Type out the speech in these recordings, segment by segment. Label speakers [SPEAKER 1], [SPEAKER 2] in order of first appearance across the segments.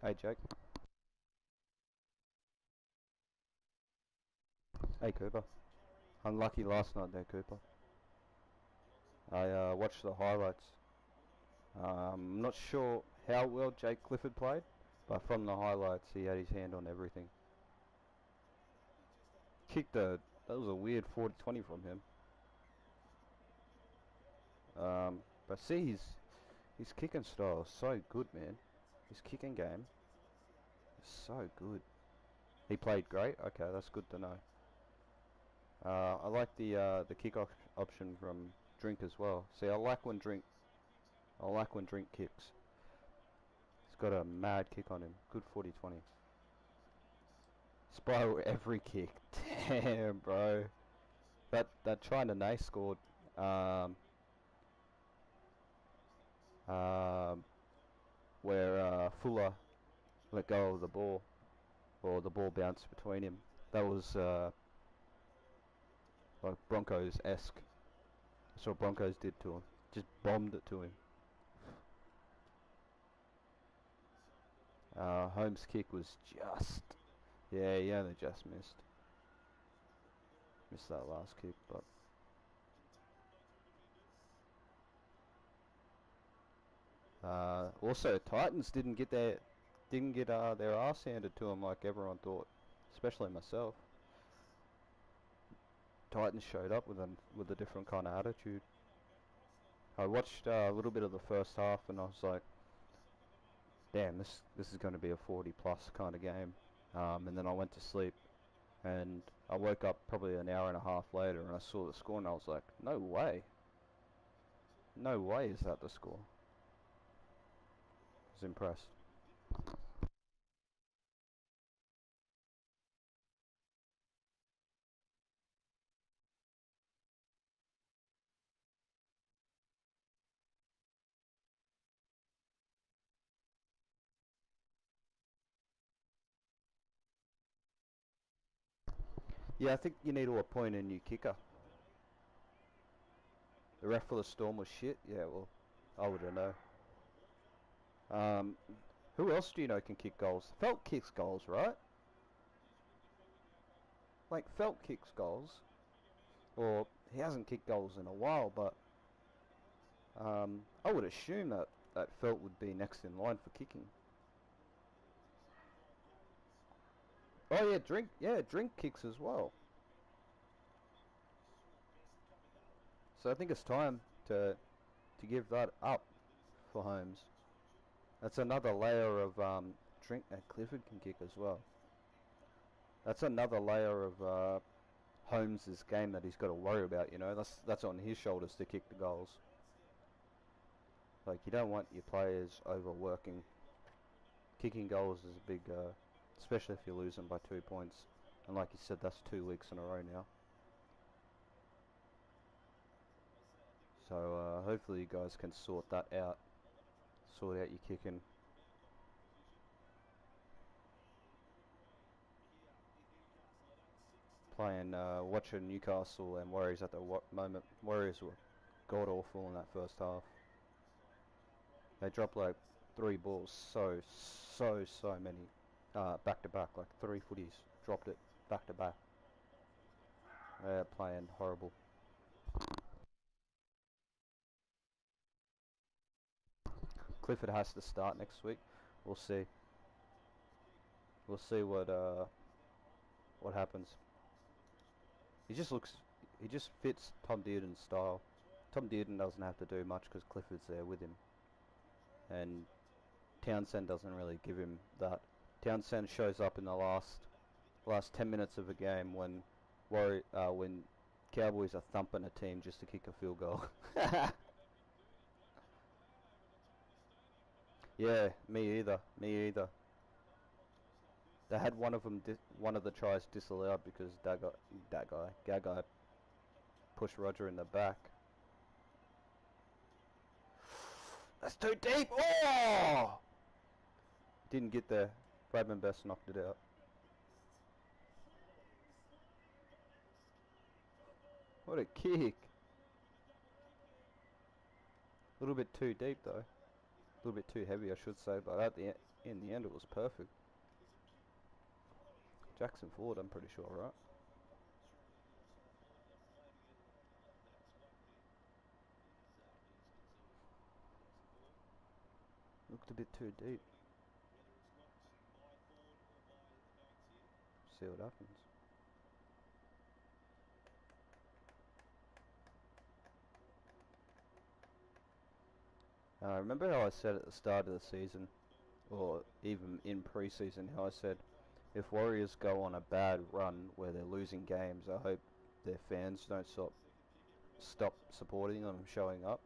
[SPEAKER 1] Hey Jake. Hey Cooper. Unlucky last night there, Cooper. I watched the highlights. I'm not sure how well Jake Clifford played, but from the highlights he had his hand on everything. That was a weird 40-20 from him. But see his kicking style is so good, man. His kicking game is so good. He played great. Okay, that's good to know. I like the kick option from Drink as well. See, I like when Drink kicks. He's got a mad kick on him. Good 40-20. Spiral every kick. Damn, bro. That China Nay scored. Um, um, where Fuller let go of the ball, or the ball bounced between him. That was like Broncos-esque. That's what Broncos did to him. Just bombed it to him. Holmes' kick was just... Yeah, he only just missed. Missed that last kick, but... Also, Titans didn't get their ass handed to them like everyone thought, especially myself. Titans showed up with a different kind of attitude. I watched a little bit of the first half and I was like, damn, this is going to be a 40 plus kind of game. And then I went to sleep and I woke up probably an hour and a half later and I saw the score and I was like, no way is that the score. I was impressed. Yeah, I think you need to appoint a new kicker. The ref for the Storm was shit. Yeah, well, I wouldn't know. Um, who else do you know can kick goals? Felt kicks goals, right? Like Felt kicks goals, or he hasn't kicked goals in a while, but I would assume that Felt would be next in line for kicking. Oh yeah, Drink kicks as well. So I think it's time to give that up for Holmes. That's another layer of Drink and Clifford can kick as well. That's another layer of Holmes' game that he's got to worry about. You know, that's on his shoulders to kick the goals. Like you don't want your players overworking. Kicking goals is a big, especially if you're losing by 2 points. And like you said, that's 2 weeks in a row now. So hopefully you guys can sort that out. Sort out your kicking. Playing, watching Newcastle and Warriors at the moment. Warriors were god awful in that first half. They dropped like 3 balls, so many, back to back, like 3 footies. Dropped it back to back. They're playing horrible. Clifford has to start next week. We'll see. We'll see what happens. He just looks. He just fits Tom Dearden's style. Tom Dearden doesn't have to do much because Clifford's there with him, and Townsend doesn't really give him that. Townsend shows up in the last 10 minutes of a game when Cowboys are thumping a team just to kick a field goal. Yeah, me either. Me either. They had one of the tries disallowed because Gagai pushed Roger in the back. That's too deep. Oh! Didn't get there. Bradman Best knocked it out. What a kick. A little bit too deep though. A little bit too heavy, I should say, but in the end, it was perfect. Jackson Ford, I'm pretty sure, right? Looked a bit too deep. See what happens. Remember how I said at the start of the season, or even in pre-season, how I said if Warriors go on a bad run where they're losing games, I hope their fans don't stop supporting them and showing up.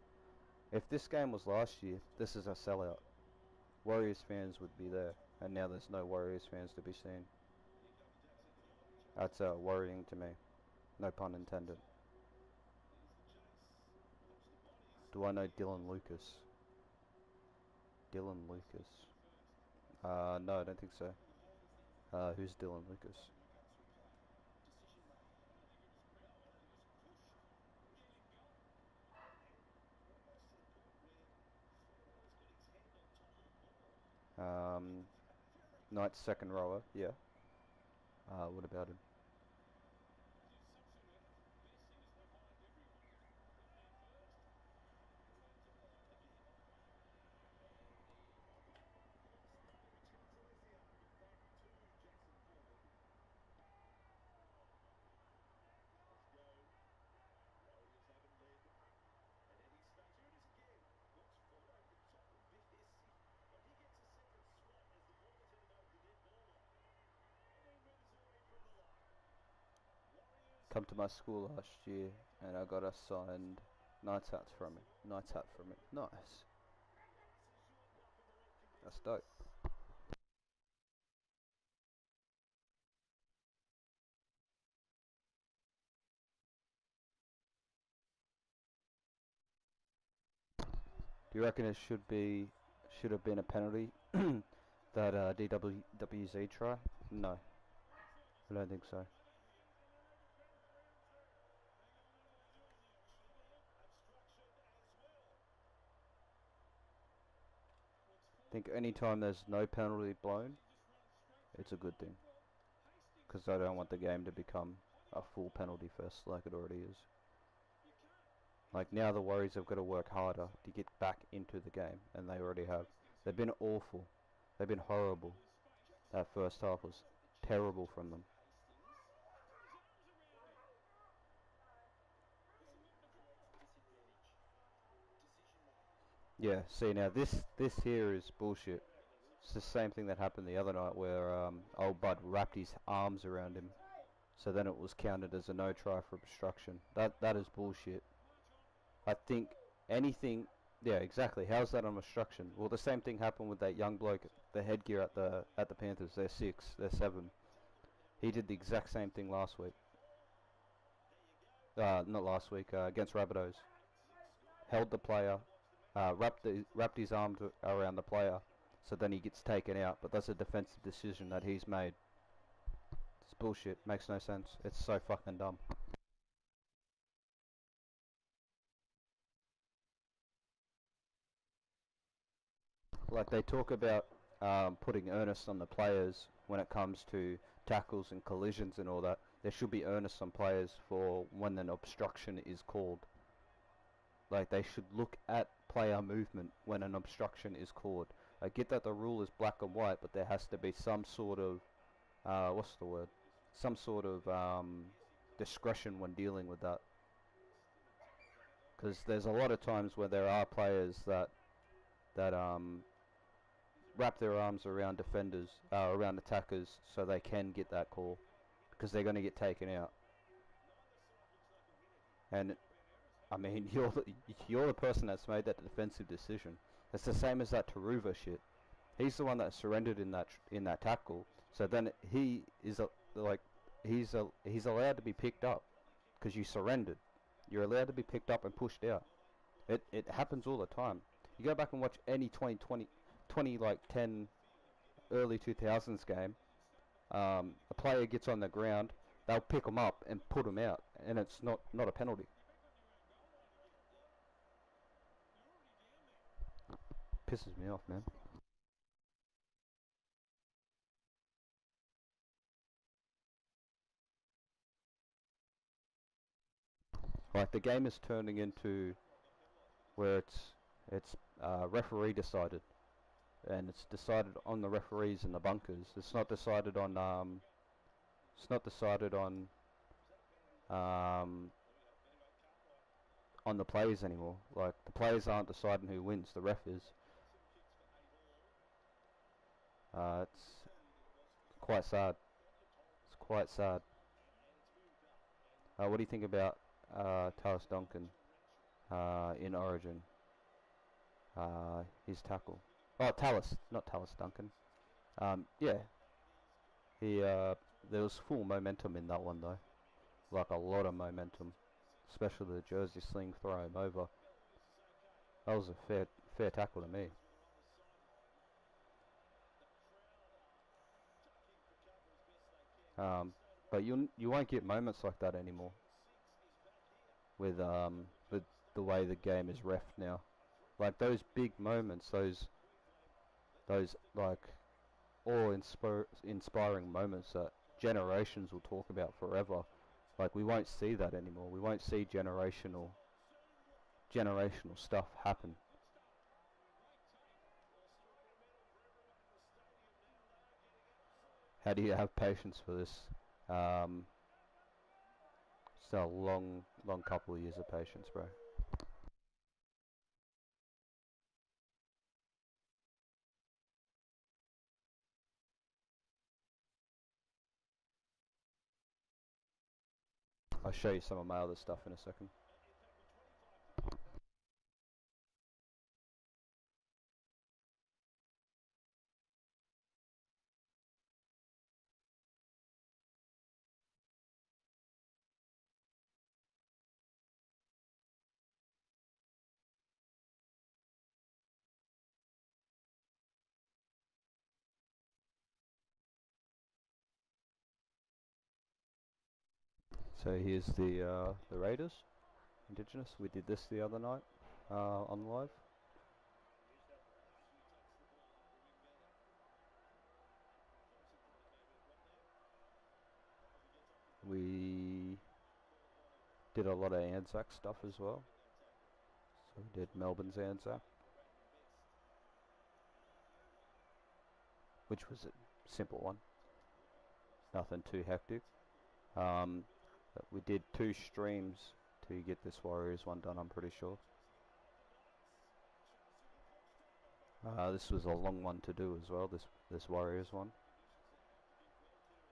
[SPEAKER 1] If this game was last year, this is a sellout. Warriors fans would be there, and now there's no Warriors fans to be seen. That's worrying to me. No pun intended. Do I know Dylan Lucas? Dylan Lucas. No, I don't think so. Who's Dylan Lucas? Um, Knight's second rower. Yeah. What about him? Come to my school last year, and I got a signed Knights hats from it. Knights hat from it. Nice. That's dope. Do you reckon it should have been a penalty that DWZ try? No, I don't think so. I think anytime there's no penalty blown, it's a good thing. Because I don't want the game to become a full penalty fest like it already is. Like now the Warriors have got to work harder to get back into the game, and they already have. They've been awful. They've been horrible. That first half was terrible from them. Yeah, see now this here is bullshit. It's the same thing that happened the other night where old Bud wrapped his arms around him, so then it was counted as a no try for obstruction. That is bullshit. I think anything, yeah, exactly. How's that an obstruction? Well, the same thing happened with that young bloke, the headgear at the Panthers. They're 6, they're 7. He did the exact same thing last week. Not last week. Against Rabbitohs, held the player, wrapped his arm around the player, so then he gets taken out. But that's a defensive decision that he's made. It's bullshit. Makes no sense. It's so fucking dumb. Like they talk about putting earnest on the players when it comes to tackles and collisions and all that. There should be earnest on players for when an obstruction is called. Like they should look at player movement when an obstruction is called. I get that the rule is black and white, but there has to be some sort of what's the word? Some sort of discretion when dealing with that. Because there's a lot of times where there are players that wrap their arms around defenders, around attackers, so they can get that call, because they're going to get taken out. And I mean, you're the person that's made that defensive decision. It's the same as that Taruva shit. He's the one that surrendered in that tackle. So then he is like he's allowed to be picked up because you surrendered. You're allowed to be picked up and pushed out. It happens all the time. You go back and watch any 20 like 10 early 2000s game. A player gets on the ground, they'll pick him up and put him out, and it's not a penalty. pisses me off, man. Like the game is turning into where it's referee decided, and it's decided on the referees in the bunkers. It's not decided um, on the players anymore. Like the players aren't deciding who wins. The ref is. It's quite sad. It's quite sad. What do you think about Talis Duncan in Origin? His tackle. Oh, Tallis, not Talis Duncan. Yeah, he there was full momentum in that one though, like a lot of momentum, especially the jersey sling throw him over. That was a fair tackle to me. Um, but you won't get moments like that anymore with the way the game is ref now. Like those big moments, those like inspiring moments that generations will talk about forever. Like we won't see that anymore. We won't see generational stuff happen. How do you have patience for this? Um, it's a long couple of years of patience, bro. I'll show you some of my other stuff in a second. So here's the Raiders, Indigenous. We did this the other night on live. We did a lot of Anzac stuff as well. So we did Melbourne's Anzac, which was a simple one, nothing too hectic. Um, we did 2 streams to get this Warriors one done. I'm pretty sure. This was a long one to do as well. This Warriors one,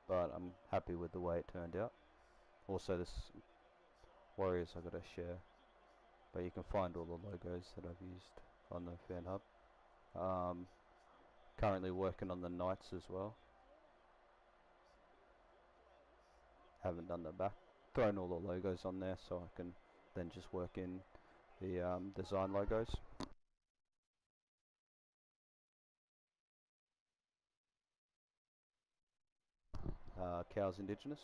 [SPEAKER 1] but I'm happy with the way it turned out. Also, this Warriors I gotta share, but you can find all the logos that I've used on the fan hub. Um, Currently working on the Knights as well. Haven't done the back. Thrown all the logos on there so I can then just work in the design logos. Cows Indigenous.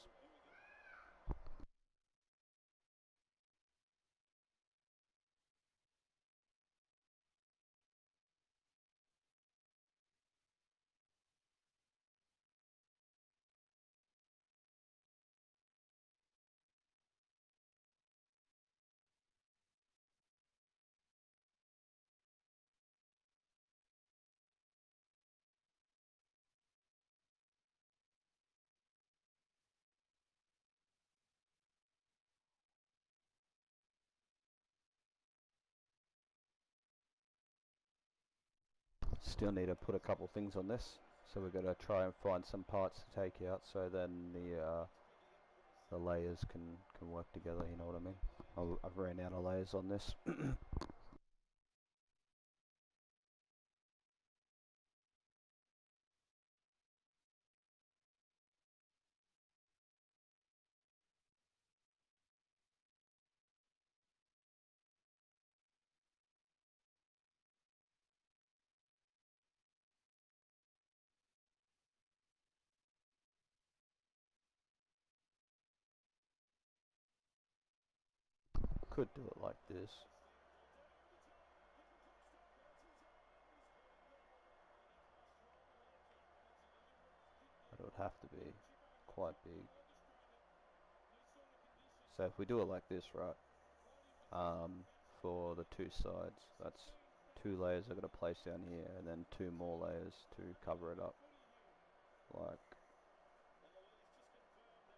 [SPEAKER 1] Still need to put a couple things on this, so we're going to try and find some parts to take out, so then the layers can work together. You know what I mean? I've ran out of layers on this. Could do it like this. would have to be quite big. So if we do it like this, right, um, for the two sides, that's two layers I've got to place down here, and then two more layers to cover it up. Like,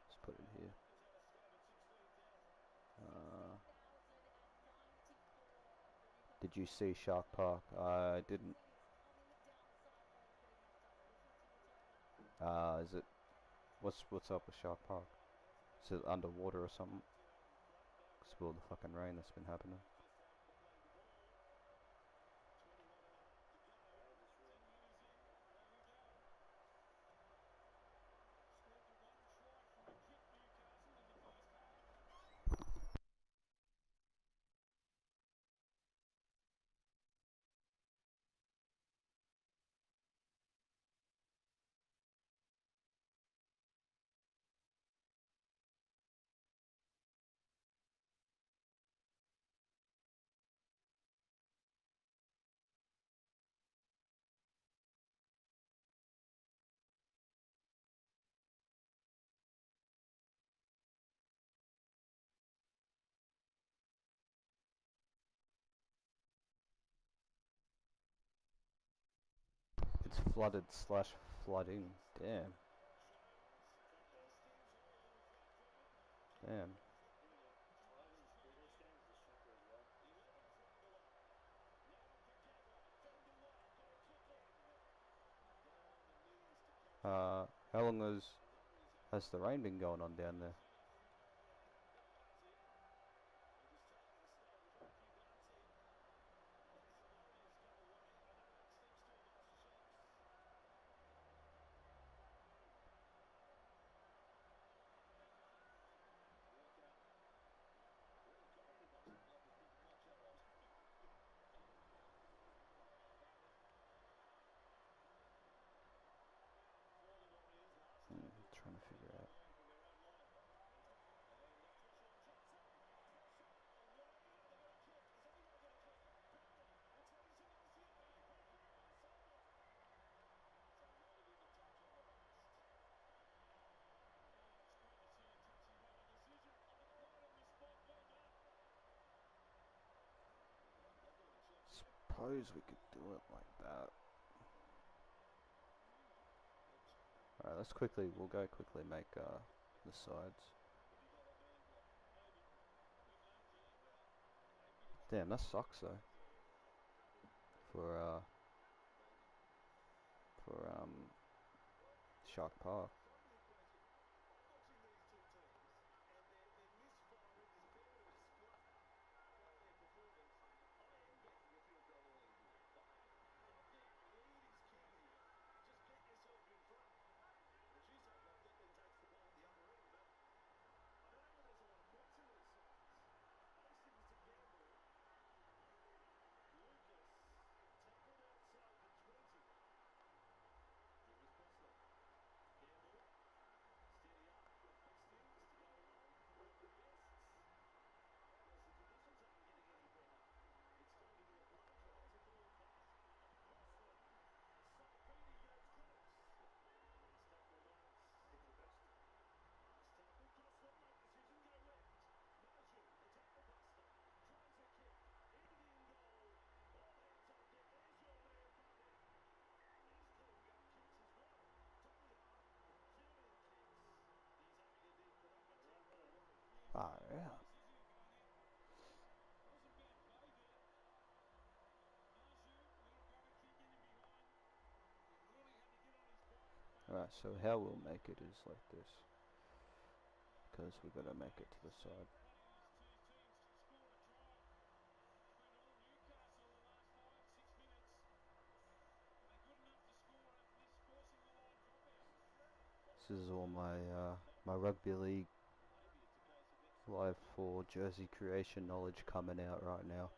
[SPEAKER 1] let's put it here. Uh, did you see Shark Park? I didn't. Is it? What's up with Shark Park? Is it underwater or something? Because of all the fucking rain that's been happening. It's flooded slash flooding. Damn. Damn. How long has the rain been going on down there? Trying to figure out. Suppose we could do it like that. Alright, we'll go quickly make the sides. Damn, that sucks though. For Shark Park. Ah, yeah. Alright, so how we'll make it is like this. Because we gotta make it to the side. This is all my rugby league live for jersey creation knowledge coming out right now.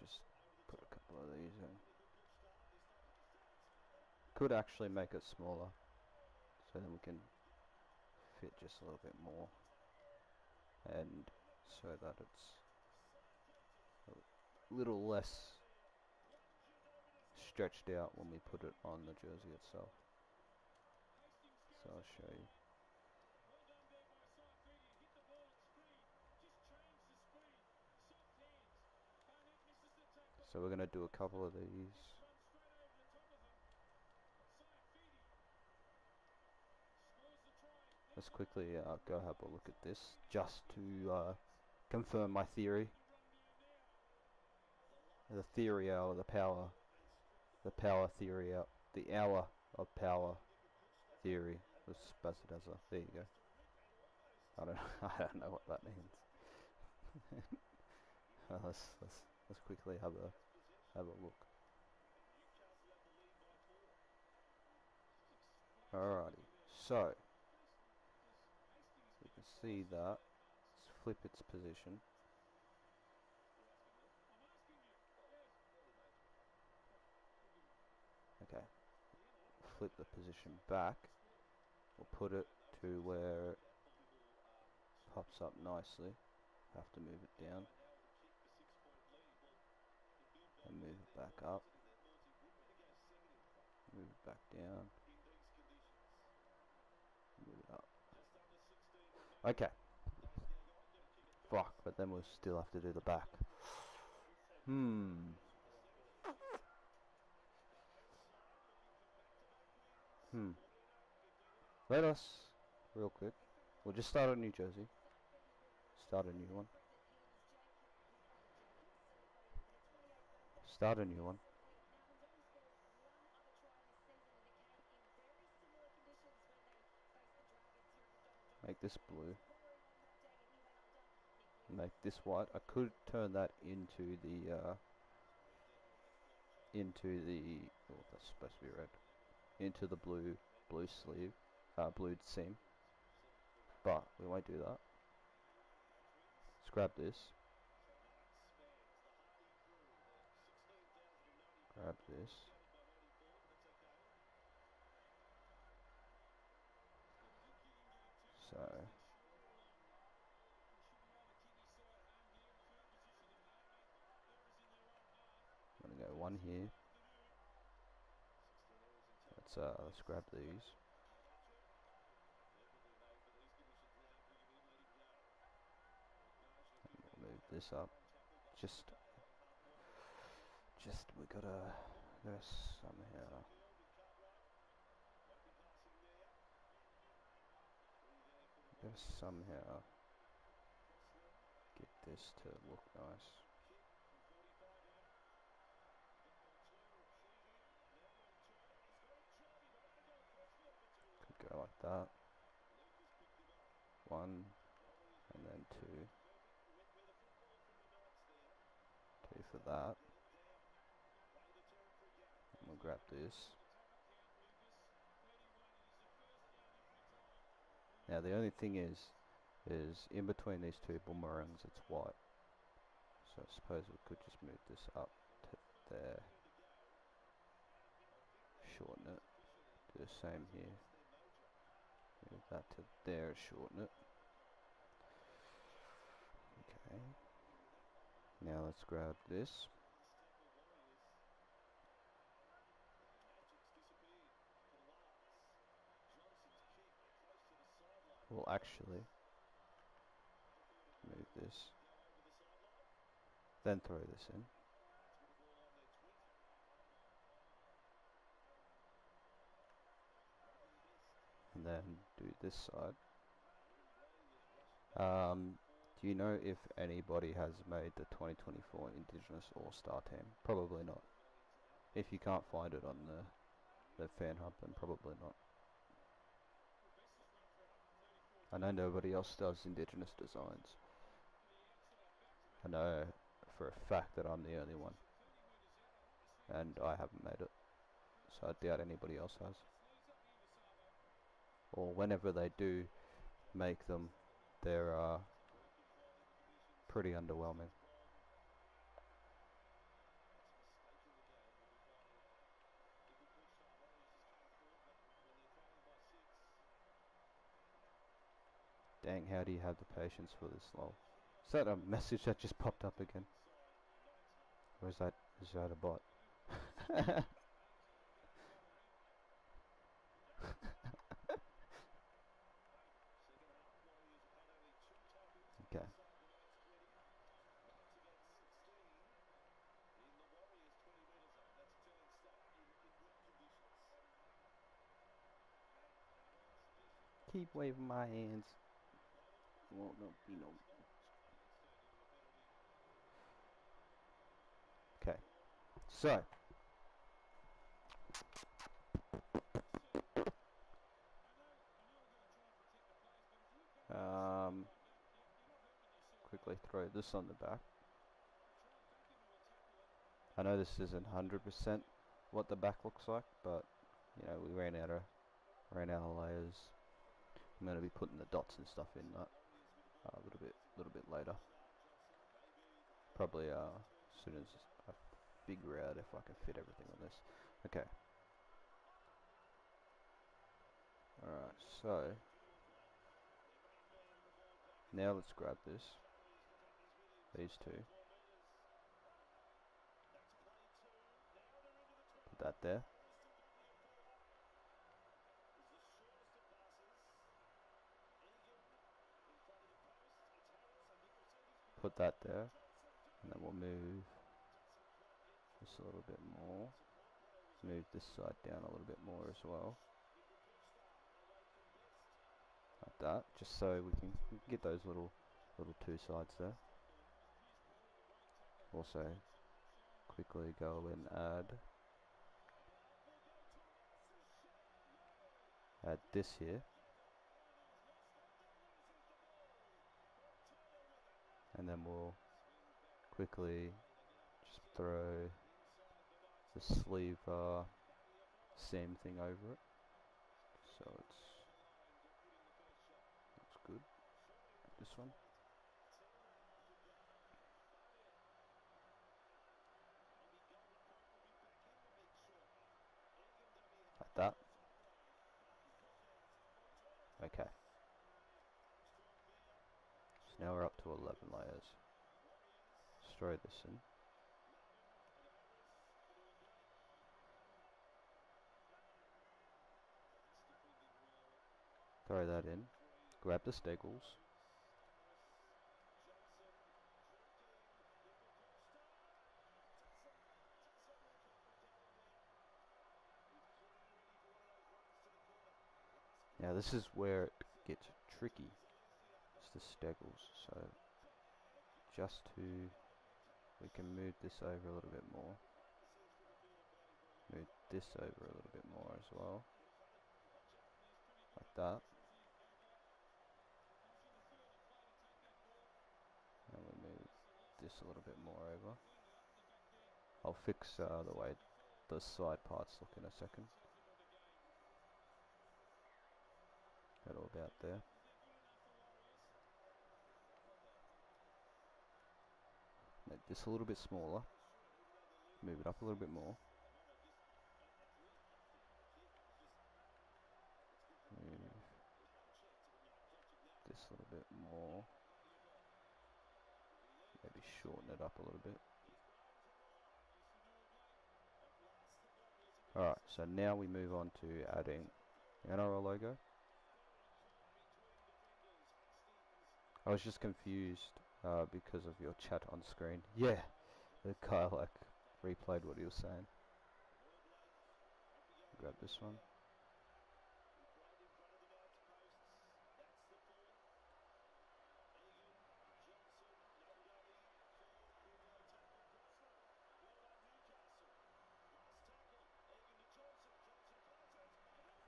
[SPEAKER 1] just put a couple of these in. Could actually make it smaller, so then we can fit just a little bit more, and so that it's a little less stretched out when we put it on the jersey itself. So I'll show you. So we're going to do a couple of these. Let's quickly go have a look at this, just to confirm my theory. The theory hour, the power theory hour, the hour of power theory was Spazadaza. There you go. I don't I don't know what that means. Let's quickly have a look. Alrighty, so you can see that. Let's flip its position. Okay, flip the position back. We'll put it to where it pops up nicely. Have to move it down and move it back up. Move it back down. Move it up. Okay. Fuck, but then we'll still have to do the back. Hmm. Let us, real quick, we'll just start a new jersey. Start a new one. Start a new one. Make this blue. Make this white. I could turn that into the oh, that's supposed to be red. Into the blue sleeve, blue seam. But we won't do that. Let's grab this. Grab this. So I'm gonna go one here. Let's grab these. And we'll move this up. Just we gotta somehow. Somehow get this to look nice. Could go like that. One, and then two. Two for that. And we'll grab this. Now the only thing is in between these two boomerangs it's white. So I suppose we could just move this up to there. Shorten it. Do the same here. Move that to there, shorten it. Okay. Now let's grab this. We'll actually move this. Then throw this in. And then do this side. Do you know if anybody has made the 2024 Indigenous All-Star team? Probably not. If you can't find it on the fan hub, then probably not. I know nobody else does Indigenous designs. I know for a fact that I'm the only one. And I haven't made it. So I doubt anybody else has. Or whenever they do make them, they're pretty underwhelming. Dang, how do you have the patience for this long? Is that a message that just popped up again? Or is that a bot? Okay. Keep waving my hands. Won't no be no. Okay. So, um, quickly throw this on the back. I know this isn't 100% what the back looks like, but you know we ran out of layers. I'm going to be putting the dots and stuff in that a little bit later. Probably as soon as I figure out if I can fit everything on this. Okay. Alright, so now let's grab these two, put that there, put that there, and then we'll move this a little bit more, move this side down a little bit more as well, like that, just so we can get those little two sides there. Also quickly go and add this here, and then we'll quickly just throw the sleeve seam thing over it, so looks good. This one, like that. Okay, so now we're up to 11 layers. Let's throw this in. Throw that in. Grab the steggles. Now this is where it gets tricky. It's the steggles. So we can move this over a little bit more. Move this over a little bit more as well. Like that. And we move this a little bit more over. I'll fix the way the side parts look in a second. Got all about there. Make this a little bit smaller. Move it up a little bit more. Move this a little bit more. Maybe shorten it up a little bit. Alright, so now we move on to adding the NRL logo. I was just confused because of your chat on screen. Yeah, the guy like replayed what he was saying. Grab this one.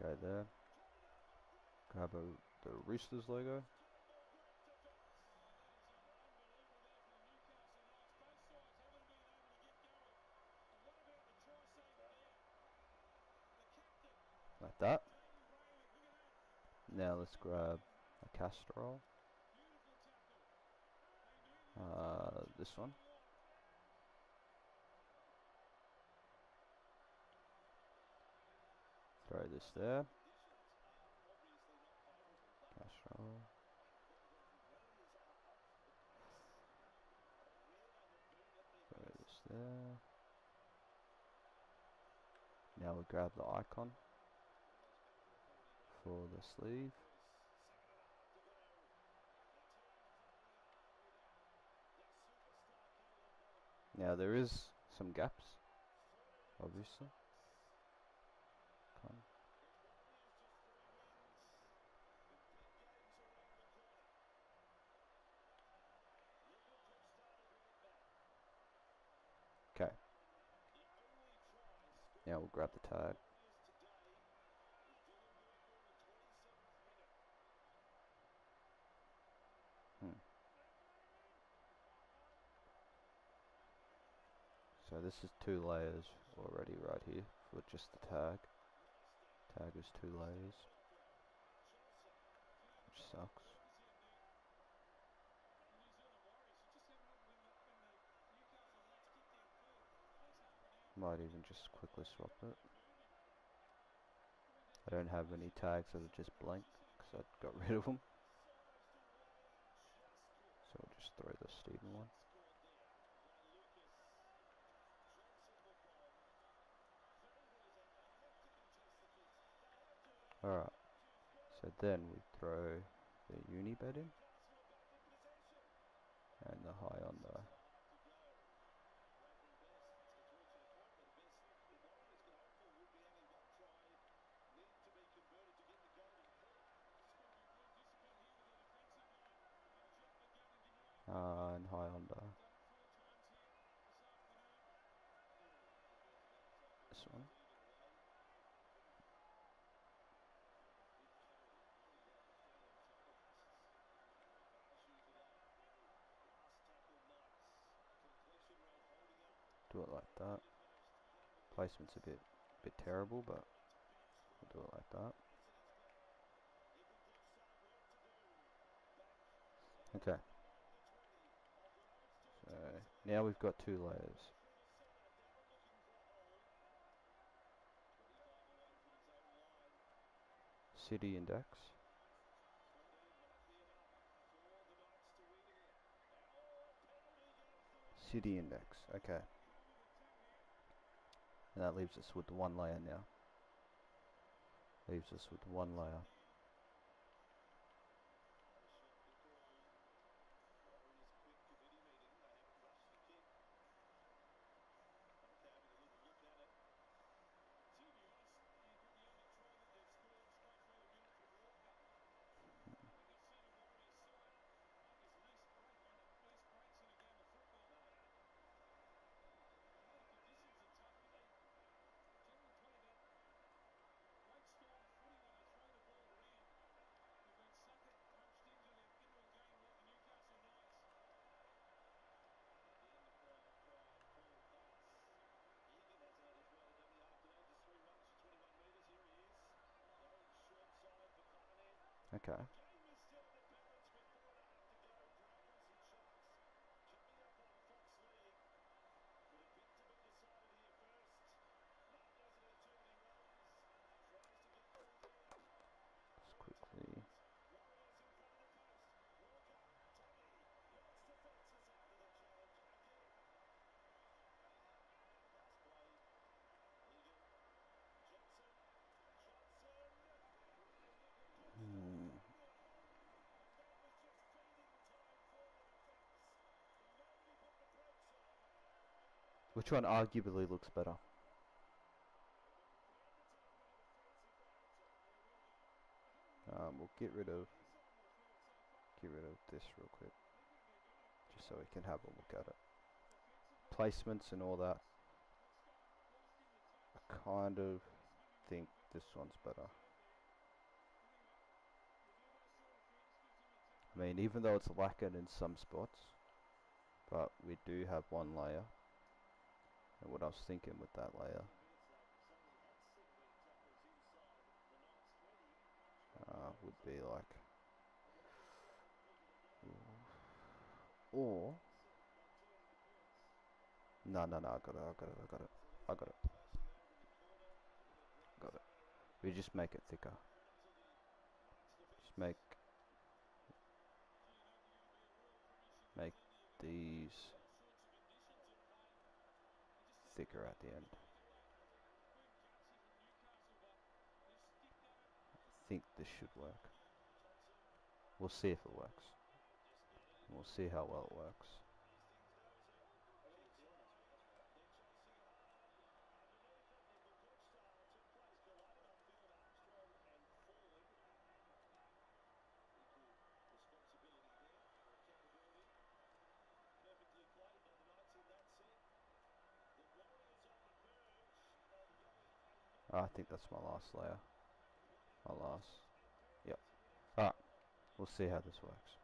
[SPEAKER 1] Go there. Grab the Roosters logo. Like that. Now let's grab a Castrol. This one. Throw this there. Castrol. Now we grab the icon for the sleeve. Now there is some gaps, obviously. Okay. Now we'll grab the tag. So this is 2 layers already right here for just the tag. Tag is 2 layers, which sucks. Might even just quickly swap it. I don't have any tags that are just blank because I got rid of them. So we'll just throw the Stephen one. Alright, so then we throw the Unibet in and the high on the and high on the this one. Do it like that. Placement's a bit terrible, but we'll do it like that. Okay. So now we've got 2 layers. City index. City index. Okay. And that leaves us with 1 layer now. Leaves us with 1 layer. Okay. Just quickly. Which one arguably looks better? We'll get rid of this real quick, just so we can have a look at it. Placements and all that. I kind of think this one's better. I mean, even though it's lacquered in some spots, but we do have 1 layer. And what I was thinking with that layer would be like, or no, I got it. We just make it thicker. Just make these thicker at the end. think this should work. We'll see if it works. We'll see how well it works. I think that's my last layer. My last. Yep. Alright, we'll see how this works.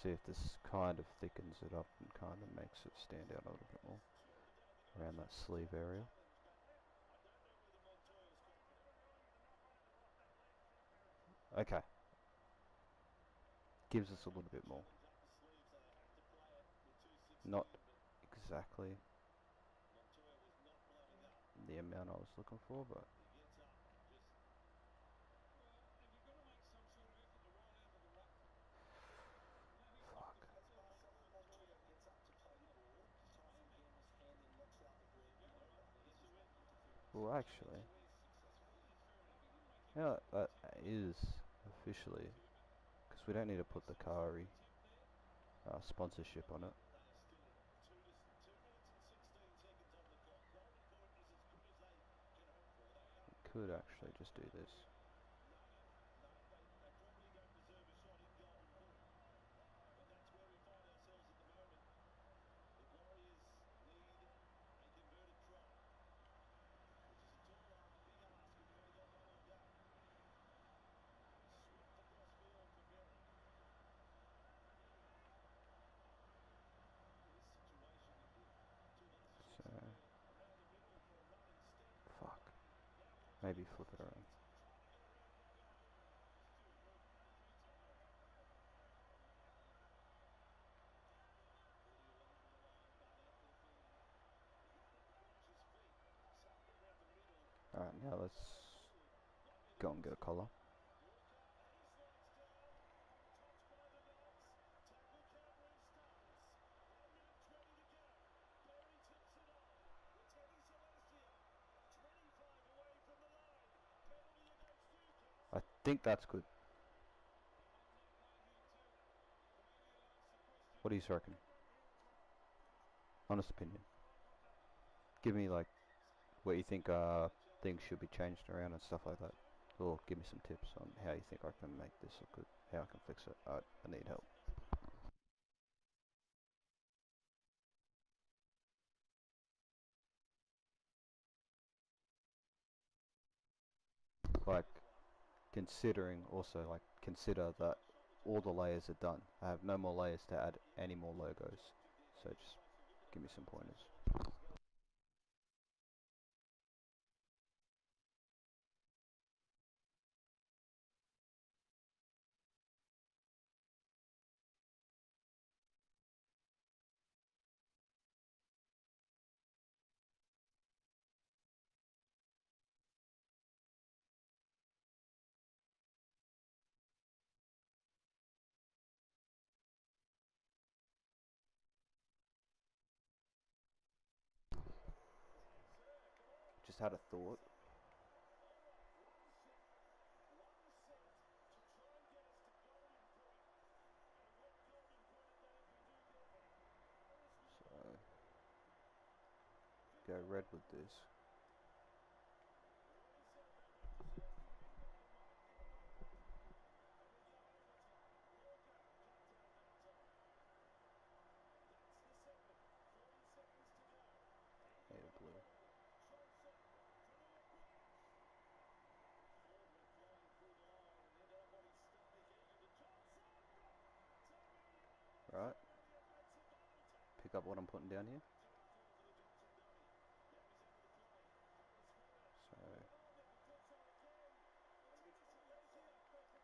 [SPEAKER 1] See if this kind of thickens it up and kind of makes it stand out a little bit more around that sleeve area. Okay. Gives us a little bit more. Not exactly the amount I was looking for, but fuck. Well, actually, yeah, that is officially, because we don't need to put the Kari sponsorship on it. We could actually just do this. So, fuck. Maybe flip it around. Alright, now let's go and get a collar. I think that's good. What do you reckon? Honest opinion. Give me like what you think things should be changed around and stuff like that. Or give me some tips on how you think I can make this look good. How I can fix it. I need help. Like considering also like consider that all the layers are done. I have no more layers to add any more logos. So just give me some pointers. Just had a thought. So go red with this. Need a blue. Right. Pick up what I'm putting down here. So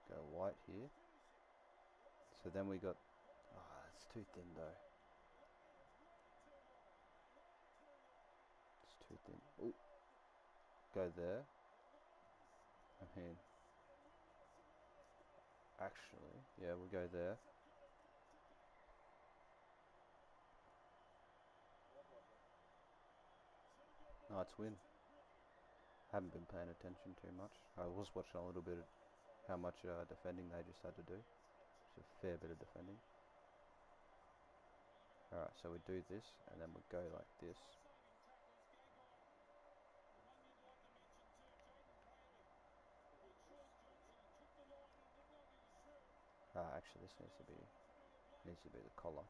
[SPEAKER 1] go white here. So then we got. Oh, it's too thin though. It's too thin. Oh, go there. I mean, actually, yeah, we'll go there. No, it's win. Haven't been paying attention too much. I was watching a little bit of how much defending they just had to do. It's a fair bit of defending. Alright, so we do this, and then we go like this. Actually, this needs to be the collar.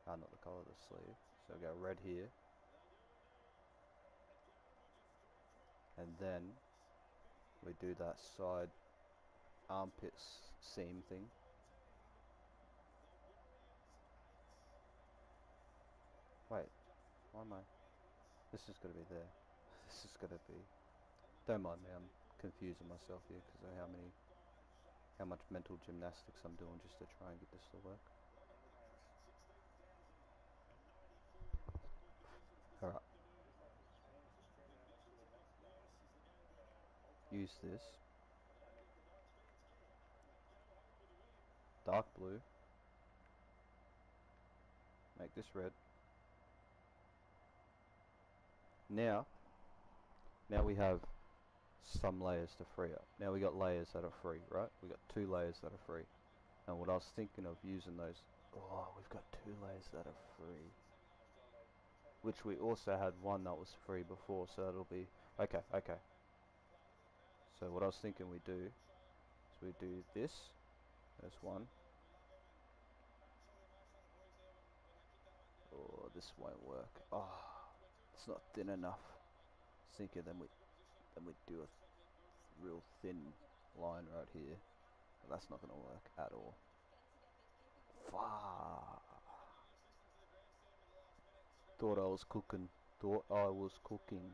[SPEAKER 1] Not the collar, the sleeve. So we go red here, and then we do that side armpit seam thing. Wait, why am I? This is gonna be there. This is gonna be. Don't mind me. I'm confusing myself here because of how much mental gymnastics I'm doing just to try and get this to work. Alright. Use this. Dark blue. Make this red. Now we have some layers to free up. Now we got layers that are free, right? We got 2 layers that are free. And what I was thinking of using those. Oh, we've got 2 layers that are free. Which we also had one that was free before, so that'll be okay. So what I was thinking we do is we do this. There's one. Oh, this won't work. Oh, it's not thin enough. Thinking then we do a real thin line right here. But that's not gonna work at all. Fuck. Thought I was cooking. Thought I was cooking.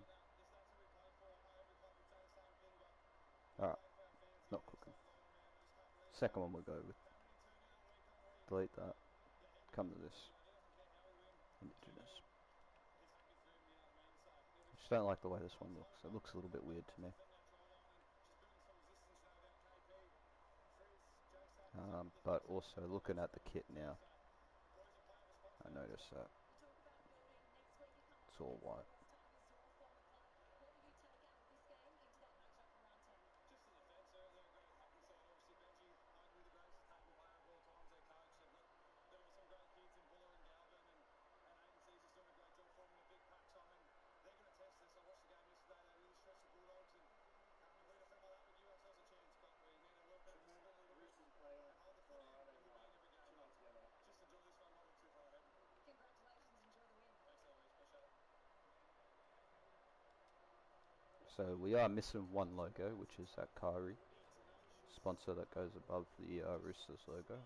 [SPEAKER 1] Alright, not cooking. Second one we'll go with. Delete that. Come to this. Indigenous. I just don't like the way this one looks. It looks a little bit weird to me. But also looking at the kit now, I notice that it's all white. So we are missing one logo, which is that Kari sponsor that goes above the Roosters logo.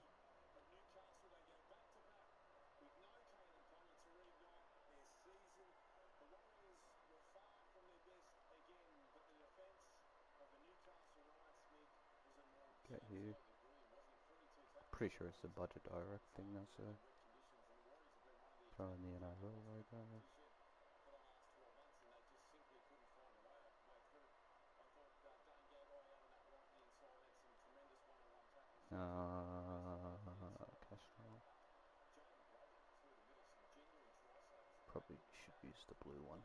[SPEAKER 1] Get here. Pretty sure it's the budget direct thing that's throwing the NRL logo. Castro. Probably should use the blue one.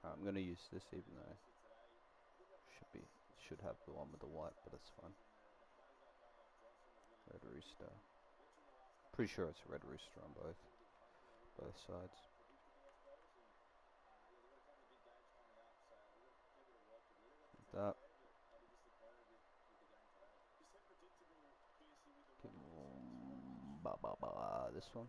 [SPEAKER 1] I'm gonna use this even though should have the one with the white, but it's fine. Red Rooster. Pretty sure it's Red Rooster on both sides. Like that. This one.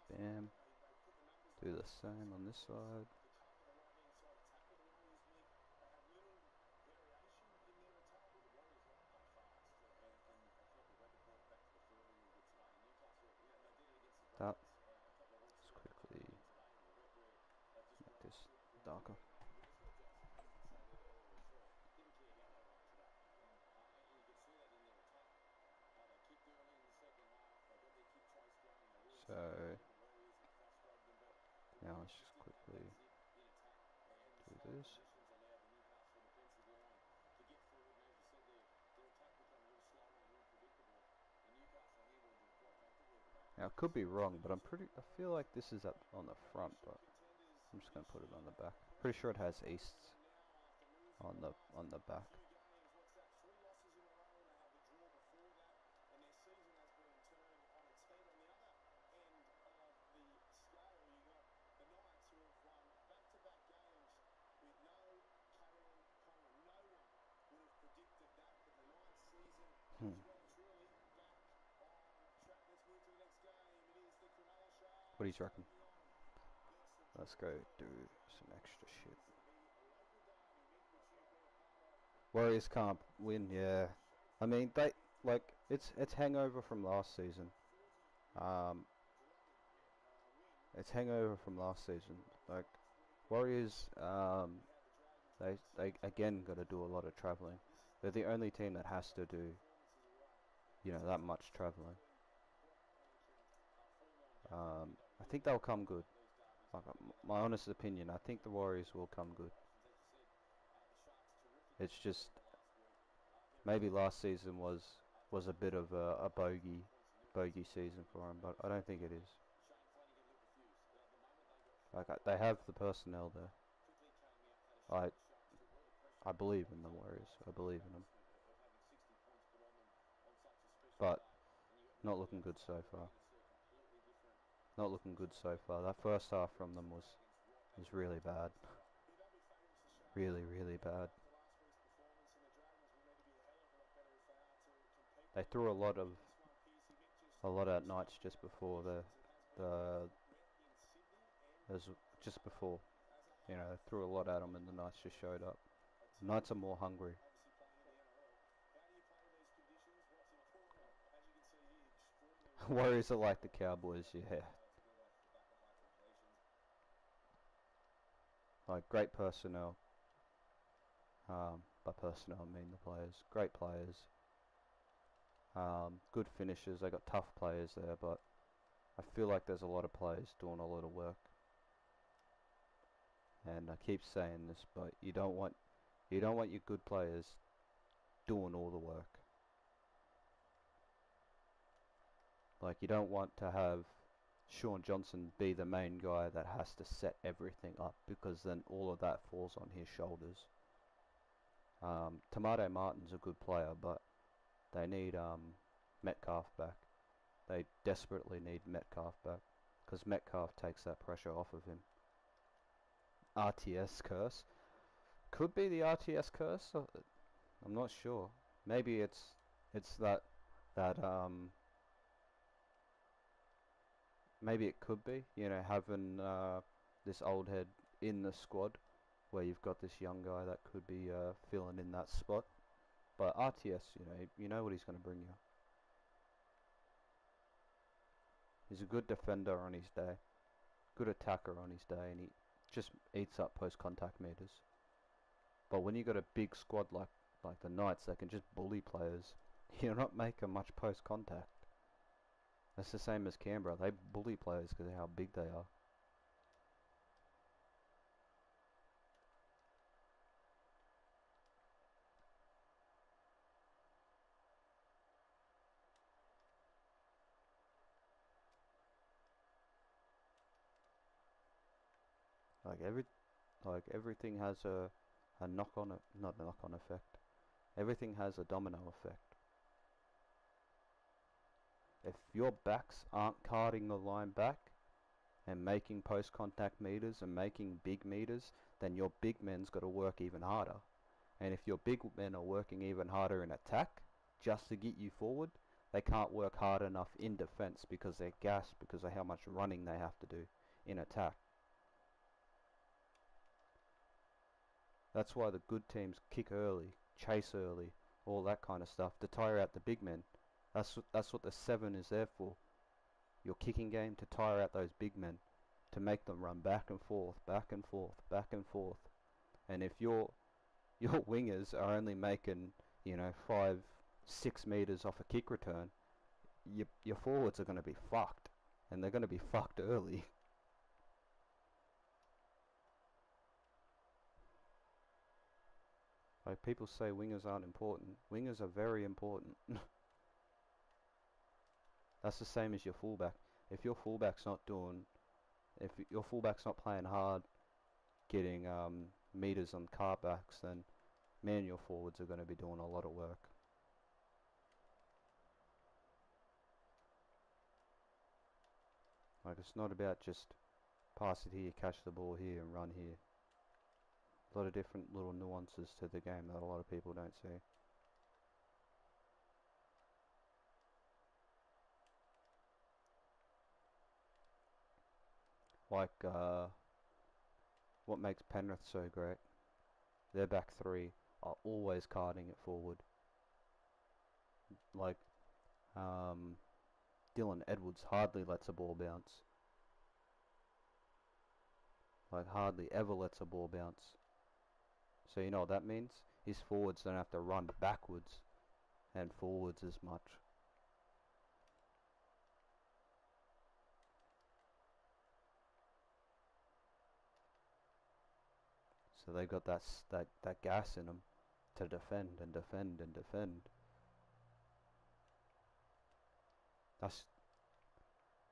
[SPEAKER 1] Bam. Do the same on this side. That. Let's quickly make this darker. is. Now, I could be wrong, but I feel like this is on the front, but I'm just going to put it on the back. Pretty sure it has Easts on the back. Hmm. What do you reckon? Let's go do some extra shit. Warriors can't win, yeah. I mean, it's hangover from last season. Um, it's hangover from last season. Like Warriors, they again got to do a lot of traveling. They're the only team that has to do, that much traveling. I think they'll come good. Like my honest opinion, I think the Warriors will come good. It's just maybe last season was a bit of a bogey season for them, but I don't think it is. Like they have the personnel there. I I believe in the Warriors. I believe in them, but not looking good so far. Not looking good so far. That first half from them was really bad. Really, really bad. They threw a lot at Knights just before the as just before. They threw a lot at them and the Knights just showed up. Knights are more hungry. Warriors are like the Cowboys, yeah. Like great personnel. By personnel I mean the players. Great players. Good finishers. They got tough players there, but I feel like there's a lot of players doing a lot of work. And I keep saying this, but you don't want your good players doing all the work. Like you don't want to have Sean Johnson be the main guy that has to set everything up, because then all of that falls on his shoulders. Tomato Martin's a good player, but they need Metcalf back. They desperately need Metcalf back, because Metcalf takes that pressure off of him. RTS curse. Could be the RTS curse. I'm not sure. Maybe it's that maybe it could be, having this old head in the squad, where you've got this young guy that could be filling in that spot. But RTS, you know what he's going to bring you. He's a good defender on his day, good attacker on his day, and he just eats up post-contact meters. But when you got a big squad like the Knights, that can just bully players, you're not making much post-contact. That's the same as Canberra. They bully players because of how big they are. Like everything has a knock-on, not a knock-on effect. Everything has a domino effect. If your backs aren't carting the line back and making post-contact meters and making big meters, then your big men's got to work even harder. And if your big men are working even harder in attack just to get you forward, they can't work hard enough in defense because they're gassed because of how much running they have to do in attack. That's why the good teams kick early, chase early, all that kind of stuff to tire out the big men. That's what the 7 is there for. Your kicking game to tire out those big men, to make them run back and forth, back and forth, back and forth. And if your wingers are only making 5-6 meters off a kick return, your forwards are going to be fucked, and they're going to be fucked early. Like people say wingers aren't important. Wingers are very important. That's the same as your fullback. If your fullback's not doing, if your fullback's not playing hard, getting meters on cutbacks, then man, your forwards are going to be doing a lot of work. Like it's not about just pass it here, catch the ball here, and run here. A lot of different little nuances to the game that a lot of people don't see. Like what makes Penrith so great, their back three are always carding it forward. Like Dylan Edwards hardly lets a ball bounce. Like hardly ever lets a ball bounce. So you know what that means? His forwards don't have to run backwards and forwards as much. So they got that gas in them to defend and defend and defend. That's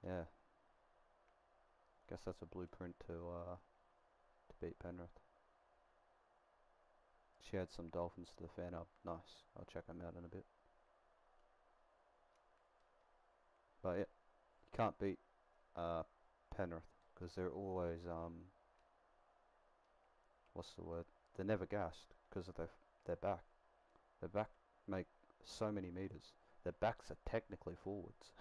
[SPEAKER 1] yeah. Guess that's a blueprint to beat Penrith. She had some Dolphins to the fan up. Nice. I'll check them out in a bit. But yeah, you can't beat uh, Penrith because they're always what's the word? They're never gassed because of their back. Their back make so many meters. Their backs are technically forwards.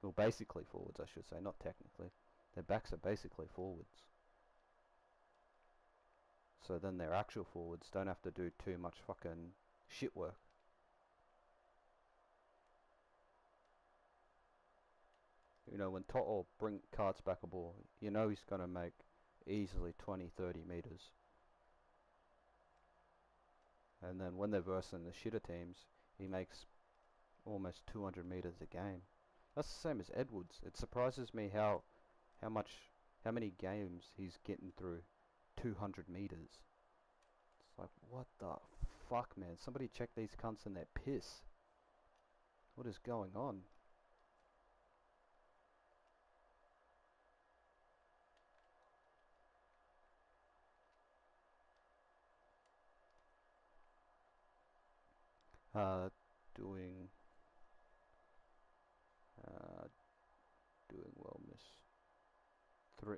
[SPEAKER 1] Well, basically forwards, I should say, not technically. Their backs are basically forwards. So then their actual forwards don't have to do too much fucking shit work. You know, when Toto carts back a ball, you know he's going to make easily 20, 30 meters. And then when they're versing the shitter teams, he makes almost 200 meters a game. That's the same as Edwards. It surprises me how much how many games he's getting through 200 meters. It's like, what the fuck, man? Somebody check these cunts in their piss. What is going on? Uh, doing uh, doing well, miss three.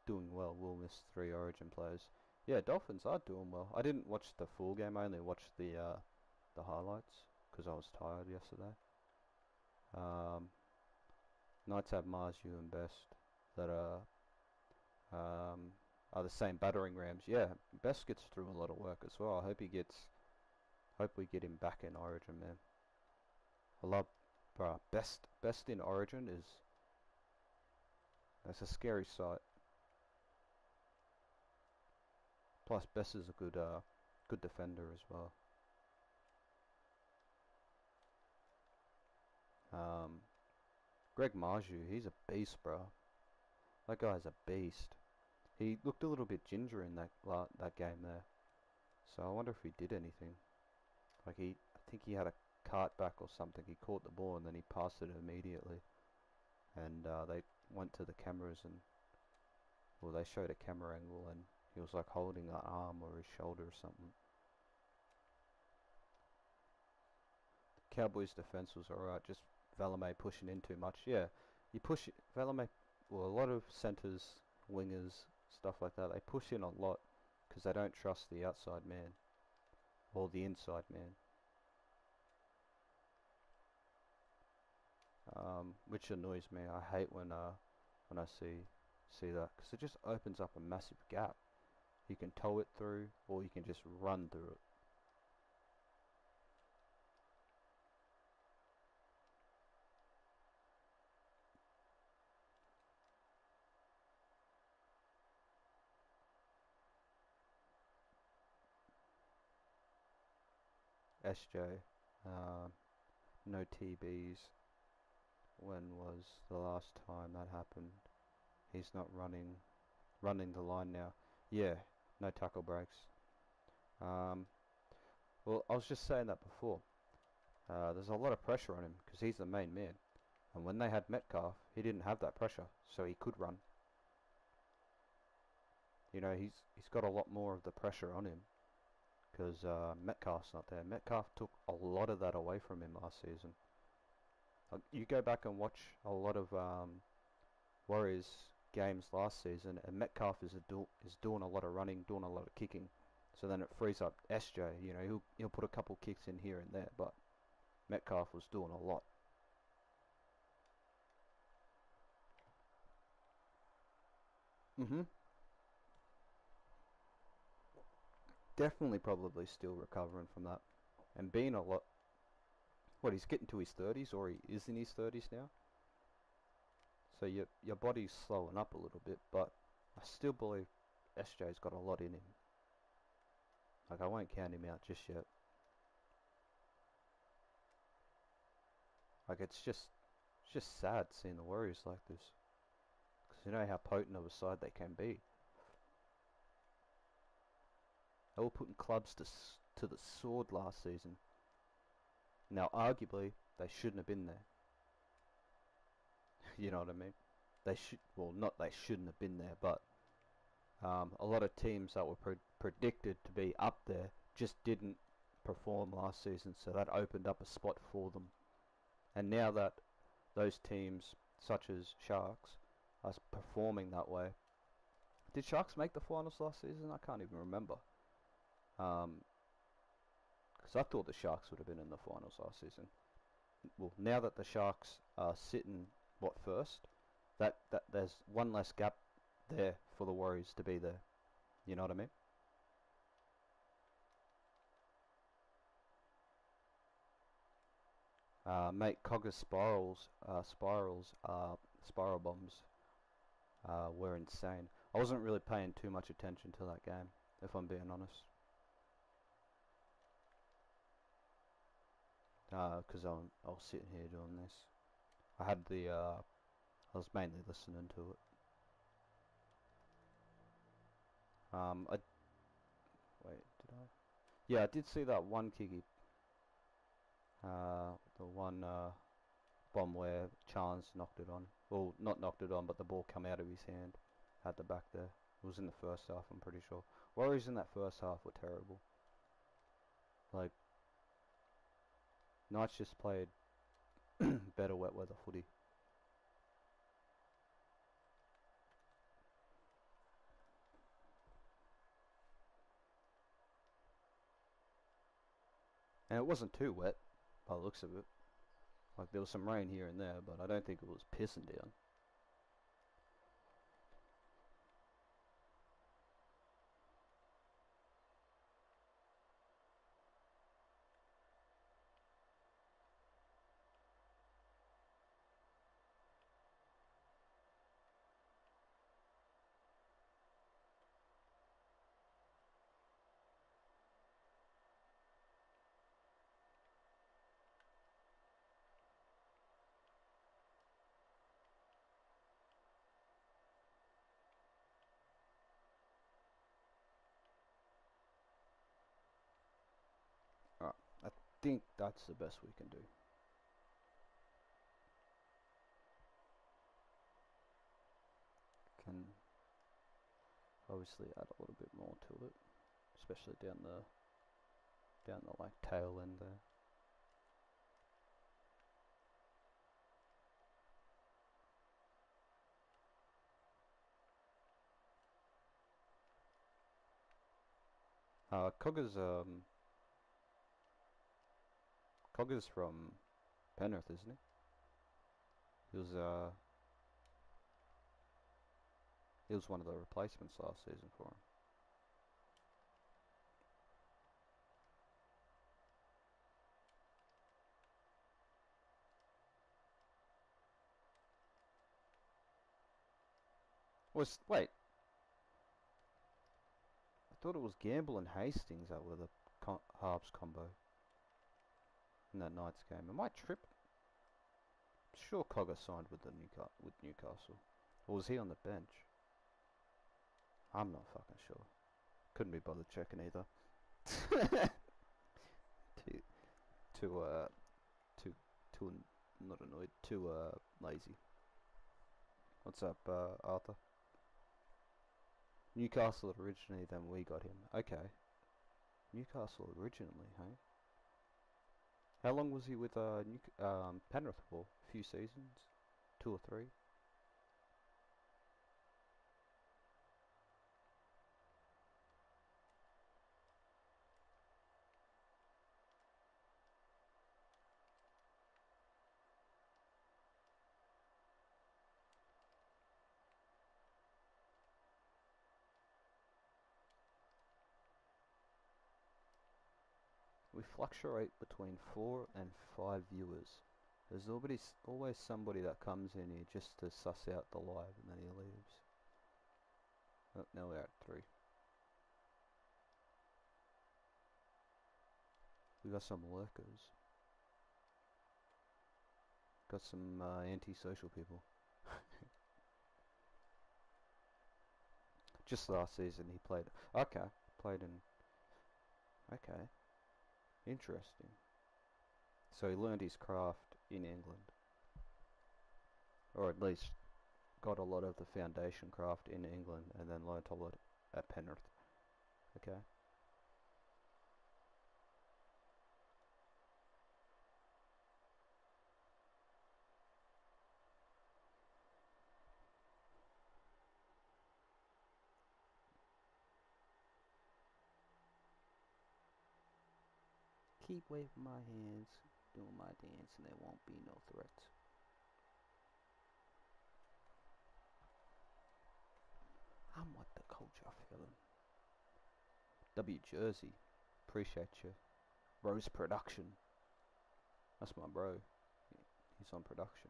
[SPEAKER 1] Doing well. Will miss three Origin players. Yeah, Dolphins are doing well. I didn't watch the full game. I only watched the highlights because I was tired yesterday. Um, Knights have Marju and Best that are the same battering rams. Yeah, Best gets through a lot of work as well. I hope he gets. Hope we get him back in Origin, man. I love, bruh. Best in Origin is. That's a scary sight. Plus, Best is a good defender as well. Um, Greg Marju, he's a beast, bro. That guy's a beast. He looked a little bit ginger in that game there. So I wonder if he did anything. Like I think he had a cart back or something. He caught the ball and then he passed it immediately. And they went to the cameras and, well, they showed a camera angle and he was like holding an arm or his shoulder or something. The Cowboys' defense was alright. Just Valemay pushing in too much. Yeah, you push Valemay. Well, a lot of centers, wingers, stuff like that. They push in a lot because they don't trust the outside man or the inside man. Which annoys me. I hate when I see that because it just opens up a massive gap. You can tow it through, or you can just run through it. SJ, no TBs. When was the last time that happened? He's not running the line now. Yeah, no tackle breaks. Um, well, I was just saying that before. There's a lot of pressure on him because he's the main man. And when they had Metcalf, he didn't have that pressure, so he could run. You know, he's got a lot more of the pressure on him because Metcalf's not there. Metcalf took a lot of that away from him last season. Like, you go back and watch a lot of Warriors games last season, and Metcalf is doing a lot of running, doing a lot of kicking. So then it frees up SJ. You know, he'll put a couple kicks in here and there, but Metcalf was doing a lot. Mhm. Definitely, probably still recovering from that, and being a lot. What, he's getting to his 30s, or he is in his 30s now. So your body's slowing up a little bit, but I still believe SJ's got a lot in him. Like, I won't count him out just yet. Like, it's just sad seeing the Warriors like this, because you know how potent of a side they can be. They were putting clubs to the sword last season. Now, arguably, they shouldn't have been there. You know what I mean? They should, well, not they shouldn't have been there, but a lot of teams that were predicted to be up there just didn't perform last season, so that opened up a spot for them. And now that those teams, such as Sharks, are performing that way. Did Sharks make the finals last season? I can't even remember. Because I thought the Sharks would have been in the finals last season. Well, now that the Sharks are sitting, what, first, that there's one less gap there for the Warriors to be there. You know what I mean? Mate, Cogger's spiral bombs were insane. I wasn't really paying too much attention to that game, if I'm being honest. Because I was sitting here doing this. I had I was mainly listening to it. I wait, did I? Yeah, I did see that one kicky. The one bomb where Chance knocked it on. Well, not knocked it on, but the ball come out of his hand at the back there. It was in the first half, I'm pretty sure. Warriors in that first half were terrible. Like, Knights just played better wet weather footy. And it wasn't too wet, by the looks of it. Like, there was some rain here and there, but I don't think it was pissing down. Alright, I think that's the best we can do. Can obviously add a little bit more to it, especially down the like tail end there. Cogger's Cogger's from Penrith, isn't he? He was uh he was one of the replacements last season for him. Was wait, I thought it was Gamble and Hastings that were the halves combo in that night's game. Am I tripping? I'm sure Cogger signed with with Newcastle. Or was he on the bench? I'm not fucking sure. Couldn't be bothered checking either. too, too, too, too, not annoyed, too, lazy. What's up, Arthur? Newcastle originally, then we got him. Okay. Newcastle originally, hey? How long was he with, Penrith for? A few seasons? 2 or 3? We fluctuate between 4 and 5 viewers. There's always somebody that comes in here just to suss out the live and then he leaves. Oh, now we're at 3. We got some lurkers. Got some anti-social people. Just last season he played. Okay, played in. Okay, interesting. So he learned his craft in England, or at least got a lot of the foundation craft in England, and then learnt a lot at Penrith. Okay. Keep away from my hands, doing my dance, and there won't be no threats. I'm what the coach are feeling. W Jersey, appreciate you. Rose Production, that's my bro. He's on production.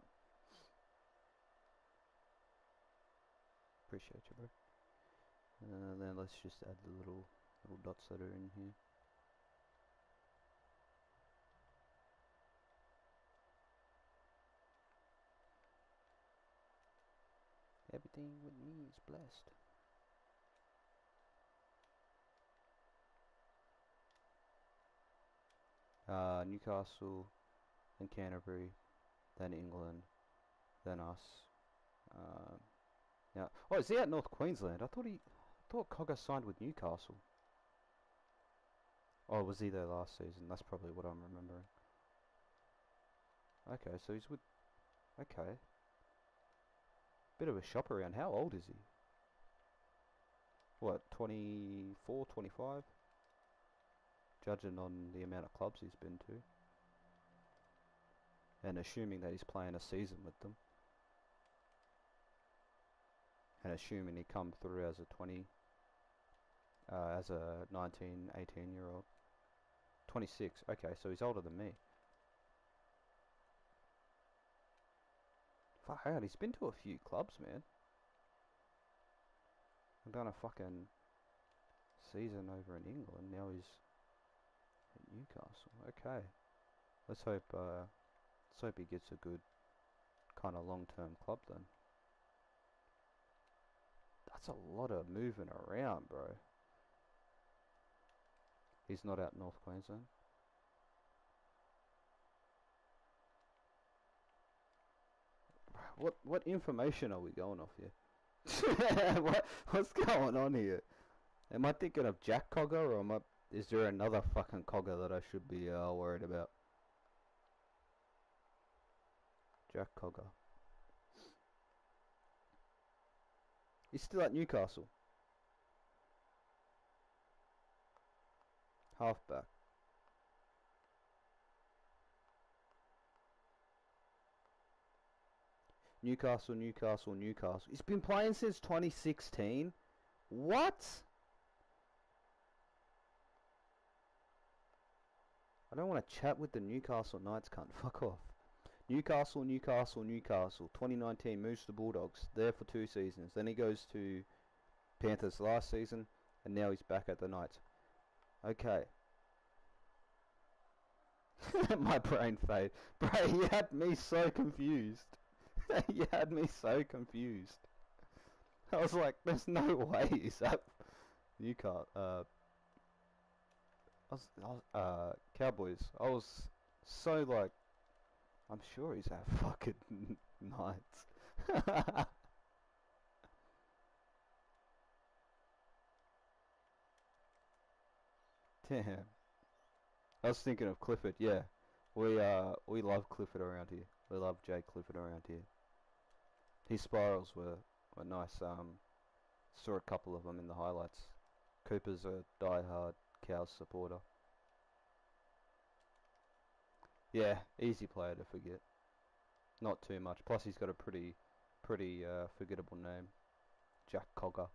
[SPEAKER 1] Appreciate you, bro. Then let's just add the little dots that are in here. Everything with me is blessed. Newcastle, then Canterbury, then England, then us. Yeah. Oh, is he at North Queensland? I thought Cogger signed with Newcastle. Oh, was he there last season? That's probably what I'm remembering. Okay, so he's with. Okay. Bit of a shop around. How old is he? What, 24, 25? Judging on the amount of clubs he's been to. And assuming that he's playing a season with them. And assuming he come through as a 19, 18 year old. 26, okay, so he's older than me. Fuck out, he's been to a few clubs, man. I've done a fucking season over in England, now he's at Newcastle. Okay. Let's hope he gets a good kind of long-term club then. That's a lot of moving around, bro. He's not out North Queensland. What information are we going off here? What's going on here? Am I thinking of Jack Cogger, or is there another fucking Cogger that I should be worried about? Jack Cogger. He's still at Newcastle. Halfback. Newcastle, Newcastle, Newcastle. He's been playing since 2016. What? I don't want to chat with the Newcastle Knights, cunt. Fuck off. Newcastle, Newcastle, Newcastle. 2019 moves to Bulldogs. There for 2 seasons. Then he goes to Panthers last season, and now he's back at the Knights. Okay. My brain fade. Bro, you had me so confused. You had me so confused. I was like, there's no way he's up. Newcastle. Cowboys. I was so like, I'm sure he's had fucking nights. Damn. I was thinking of Clifford. Yeah, we love Clifford around here. We love Jay Clifford around here. His spirals were nice. Saw a couple of them in the highlights. Cooper's a die-hard Cows supporter. Yeah, easy player to forget. Not too much. Plus, he's got a pretty forgettable name, Jack Cogger.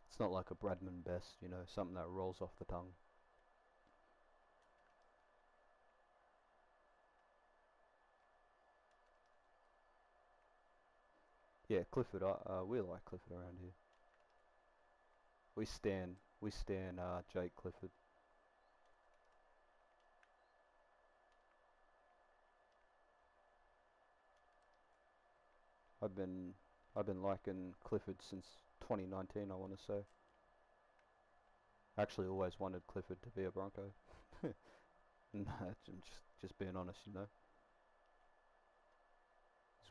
[SPEAKER 1] It's not like a Bradman Best, something that rolls off the tongue. Yeah, Clifford. We like Clifford around here. We stan Jake Clifford. I've been I've been liking Clifford since 2019. I want to say. Actually, always wanted Clifford to be a Bronco. No, I'm just being honest. He's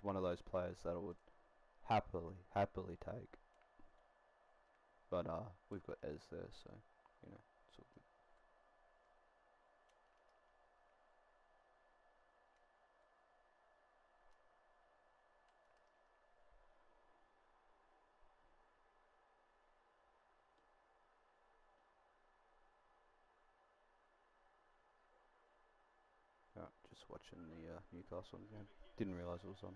[SPEAKER 1] one of those players that I would happily take. But we've got Ez there, so it's all good. Alright, just watching the Newcastle game. Didn't realise it was on.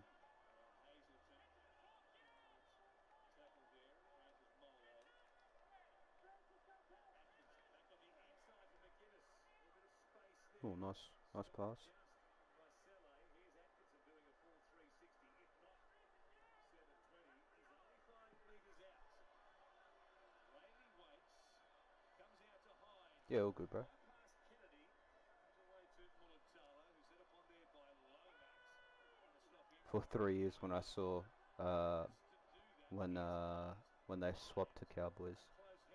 [SPEAKER 1] Oh, nice pass. Yeah, all good, bro. For 3 years when I saw uh, when uh, when they swapped to Cowboys,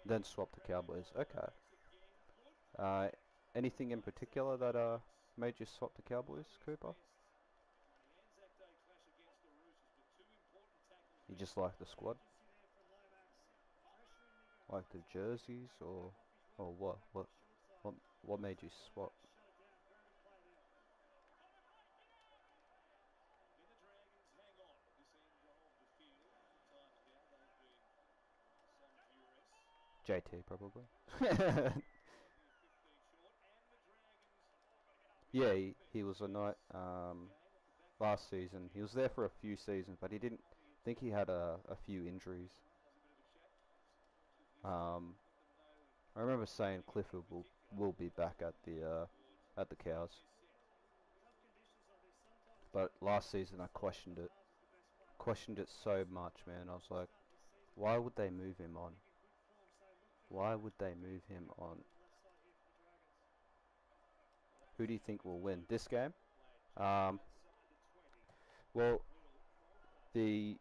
[SPEAKER 1] then swapped to Cowboys. Okay. Uh, Anything in particular that made you swap to Cowboys, Cooper? You just like the squad, like the jerseys, or what? What made you swap? JT probably. Yeah, he was a knight last season. He was there for a few seasons, but he didn't think he had a few injuries. Um, I remember saying Clifford will be back at the Cows, but last season I questioned it so much, man. I was like, why would they move him on? Why would they move him on? Who do you think will win this game? Um, well, the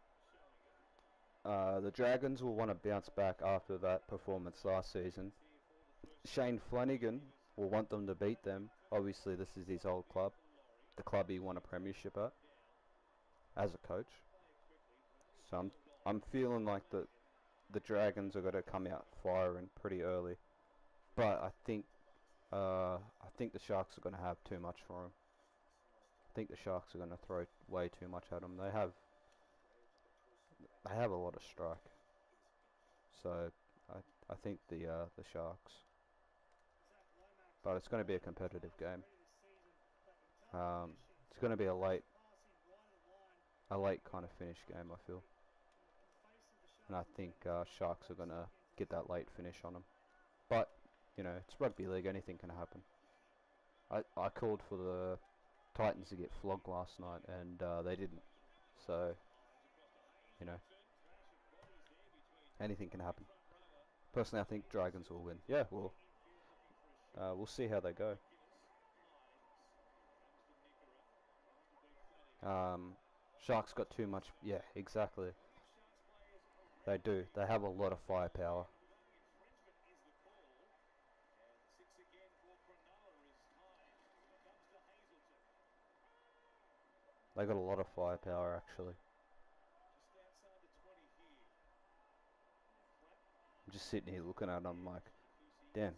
[SPEAKER 1] the Dragons will want to bounce back after that performance last season. Shane Flanagan will want them to beat them. Obviously, this is his old club, the club he won a premiership at as a coach. So I'm feeling like the Dragons are going to come out firing pretty early. But I think the Sharks are going to have too much for him. I think the Sharks are going to throw way too much at him. They have a lot of strike. So I think the Sharks. But it's going to be a competitive game. It's going to be a late kind of finish game, I feel. And I think Sharks are going to get that late finish on them. But, it's rugby league, anything can happen. I called for the Titans to get flogged last night, and they didn't. So, you know, anything can happen. Personally, I think Dragons will win. Yeah, we'll see how they go. Sharks got too much. Yeah, exactly. They do. They have a lot of firepower. They got a lot of firepower actually. I'm just sitting here looking at them like, damn,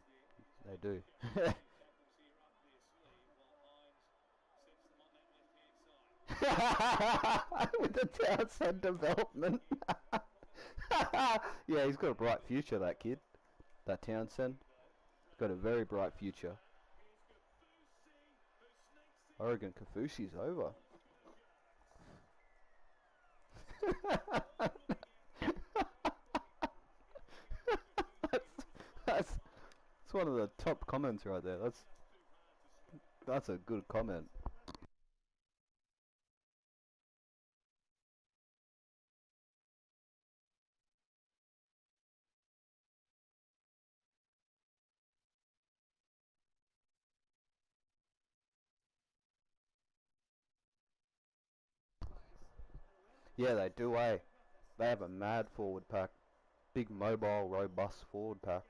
[SPEAKER 1] they do. With the Townsend development. Yeah, he's got a bright future, that kid. That Townsend. Got a very bright future. Oregon Kafushi's over. that's, that's one of the top comments right there. That's a good comment. Yeah, they do, eh? They have a mad forward pack. Big, mobile, robust forward pack.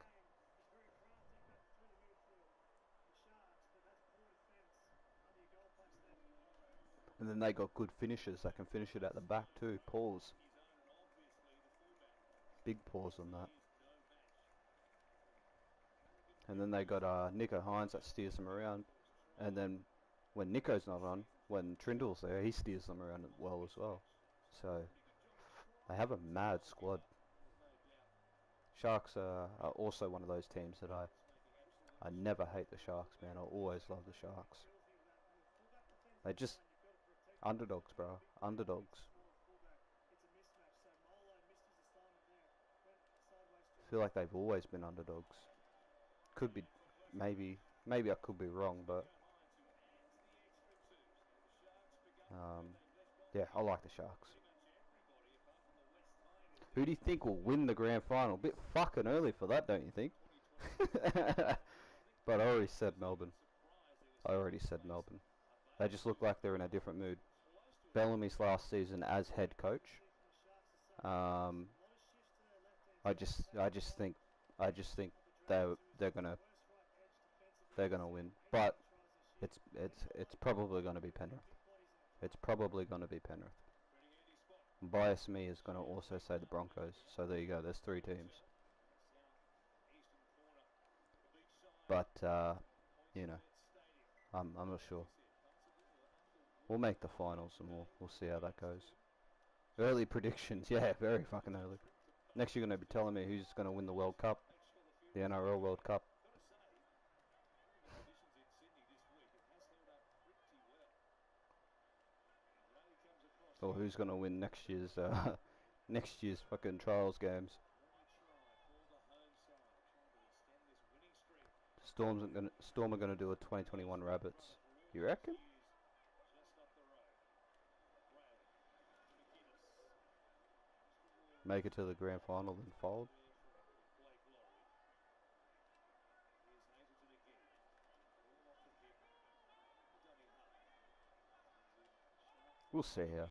[SPEAKER 1] And then they got good finishers that can finish it at the back too. Paws. Big paws on that. And then they got Nico Hines that steers them around. And then when Nico's not on, when Trindle's there, he steers them around well as well. So they have a mad squad. Sharks are also one of those teams that I never hate the Sharks, man. I always love the Sharks. They just underdogs, bro. Underdogs. I feel like they've always been underdogs. Could be, maybe I could be wrong, but yeah, I like the Sharks. Who do you think will win the grand final? Bit fucking early for that, don't you think? But I already said Melbourne. I already said Melbourne. They just look like they're in a different mood. Bellamy's last season as head coach. Um, I just think they're gonna win. But it's probably gonna be Penrith. It's probably gonna be Penrith. Bias me is gonna also say the Broncos. So there you go. There's 3 teams. But you know, I'm not sure. We'll make the finals and we'll see how that goes. Early predictions, yeah, very fucking early. Next you're gonna be telling me who's gonna win the World Cup, the NRL World Cup. Or who's gonna win next year's next year's fucking trials games. Storm are gonna do a 2021 Rabbits. You reckon? Make it to the grand final and fold. We'll see here.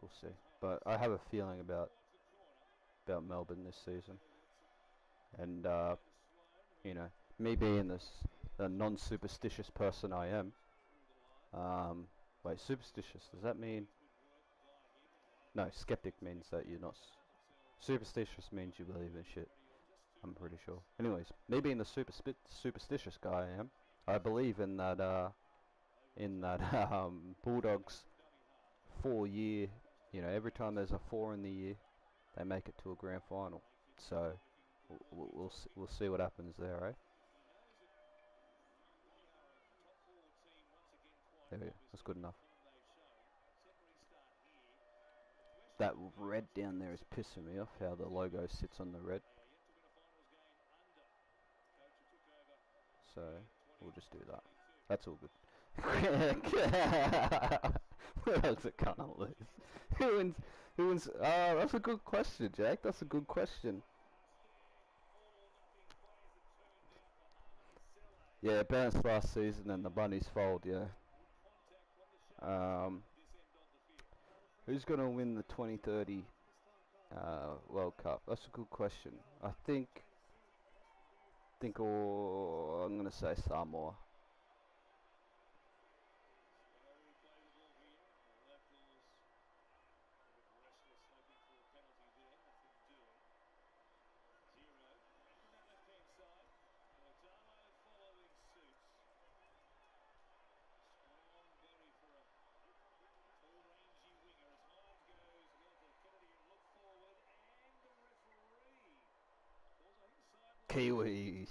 [SPEAKER 1] We'll see. But I have a feeling about Melbourne this season. And you know, me being the non-superstitious person I am. Wait, superstitious, does that mean? No, skeptic means that you're not. Superstitious means you believe in shit. I'm pretty sure. Anyways, me being the superstitious guy I am, I believe in that Bulldogs 4 year. You know, every time there's a 4 in the year, they make it to a grand final. So we'll see what happens there, right? There we go. That's good enough. That red down there is pissing me off. How the logo sits on the red. So we'll just do that. That's all good. What else it can't lose? Who wins? Who wins? That's a good question, Jack. That's a good question. Yeah, bounce last season and the Bunnies fold. Yeah. Um, who's gonna win the 2030 World Cup? That's a good question. I think, or I'm gonna say Samoa. Kiwis.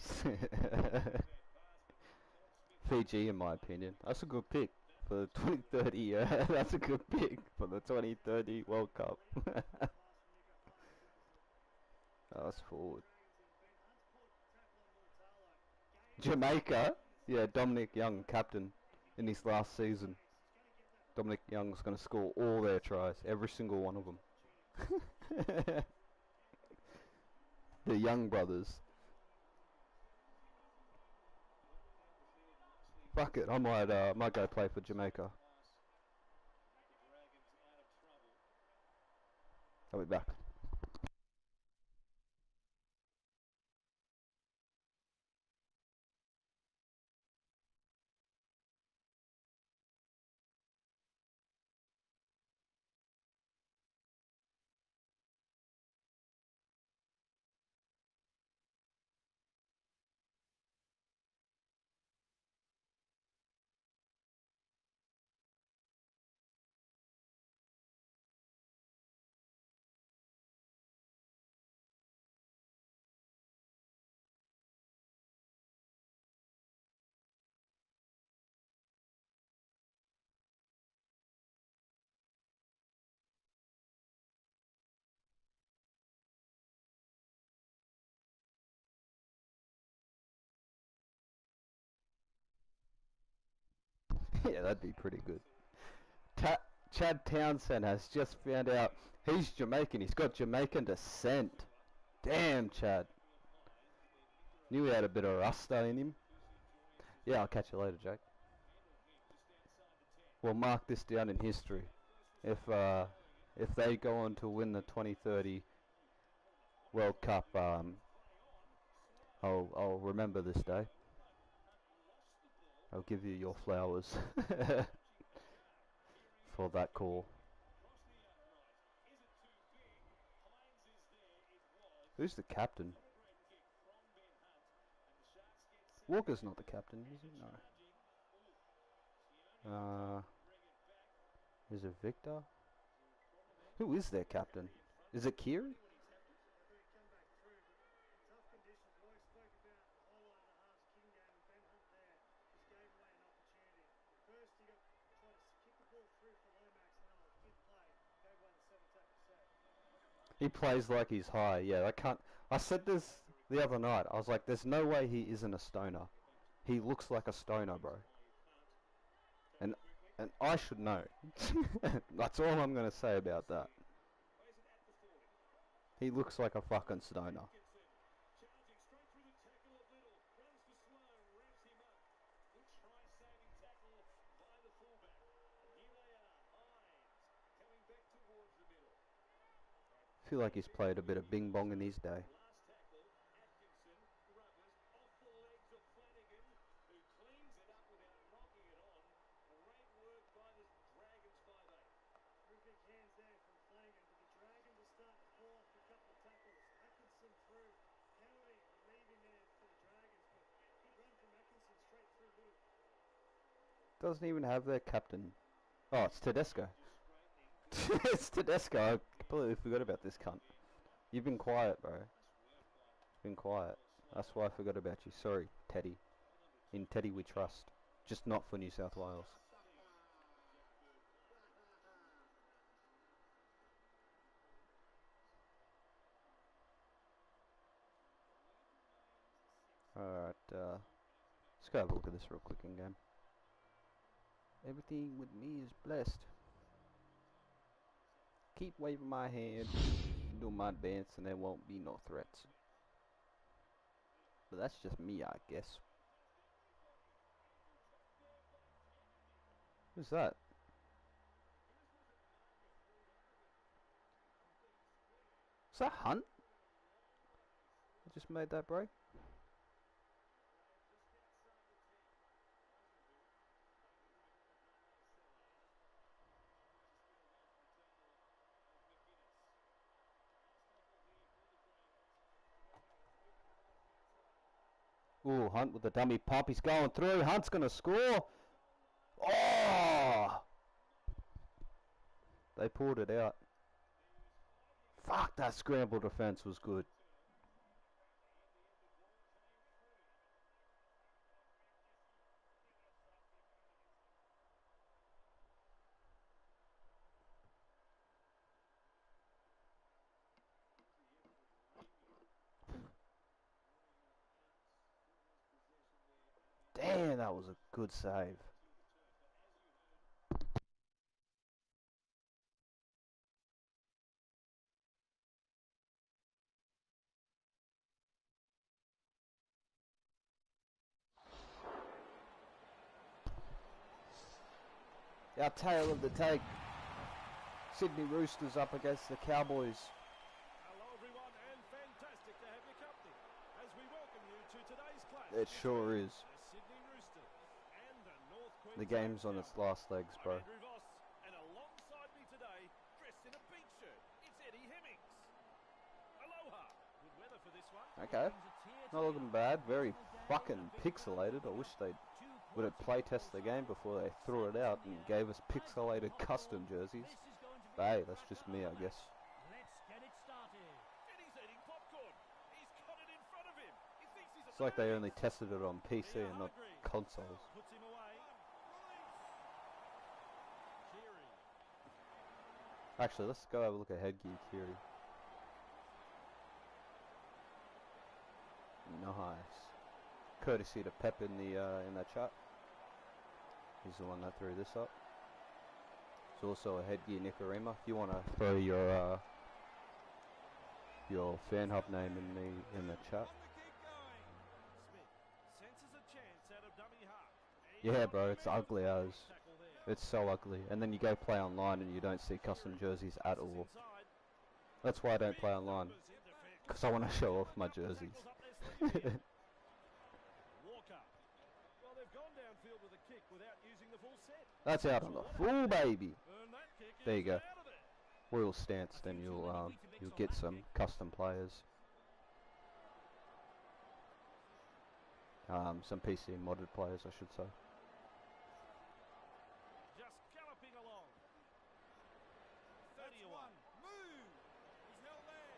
[SPEAKER 1] Fiji, in my opinion. That's a good pick for the 2030. That's a good pick for the 2030 World Cup. That's forward. Jamaica. Yeah, Dominic Young, captain in his last season. Dominic Young's going to score all their tries, every single one of them. The Young brothers. Fuck it, I might go play for Jamaica. I'll be back. Yeah, that'd be pretty good. Chad Townsend has just found out he's Jamaican. He's got Jamaican descent. Damn, Chad. Knew he had a bit of Rasta in him. Yeah, I'll catch you later, Jake. We'll mark this down in history. If they go on to win the 2030 World Cup, I'll remember this day. I'll give you your flowers for that call. Who's the captain? Walker's not the captain, is he? No. Is it Victor? Who is their captain? Is it Kiri? He plays like he's high. Yeah, I can't. I said this the other night. I was like, there's no way he isn't a stoner. He looks like a stoner, bro. And I should know. That's all I'm gonna say about that. He looks like a fucking stoner. I feel like he's played a bit of bing bong in his day. Doesn't even have their captain. Oh, it's Tedesco. It's Tedesco. I completely forgot about this cunt. You've been quiet, bro. You've been quiet. That's why I forgot about you. Sorry, Teddy. In Teddy we trust. Just not for New South Wales. Alright, let's go have a look at this real quick in game. Everything with me is blessed. Keep waving my hand, do my dance, and there won't be no threats. But that's just me, I guess. Who's that? Is that Hunt? I just made that break. Ooh, Hunt with the dummy pump. He's going through. Hunt's going to score. Oh! They pulled it out. Fuck, that scramble defense was good. that was a good save. Our tail of the take. Sydney Roosters up against the Cowboys.
[SPEAKER 2] Hello everyone, and fantastic to have your company as we welcome you to today's clash.
[SPEAKER 1] It sure is.
[SPEAKER 2] The Sydney Roosters and the North Queensland.
[SPEAKER 1] The game's on its last legs, bro.
[SPEAKER 2] I'm Andrew Voss, and alongside me today, dressed in a pink shirt, it's Eddie Hemmings. Aloha. Good weather for this one.
[SPEAKER 1] Okay. Not looking bad. Very fucking pixelated. I wish they would have playtest the game before they threw it out and gave us pixelated custom jerseys. But hey, that's just me, I guess.
[SPEAKER 2] Let's get it started. Eddie's eating popcorn. He's got it in front of him. He thinks he's
[SPEAKER 1] It's like they only tested it on PC and not consoles.
[SPEAKER 2] Puts him away. Kiri.
[SPEAKER 1] Actually, let's go have a look at headgear, Kiri. Nice. Courtesy to Pep in that chat. He's the one that threw this up. It's also a headgear Nicarima. If you want to throw your fan hub name in the chat. Yeah, bro, it's ugly as. It's so ugly. And then you go play online and you don't see custom jerseys at all. That's why I don't play online. Because I want to show off my jerseys. That's out on the full, baby. There you go. Royal stance, then you'll get some custom players. Some PC modded players, I should say.
[SPEAKER 2] Just galloping along. 31. Move. He's held there.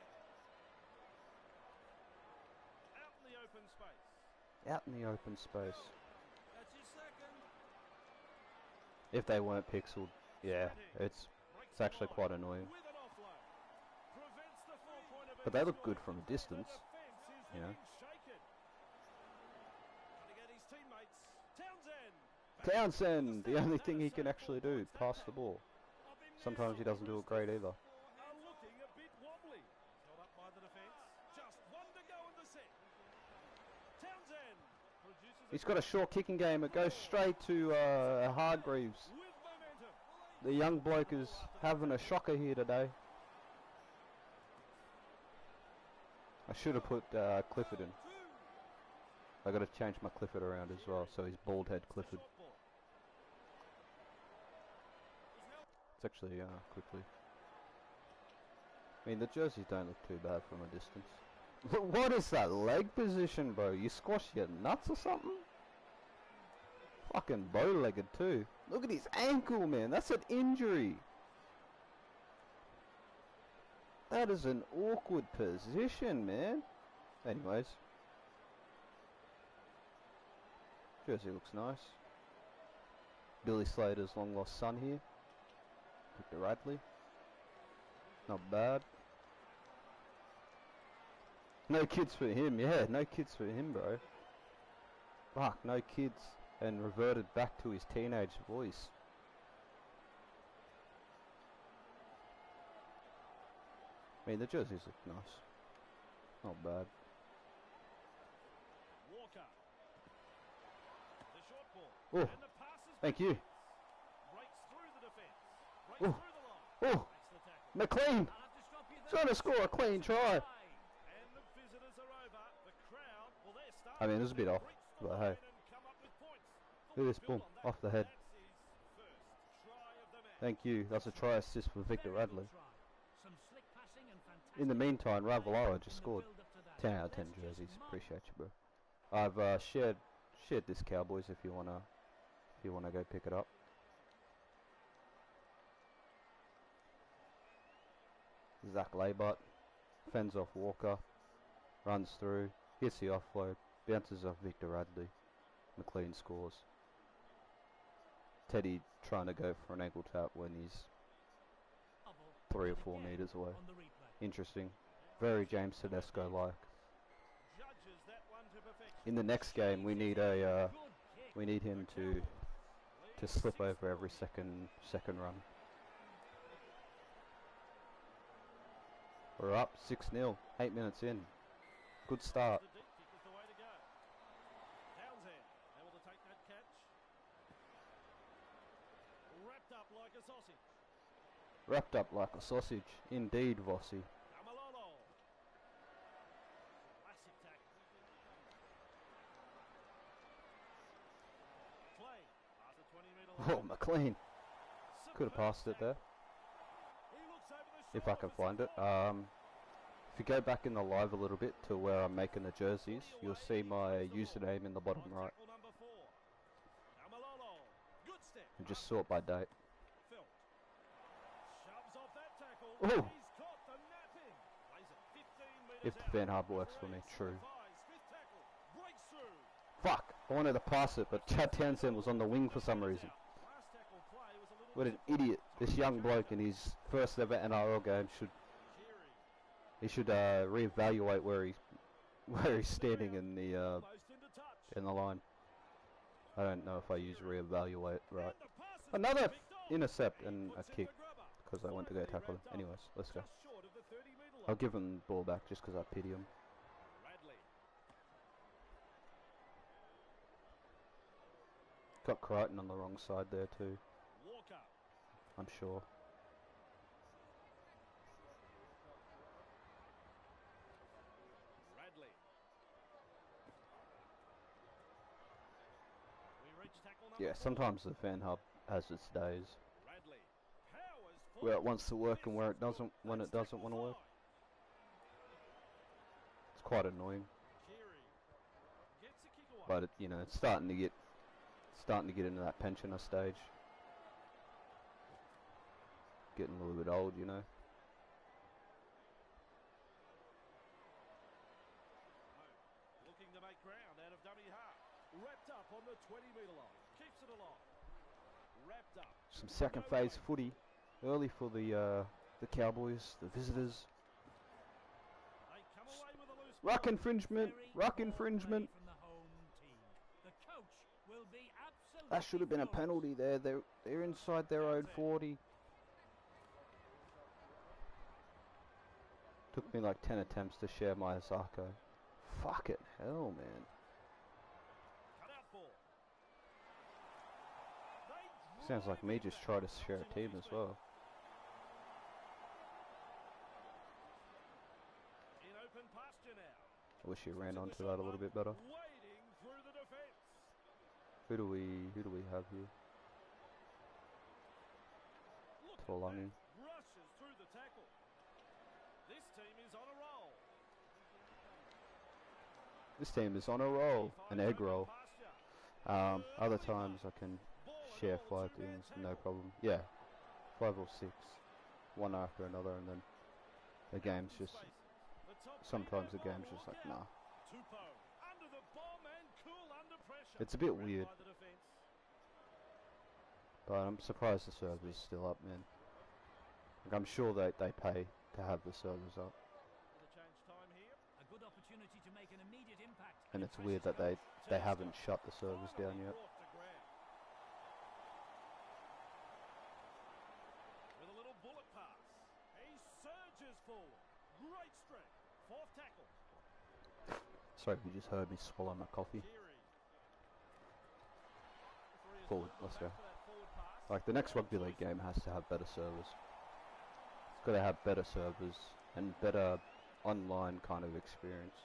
[SPEAKER 2] Out in the open space.
[SPEAKER 1] Out in the open space.
[SPEAKER 2] That's his second.
[SPEAKER 1] If they weren't pixeled, yeah, it's actually quite annoying. But they look good from a distance, you know. Townsend, the only thing he can actually do, pass the ball. Sometimes he doesn't do it great either. He's got a short kicking game. It goes straight to Hargreaves. The young bloke is having a shocker here today. I should have put Clifford in. I got to change my Clifford around as well, so he's bald head Clifford. It's actually quickly. I mean, the jerseys don't look too bad from a distance. What is that leg position, bro? You squash your nuts or something? Fucking bow-legged too. Look at his ankle, man. That's an injury. That is an awkward position, man. Anyways. Jersey looks nice. Billy Slater's long lost son here. Victor Radley. Not bad. No kids for him, yeah, no kids for him, bro. Fuck, no kids. And reverted back to his teenage voice. I mean, the jerseys look nice. Not bad.
[SPEAKER 2] Walker. The short ball.
[SPEAKER 1] Oh, thank you.
[SPEAKER 2] Breaks through the defense. Breaks
[SPEAKER 1] through the line. Oh, McLean trying to score a clean try. I mean, it was a bit off, but hey. Look at this, boom, off the head. Thank you. That's a try assist for Victor Radley. In the meantime, Ravalawa just scored 10 out of 10 jerseys. Appreciate you, bro. I've shared this Cowboys if you wanna go pick it up. Zach Laybut fends off Walker, runs through, hits the offload, bounces off Victor Radley. McLean scores. Teddy trying to go for an ankle tap when he's 3 or 4 meters away. Interesting. Very James Tedesco like. In the next game we need a We need him to slip over every second run. We're up 6-0, 8 minutes in. Good start. Wrapped up like a sausage. Indeed, Vossi. Oh, McLean. Could have passed it there. If I can find it. If you go back in the live a little bit to where I'm making the jerseys, you'll see my username in the bottom right. And just sort by date. Oh! If the fan hub works for me, true. Fuck! I wanted to pass it, but Chad Townsend was on the wing for some reason. What an idiot! This young bloke in his first ever NRL game should reevaluate where he's standing in the line. I don't know if I use reevaluate right. Another intercept and a kick because I went to go tackle him. Anyways, let's go. I'll give him the ball back just because I pity him. Got Crichton on the wrong side there too. I'm sure. Yeah, sometimes the fan hub has its days where it wants to work and where it doesn't when it doesn't want to work. It's quite annoying. But you know, it's starting to get into that pensioner stage. Getting a little bit old, you know.
[SPEAKER 2] Looking to make ground out of dummy half. Wrapped up on the 20-metre line. Keeps it alive. Wrapped up.
[SPEAKER 1] Some second phase footy early for the Cowboys, the visitors. Ruck infringement. Ruck infringement. That should have been a penalty there. They're inside their own 40. Took me like 10 attempts to share my Asako. Fucking hell, man. Sounds like me just try to share a team as well. I wish he ran onto that a little bit better. Who do we have here? Tuolangi. This team is on a roll. An egg roll. Other times I can share 5 teams, no problem. Yeah, 5 or 6, one after another, and then the game's just. Sometimes the game's just like nah. It's a bit weird, but I'm surprised the server's still up, man. Like, I'm sure they pay to have the servers up. And it's weird that they haven't shut the servers down yet.
[SPEAKER 2] With a little bullet pass, he surges forward. Great strength. Fourth tackle.
[SPEAKER 1] Sorry if you just heard me swallow my coffee. Forward, let's go. Like, the next rugby league game has to have better servers. It's got to have better servers and better online kind of experience.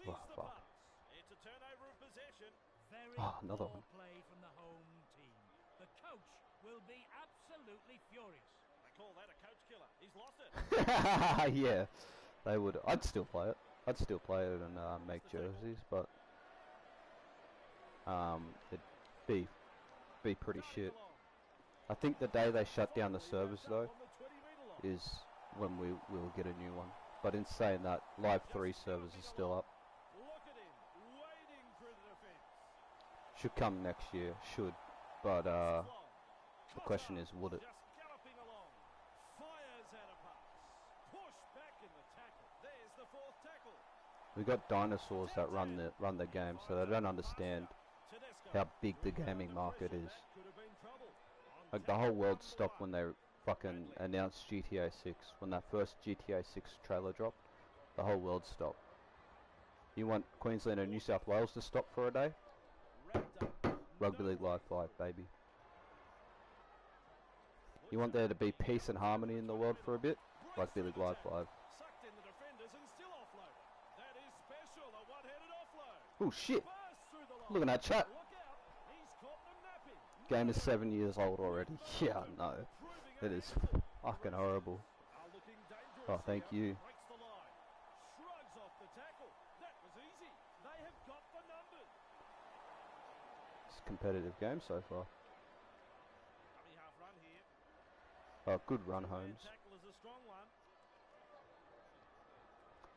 [SPEAKER 1] Oh, fuck.
[SPEAKER 2] It's a turnover of possession.
[SPEAKER 1] Oh, another one.
[SPEAKER 3] Play from the home team. The coach will be absolutely furious.
[SPEAKER 2] They call that a coach killer. He's lost it.
[SPEAKER 1] Yeah, they would. I'd still play it. I'd still play it and make jerseys, but it'd be pretty shit. I think the day they shut down the servers though is when we'll get a new one. But in saying that, Live 3 servers are still up. Should come next year, should. But the question is, would it? We got dinosaurs that run the game, so they don't understand how big the gaming market is. Like the whole world stopped when they fucking announced GTA 6. When that first GTA 6 trailer dropped, the whole world stopped. You want Queensland and New South Wales to stop for a day? Rugby League Live 5, baby. You want there to be peace and harmony in the world for a bit? Rugby League Live 5. Oh shit! Look at that chat. Game is 7 years old already. Yeah, no. It is fucking horrible. Oh, thank you. It's a competitive game so far. Oh, good run, Holmes.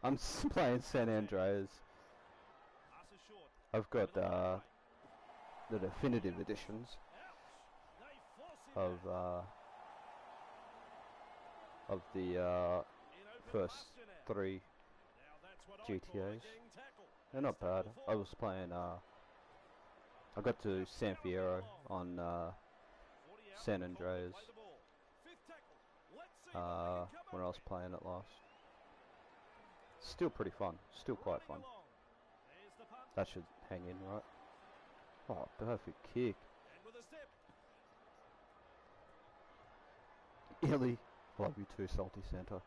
[SPEAKER 1] I'm playing San Andreas. I've got the definitive editions of the first 3 GTAs. They're not bad. I was playing I got to San Fierro on San Andreas when I was playing it last. Still pretty fun. Still quite fun. That should hang in, right? Oh, perfect kick. Illy. Love you too, Salty Santa.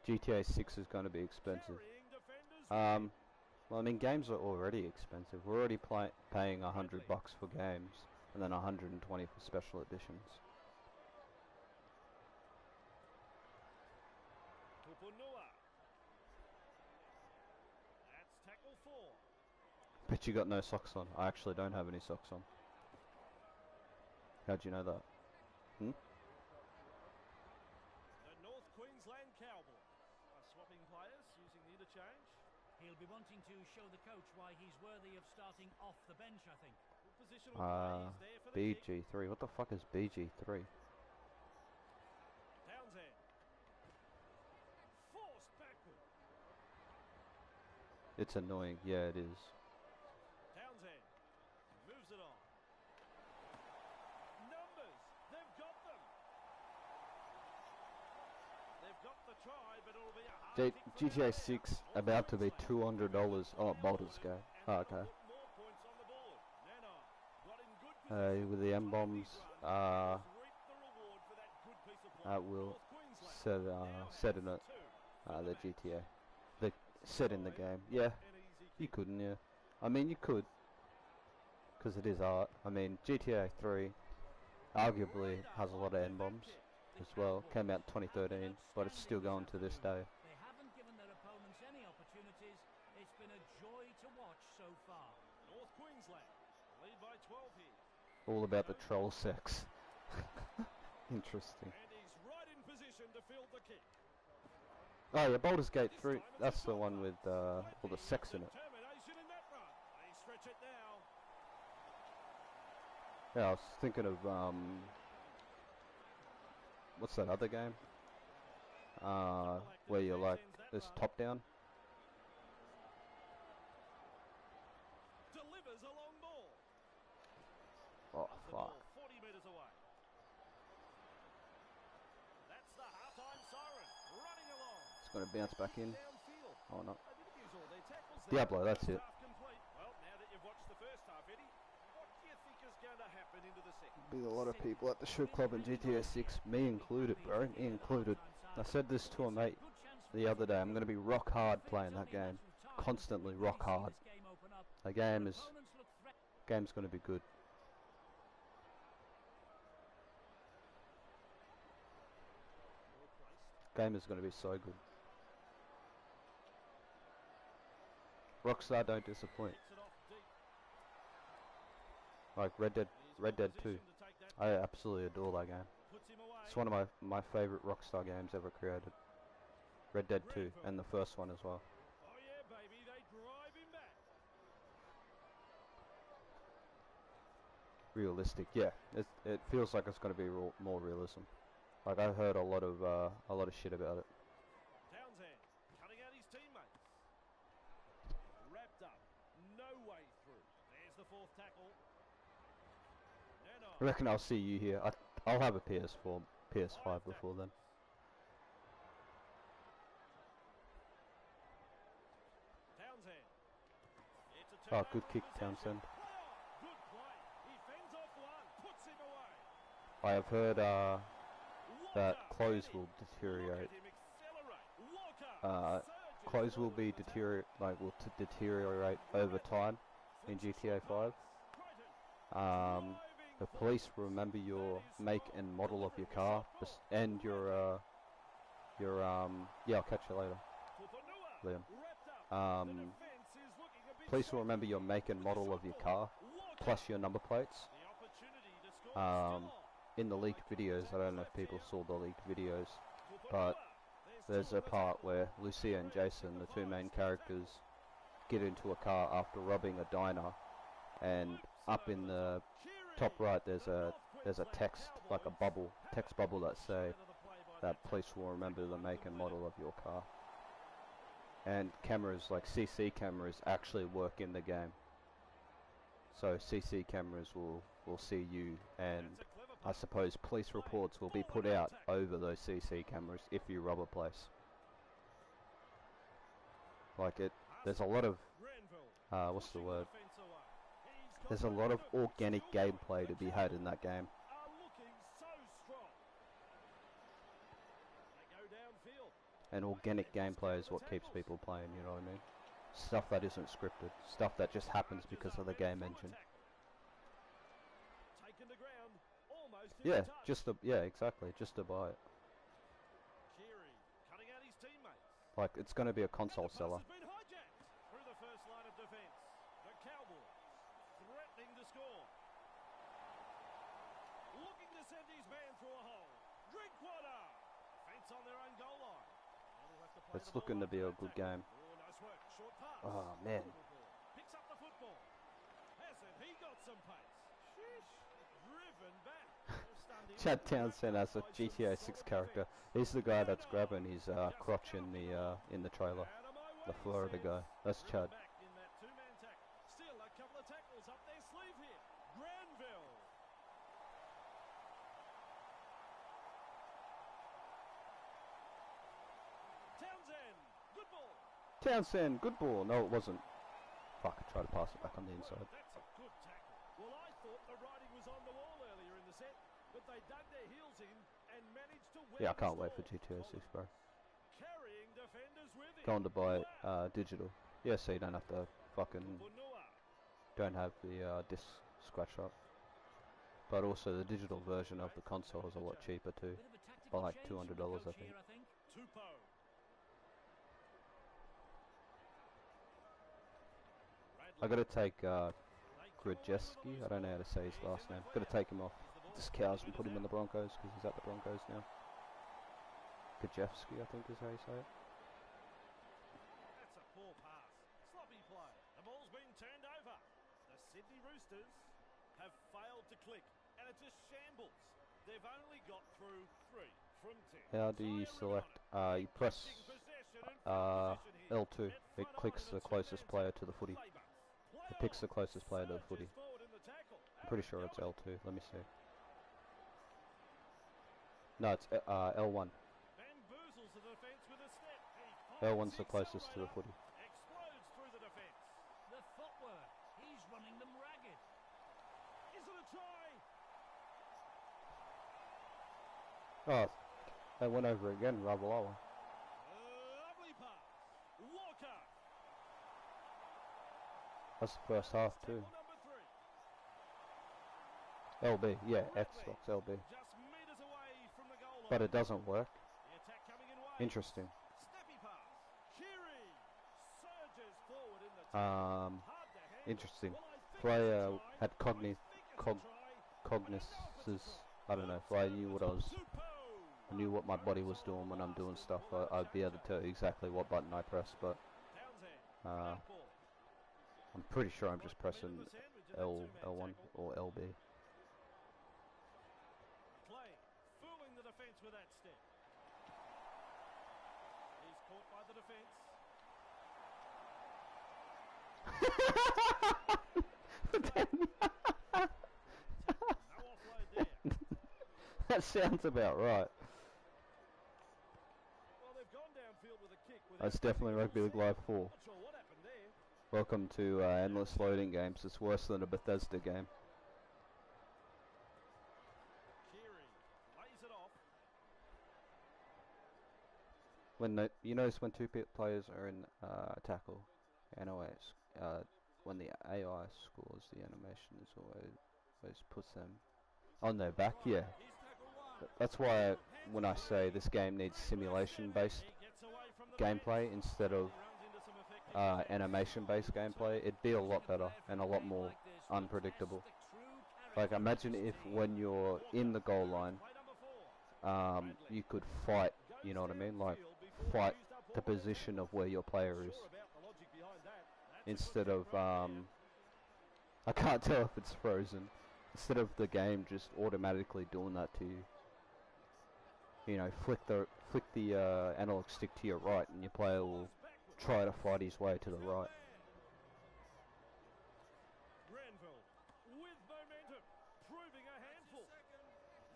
[SPEAKER 1] GTA 6 is going to be expensive. Well, I mean, games are already expensive. We're already paying $100 for games, and then 120 for special editions. Bet you got no socks on. I actually don't have any socks on. How'd you know that? Hmm?
[SPEAKER 2] The North Queensland Cowboys are swapping players using the interchange.
[SPEAKER 3] He'll be wanting to show the coach why he's worthy of starting off the bench, I think.
[SPEAKER 2] Good positional play. He's there for the kick.
[SPEAKER 1] BG3. What the fuck is BG3?
[SPEAKER 2] Townsend. Forced backward.
[SPEAKER 1] It's annoying. Yeah, it is.
[SPEAKER 2] Townsend moves it on. Numbers. They've got them. They've got the try, but it'll be a hard kick for
[SPEAKER 1] GTA
[SPEAKER 2] them.
[SPEAKER 1] 6 about to be $200. Oh, Baldur's Gate. Oh, okay.
[SPEAKER 2] More points on the board. Nana got in good position.
[SPEAKER 1] With the M bombs,
[SPEAKER 2] Reap the reward for that good piece of play.
[SPEAKER 1] will
[SPEAKER 2] North Queensland
[SPEAKER 1] set in it. The GTA. The set in the game. Yeah, you couldn't. Yeah, I mean you could, because it is art. I mean GTA 3 arguably has a lot of N bombs as well. Came out in 2013, but it's still going to this day.
[SPEAKER 3] They haven't given their opponents any opportunities. It's been a joy to watch so far.
[SPEAKER 2] North Queensland lead by 12 here.
[SPEAKER 1] All about the troll sex. Interesting.
[SPEAKER 2] And he's right in position to field the kick.
[SPEAKER 1] Oh yeah, Baldur's Gate 3. That's the one with all the sex in it.
[SPEAKER 2] Determination in that run. They stretch it now.
[SPEAKER 1] Yeah, I was thinking of what's that other game? Where you're like this top down.
[SPEAKER 2] Delivers a long ball.
[SPEAKER 1] Oh
[SPEAKER 2] Runs the
[SPEAKER 1] fuck!
[SPEAKER 2] ball 40 metres away. That's the half-time siren. Running along.
[SPEAKER 1] It's gonna bounce back in.
[SPEAKER 2] Downfield.
[SPEAKER 1] Oh no.
[SPEAKER 2] They didn't use all their tackles there.
[SPEAKER 1] Diablo, that's it.
[SPEAKER 2] First half complete. Well, now that you've watched the first half, Eddie, what do you think is going to happen into the second?
[SPEAKER 1] Be a lot of people at the strip club in GTA 6, me included, bro. Me included. I said this to a mate the other day. I'm gonna be rock hard playing that game. Constantly rock hard. The game's gonna be good. Game is gonna be so good. Rockstar don't disappoint.
[SPEAKER 2] Gets it off deep.
[SPEAKER 1] Like Red Dead 2. I absolutely adore that game.
[SPEAKER 2] Puts him away.
[SPEAKER 1] It's one of my favorite Rockstar games ever created. Red Dead 2 and the first one as well.
[SPEAKER 2] Oh yeah, baby, they drive him back.
[SPEAKER 1] Realistic, yeah. It feels like it's going to be more realism. Like I heard a lot of shit about it.
[SPEAKER 2] Townsend
[SPEAKER 1] I reckon I'll see you here. I'll have a PS4, PS5 before then.
[SPEAKER 2] Townsend. It's a
[SPEAKER 1] Oh,
[SPEAKER 2] turnover
[SPEAKER 1] good
[SPEAKER 2] of
[SPEAKER 1] kick,
[SPEAKER 2] possession.
[SPEAKER 1] Townsend.
[SPEAKER 2] Play on. Good play. He fends off one, puts him away.
[SPEAKER 1] I have heard that
[SPEAKER 2] Walker,
[SPEAKER 1] clothes
[SPEAKER 2] heading.
[SPEAKER 1] will
[SPEAKER 2] Look
[SPEAKER 1] deteriorate.
[SPEAKER 2] at him accelerate. Walker, surges
[SPEAKER 1] Clothes will be
[SPEAKER 2] forward in the tackle.
[SPEAKER 1] deteriorate over time in GTA 5. The police will remember your make and model of your car and your yeah, I'll catch you later, Liam. Police will remember your make and model of your car plus your number plates. In the leaked videos, I don't know if people saw the leaked videos, but there's a part where Lucia and Jason, the two main characters, get into a car after robbing a diner, and up in the top right there's a text, like a text bubble that say that police will remember the make and model of your car. And cameras, like CC cameras, actually work in the game. So CC cameras will see you, and I suppose police reports will be put out over those CC cameras if you rob a place. Like there's a lot of, what's the word? There's a lot of organic gameplay to be had in that game. And organic gameplay is what keeps people playing, you know what I mean? Stuff that isn't scripted. Stuff that just happens because of the game engine. Yeah, exactly, just to buy it. Like, it's going to be a console seller. It's looking to be a good game. Oh man.
[SPEAKER 2] Picks up the football. Hasn't he got some pace? Driven back.
[SPEAKER 1] Chad Townsend as a GTA 6 character. He's the guy that's grabbing his crotch in the trailer. The Florida guy. That's Chad.
[SPEAKER 2] Still a couple of tackles up their sleeve here. Granville.
[SPEAKER 1] Townsend, good ball. No, it wasn't. Fuck, I tried to pass it back on the inside.
[SPEAKER 2] That's a good tackle. Well, I thought the writing was on the wall earlier in the set, but they dug their heels in and managed to win.
[SPEAKER 1] Yeah, I can't wait for GTA 6, bro.
[SPEAKER 2] Carrying defenders with him.
[SPEAKER 1] Going to buy digital. Yeah, so you don't have to fucking don't have the disc scratch up. But also the digital version of the console is a lot cheaper too. By like $200, I think. I gotta take Grudjeski, I don't know how to say his last name. Gotta take him off the Cows and put him in the Broncos because he's at the Broncos now. Grudjeski, I think is how you say it.
[SPEAKER 2] That's a poor pass. Sloppy play. The ball's been turned over. The Sydney Roosters have failed to click, and it's a shambles. They've only got through 3 from 10.
[SPEAKER 1] How do you select? You press L2. It clicks the closest player to the footy. It picks the closest player to the footy. I'm pretty sure it's L2. Let me see. No, it's L1. L1's the closest to the footy.
[SPEAKER 2] Explodes through the defense.
[SPEAKER 3] The footwork. He's running them ragged.
[SPEAKER 2] Is it a try?
[SPEAKER 1] Oh, they went over again, Ravalawa.
[SPEAKER 2] Lovely pass. Walker.
[SPEAKER 1] That's the first half too.
[SPEAKER 2] Number 3.
[SPEAKER 1] LB, yeah, Xbox LB.
[SPEAKER 2] Just meters away from the goal line.
[SPEAKER 1] But it doesn't work.
[SPEAKER 2] The attack coming in waves.
[SPEAKER 1] Interesting.
[SPEAKER 2] Snappy pass. Keary surges forward in the hard to handle.
[SPEAKER 1] Interesting.
[SPEAKER 2] Well, I think
[SPEAKER 1] Player
[SPEAKER 2] it's a try.
[SPEAKER 1] had
[SPEAKER 2] I
[SPEAKER 1] cognises. I don't know, if I knew what I knew what my body was doing when I'm doing stuff, I'd be able to tell you exactly what button I press, but I'm pretty sure I'm just pressing L1 or LB.
[SPEAKER 2] Clay fooling the defence with that step. He's caught by the defence.
[SPEAKER 1] That sounds about right.
[SPEAKER 2] Well, they've gone downfield with a kick.
[SPEAKER 1] That's definitely Rugby League Live 4.
[SPEAKER 2] Not sure what happened there.
[SPEAKER 1] Welcome to endless loading games. It's worse than a Bethesda game.
[SPEAKER 2] Keary lays it off.
[SPEAKER 1] When you notice when two players are in tackle, anyways, when the AI scores, the animation is always puts them on their back. Yeah, that's why when I say this game needs simulation-based gameplay instead of animation-based gameplay, it'd be a lot better and a lot more unpredictable. Like imagine if when you're in the goal line, you could fight. You know what I mean? Like fight the position of where your player is. Instead of I can't tell if it's frozen. Instead of the game just automatically doing that to you. You know, flick the analog stick to your right, and your player will try to fight his way to the right.
[SPEAKER 2] Granville with momentum, proving a handful.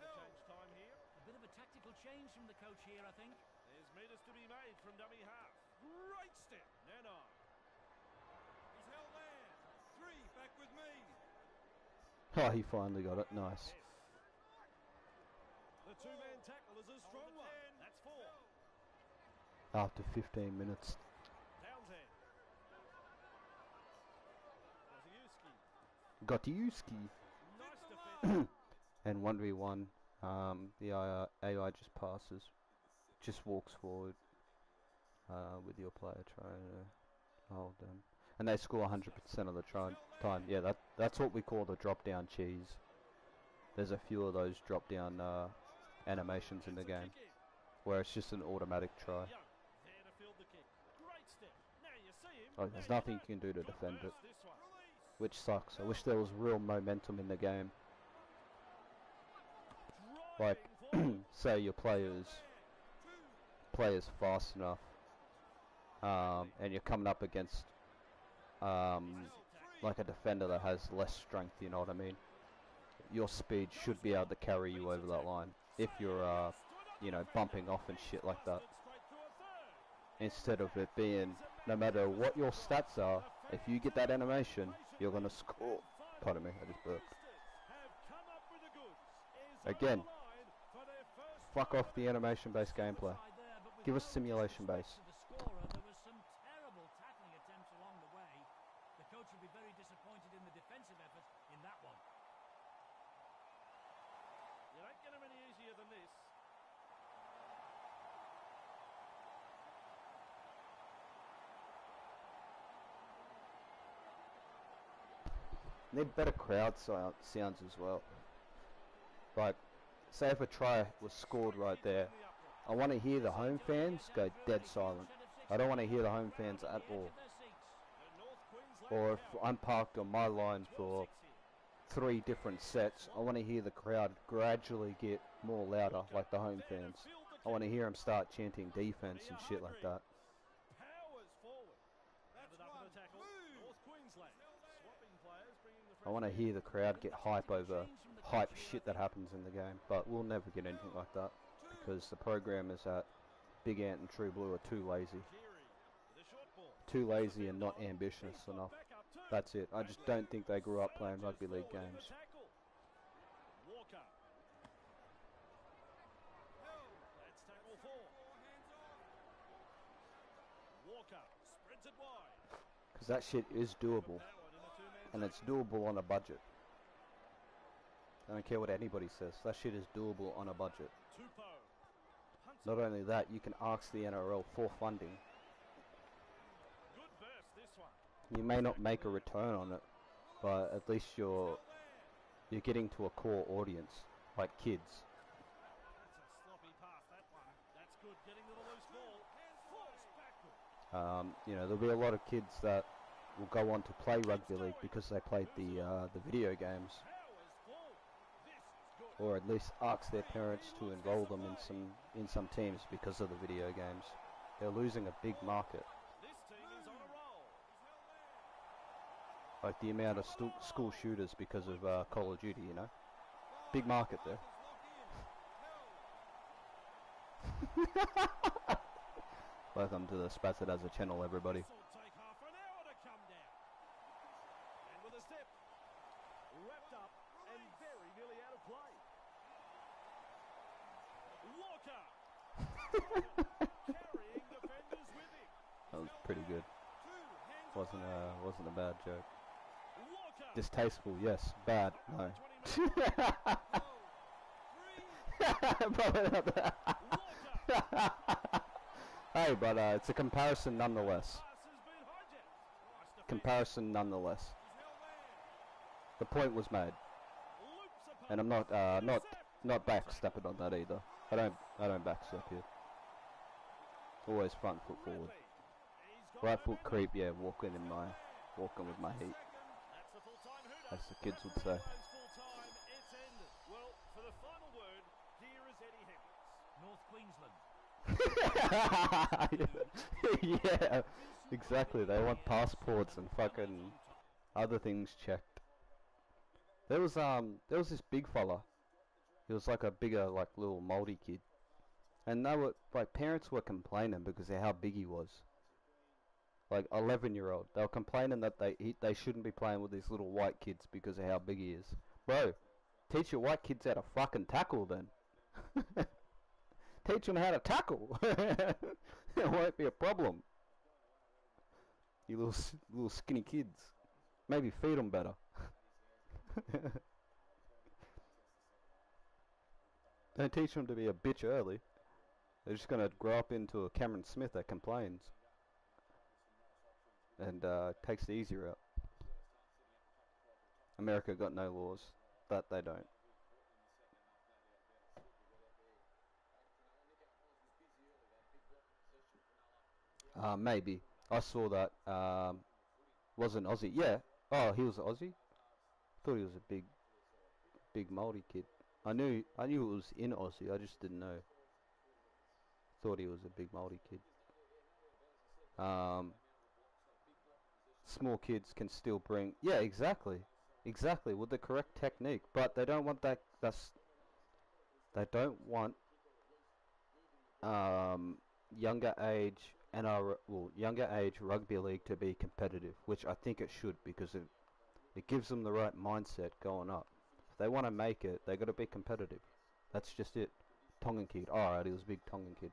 [SPEAKER 2] Change time here.
[SPEAKER 3] A bit of a tactical change from the coach here, I think.
[SPEAKER 2] There's meters to be made from dummy half. Great step, Nano.
[SPEAKER 4] He's held there. 3, back with me.
[SPEAKER 1] Oh, he finally got it. Nice.
[SPEAKER 2] The two-man tackle is a strong one. That's 4.
[SPEAKER 1] After 15 minutes.
[SPEAKER 2] Townsend. Koziuski.
[SPEAKER 1] Gotiuski.
[SPEAKER 2] Nice defense.
[SPEAKER 1] And 1v1, the AI just passes, just walks forward with your player trying to hold them. And they score 100% of the time. Yeah, that's what we call the drop-down cheese. There's a few of those drop-down animations in the game, where it's just an automatic try. Oh, there's nothing you can do to defend it, which sucks. I wish there was real momentum in the game. Like, say your player's fast enough, and you're coming up against like a defender that has less strength, you know what I mean? Your speed should be able to carry you over that line if you're, you know, bumping off and shit like that. Instead of it being, no matter what your stats are, if you get that animation, you're gonna score. Pardon me, I just burped. Again, fuck off the animation-based gameplay. Give us simulation-based.
[SPEAKER 3] There was some terrible tackling attempts along the way. The coach would be very disappointed in the defensive effort in that one.
[SPEAKER 2] You don't get them any easier than this.
[SPEAKER 1] Need better crowd sounds as well. Like, say if a try was scored right there, I want to hear the home fans go dead silent. I don't want to hear the home fans at all. Or if I'm parked on my line for 3 different sets, I want to hear the crowd gradually get more louder, like the home fans. I want to hear them start chanting defense and shit like that.
[SPEAKER 2] Powers forward. That's up in the tackle. North Queensland. Swapping players, bringing the
[SPEAKER 1] I want to hear the crowd get hype over hype shit that happens in the game, but we'll never get anything like that because the programmers at Big Ant and True Blue are too lazy. Too lazy and not ambitious enough. That's it. I just don't think they grew up playing rugby league games.
[SPEAKER 2] Walker. That's tackle 4. Walker spreads it wide.
[SPEAKER 1] Because that shit is doable. And it's doable on a budget. I don't care what anybody says. That shit is doable on a budget. Not only that, you can ask the NRL for funding.
[SPEAKER 2] Good burst, this one.
[SPEAKER 1] You may not make a return on it, but at least you're getting to a core audience, like kids.
[SPEAKER 2] That's a sloppy pass, that one. That's good, getting to the loose ball. Force backward.
[SPEAKER 1] You know, there'll be a lot of kids that will go on to play rugby league because they played the video games, or at least ask their parents to enroll them in some teams because of the video games. They're losing a big market.
[SPEAKER 2] This team is on a roll.
[SPEAKER 1] Like the amount of school shooters because of Call of Duty, you know. Big market there. Welcome to the Spazadaza channel, everybody.
[SPEAKER 2] This will take half an hour to come down. And with a step, wrapped up and very nearly out of play. Walker. Carrying defenders with him.
[SPEAKER 1] That was pretty good. Wasn't a bad joke.
[SPEAKER 2] Walker.
[SPEAKER 1] Distasteful, yes. Bad, no.
[SPEAKER 2] 20 minutes.
[SPEAKER 1] Probably not that.
[SPEAKER 2] Walker.
[SPEAKER 1] Hey, but it's a comparison nonetheless.
[SPEAKER 2] Pass has been hijacked. Nice defense.
[SPEAKER 1] Comparison nonetheless.
[SPEAKER 2] He's held there.
[SPEAKER 1] The point was made,
[SPEAKER 2] Loops apart.
[SPEAKER 1] and I'm not
[SPEAKER 2] Intercept.
[SPEAKER 1] not backstepping on that either. I don't backstep here. Always front foot forward.
[SPEAKER 2] Rugby. He's got
[SPEAKER 1] Right foot
[SPEAKER 2] momentum.
[SPEAKER 1] creep, yeah, walking with my heat,
[SPEAKER 2] That's the full-time hooter.
[SPEAKER 1] as the kids would say.
[SPEAKER 2] Referee blows full-time. It's ended. Well, for the final word, here is Eddie Hendricks.
[SPEAKER 3] North Queensland.
[SPEAKER 1] Yeah, exactly. They want passports and fucking other things checked. There was this big fella. He was like a bigger, like little Māori kid, and they were like, parents were complaining because of how big he was. Like 11-year-old, they were complaining that they shouldn't be playing with these little white kids because of how big he is. Bro, teach your white kids how to fucking tackle then. Teach them how to tackle. It won't be a problem. You little skinny kids. Maybe feed them better. Don't teach them to be a bitch early. They're just gonna grow up into a Cameron Smith that complains and takes the easy route. America got no laws. That they don't. Maybe. I saw that. Wasn't Aussie. Yeah. Oh, he was Aussie? Thought he was a big Māori kid. I knew it was in Aussie, I just didn't know. Thought he was a big Māori kid. Small kids can still bring... Yeah, exactly. Exactly, with the correct technique. But they don't want that... They don't want... younger age... younger age rugby league to be competitive, which I think it should, because it gives them the right mindset going up. If they want to make it, they got to be competitive. That's just it. Tongan kid. Alright, he was a big Tongan kid.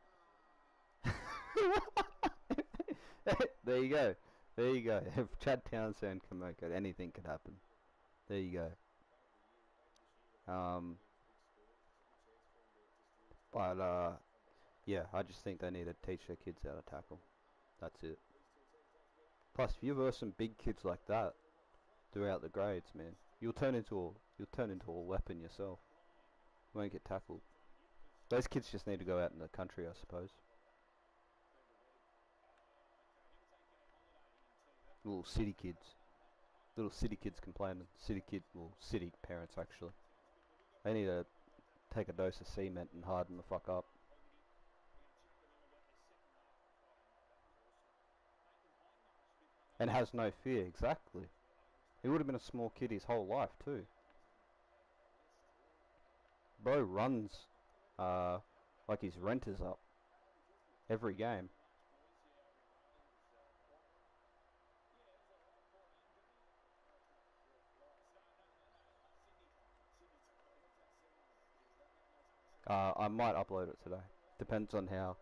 [SPEAKER 1] There you go. There you go. If Chad Townsend can make it, anything could happen. There you go. Yeah, I just think they need to teach their kids how to tackle. That's it. Plus, if you verse some big kids like that throughout the grades, man, you'll turn into a weapon yourself. You won't get tackled. Those kids just need to go out in the country, I suppose. Little city kids complaining. City parents actually. They need to take a dose of cement and harden the fuck up. And has no fear, exactly. He would have been a small kid his whole life too. Bro runs like his rent is up every game. I might upload it today. Depends on how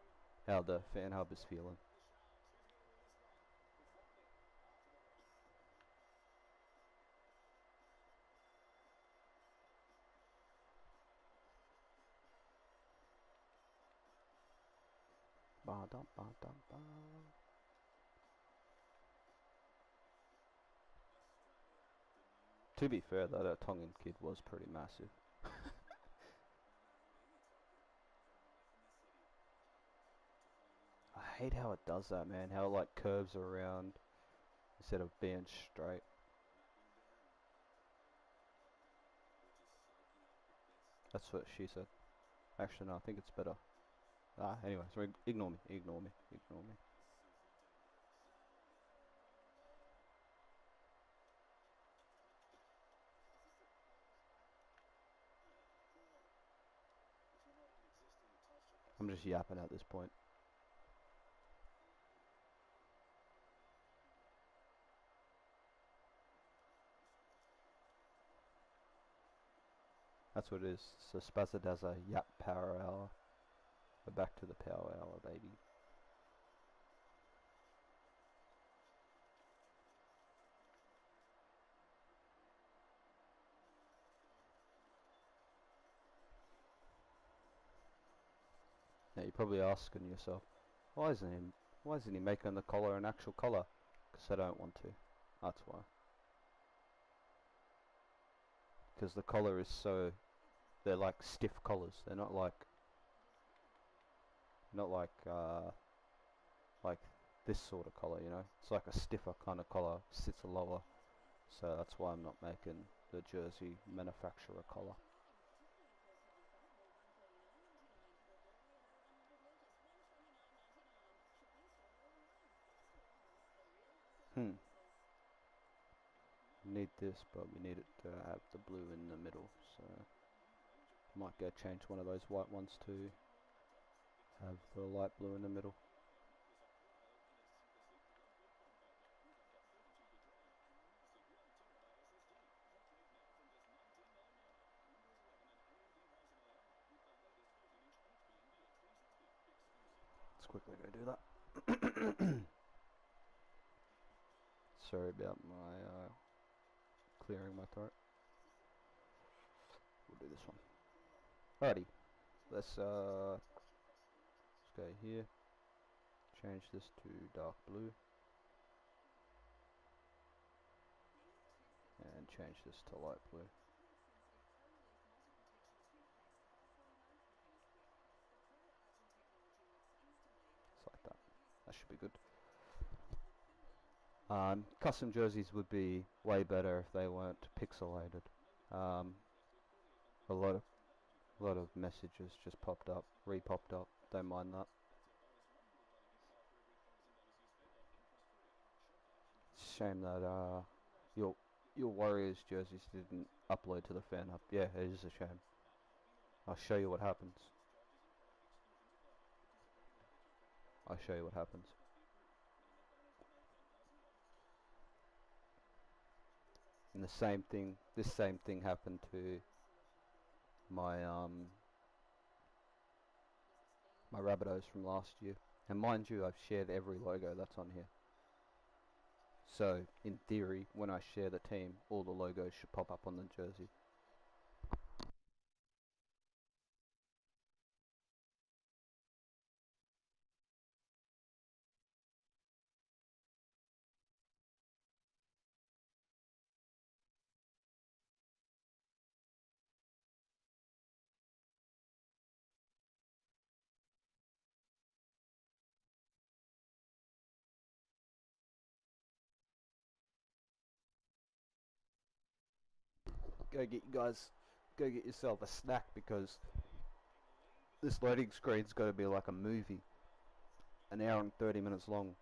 [SPEAKER 1] the fan hub is feeling. Ba-dum-ba-dum-ba. To be fair, that Tongan kid was pretty massive. I hate how it does that, man. How it like curves around instead of being straight. That's what she said. Actually, no, I think it's better. Anyway, so ignore me. I'm just just yapping at this point. That's what it is. So Spazza does a yap power hour. We're back to the power hour, baby. Now you're probably asking yourself, why isn't he making the collar an actual collar? Because I don't want to. That's why. Because the collar is so, they're like stiff collars. They're not like like this sort of collar, you know. It's like a stiffer kind of collar, sits lower. So that's why I'm not making the jersey manufacturer collar. Need this, but we need it to have the blue in the middle, so might go change one of those white ones to have the light blue in the middle. Let's quickly go do that. Sorry about my clearing my throat. We'll do this one. Alrighty, let's go here. Change this to dark blue. And change this to light blue. Just like that. That should be good. Custom jerseys would be way better if they weren't pixelated. A lot of messages just popped up, re-popped up. Don't mind that. It's a shame that your Warriors jerseys didn't upload to the fan hub. Yeah, it is a shame. I'll show you what happens. I'll show you what happens. And this same thing happened to my my Rabbitohs from last year. And mind you, I've shared every logo that's on here. So, in theory, when I share the team, all the logos should pop up on the jersey. Go get yourself a snack because this loading screen's got to be like a movie, an hour and 30 minutes long.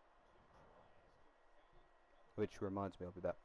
[SPEAKER 1] Which reminds me, I'll be back.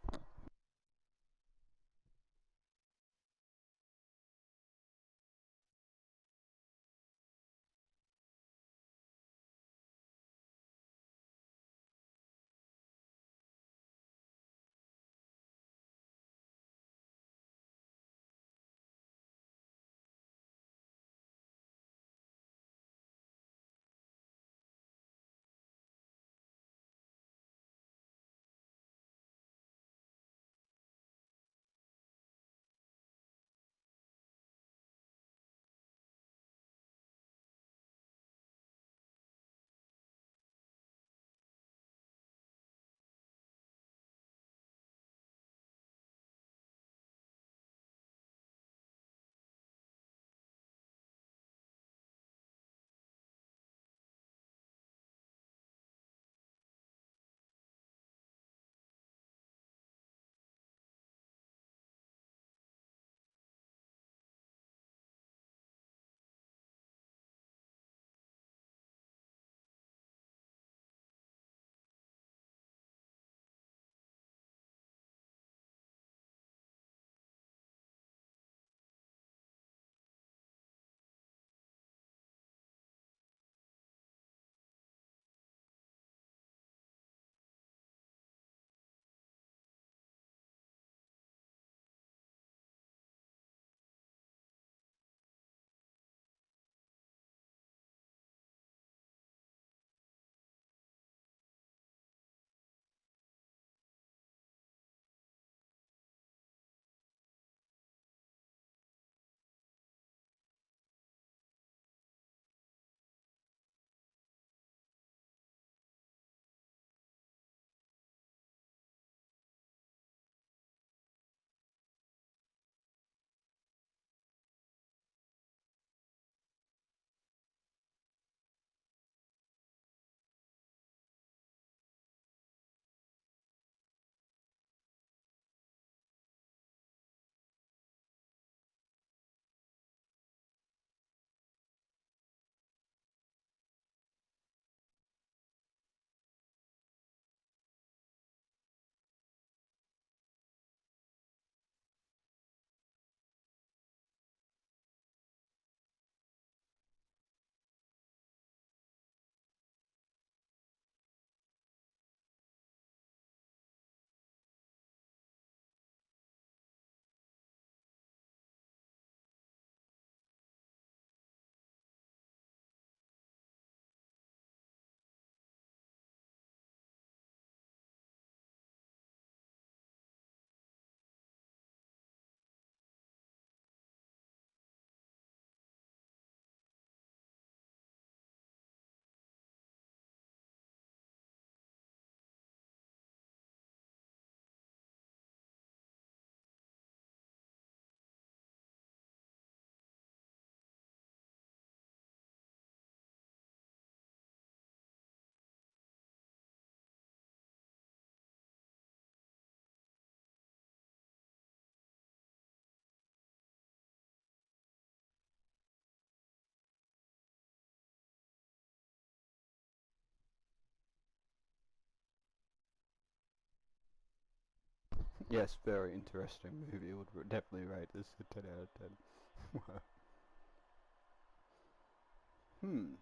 [SPEAKER 1] Yes, very interesting movie. Would definitely rate this a 10 out of 10. Hmm,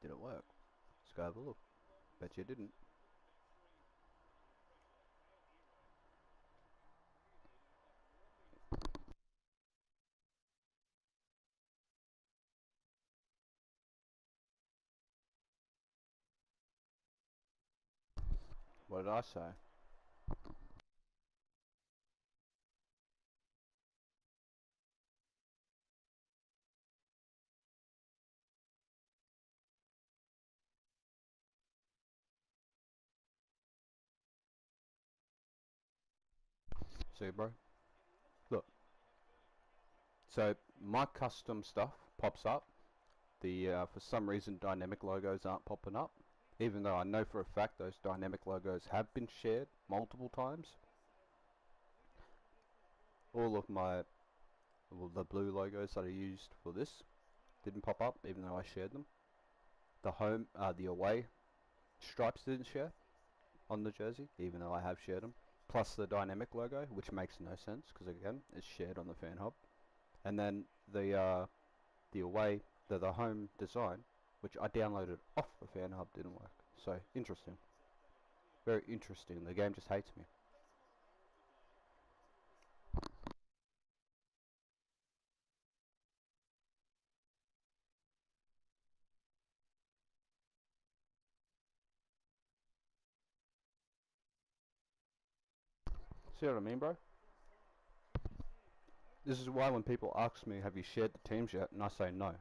[SPEAKER 1] did it work? Let's go have a look. Bet you didn't. What did I say? See, bro? Look. So, my custom stuff pops up. For some reason, dynamic logos aren't popping up. Even though I know for a fact those dynamic logos have been shared multiple times. All of the blue logos that I used for this didn't pop up, even though I shared them. The away stripes didn't share on the jersey, even though I have shared them. Plus the dynamic logo, which makes no sense because again, it's shared on the fan hub. And then the away, the home design, which I downloaded off the fan hub, didn't work. So interesting, very interesting. The game just hates me. See what I mean, bro? This is why when people ask me, have you shared the teams yet? And I say no.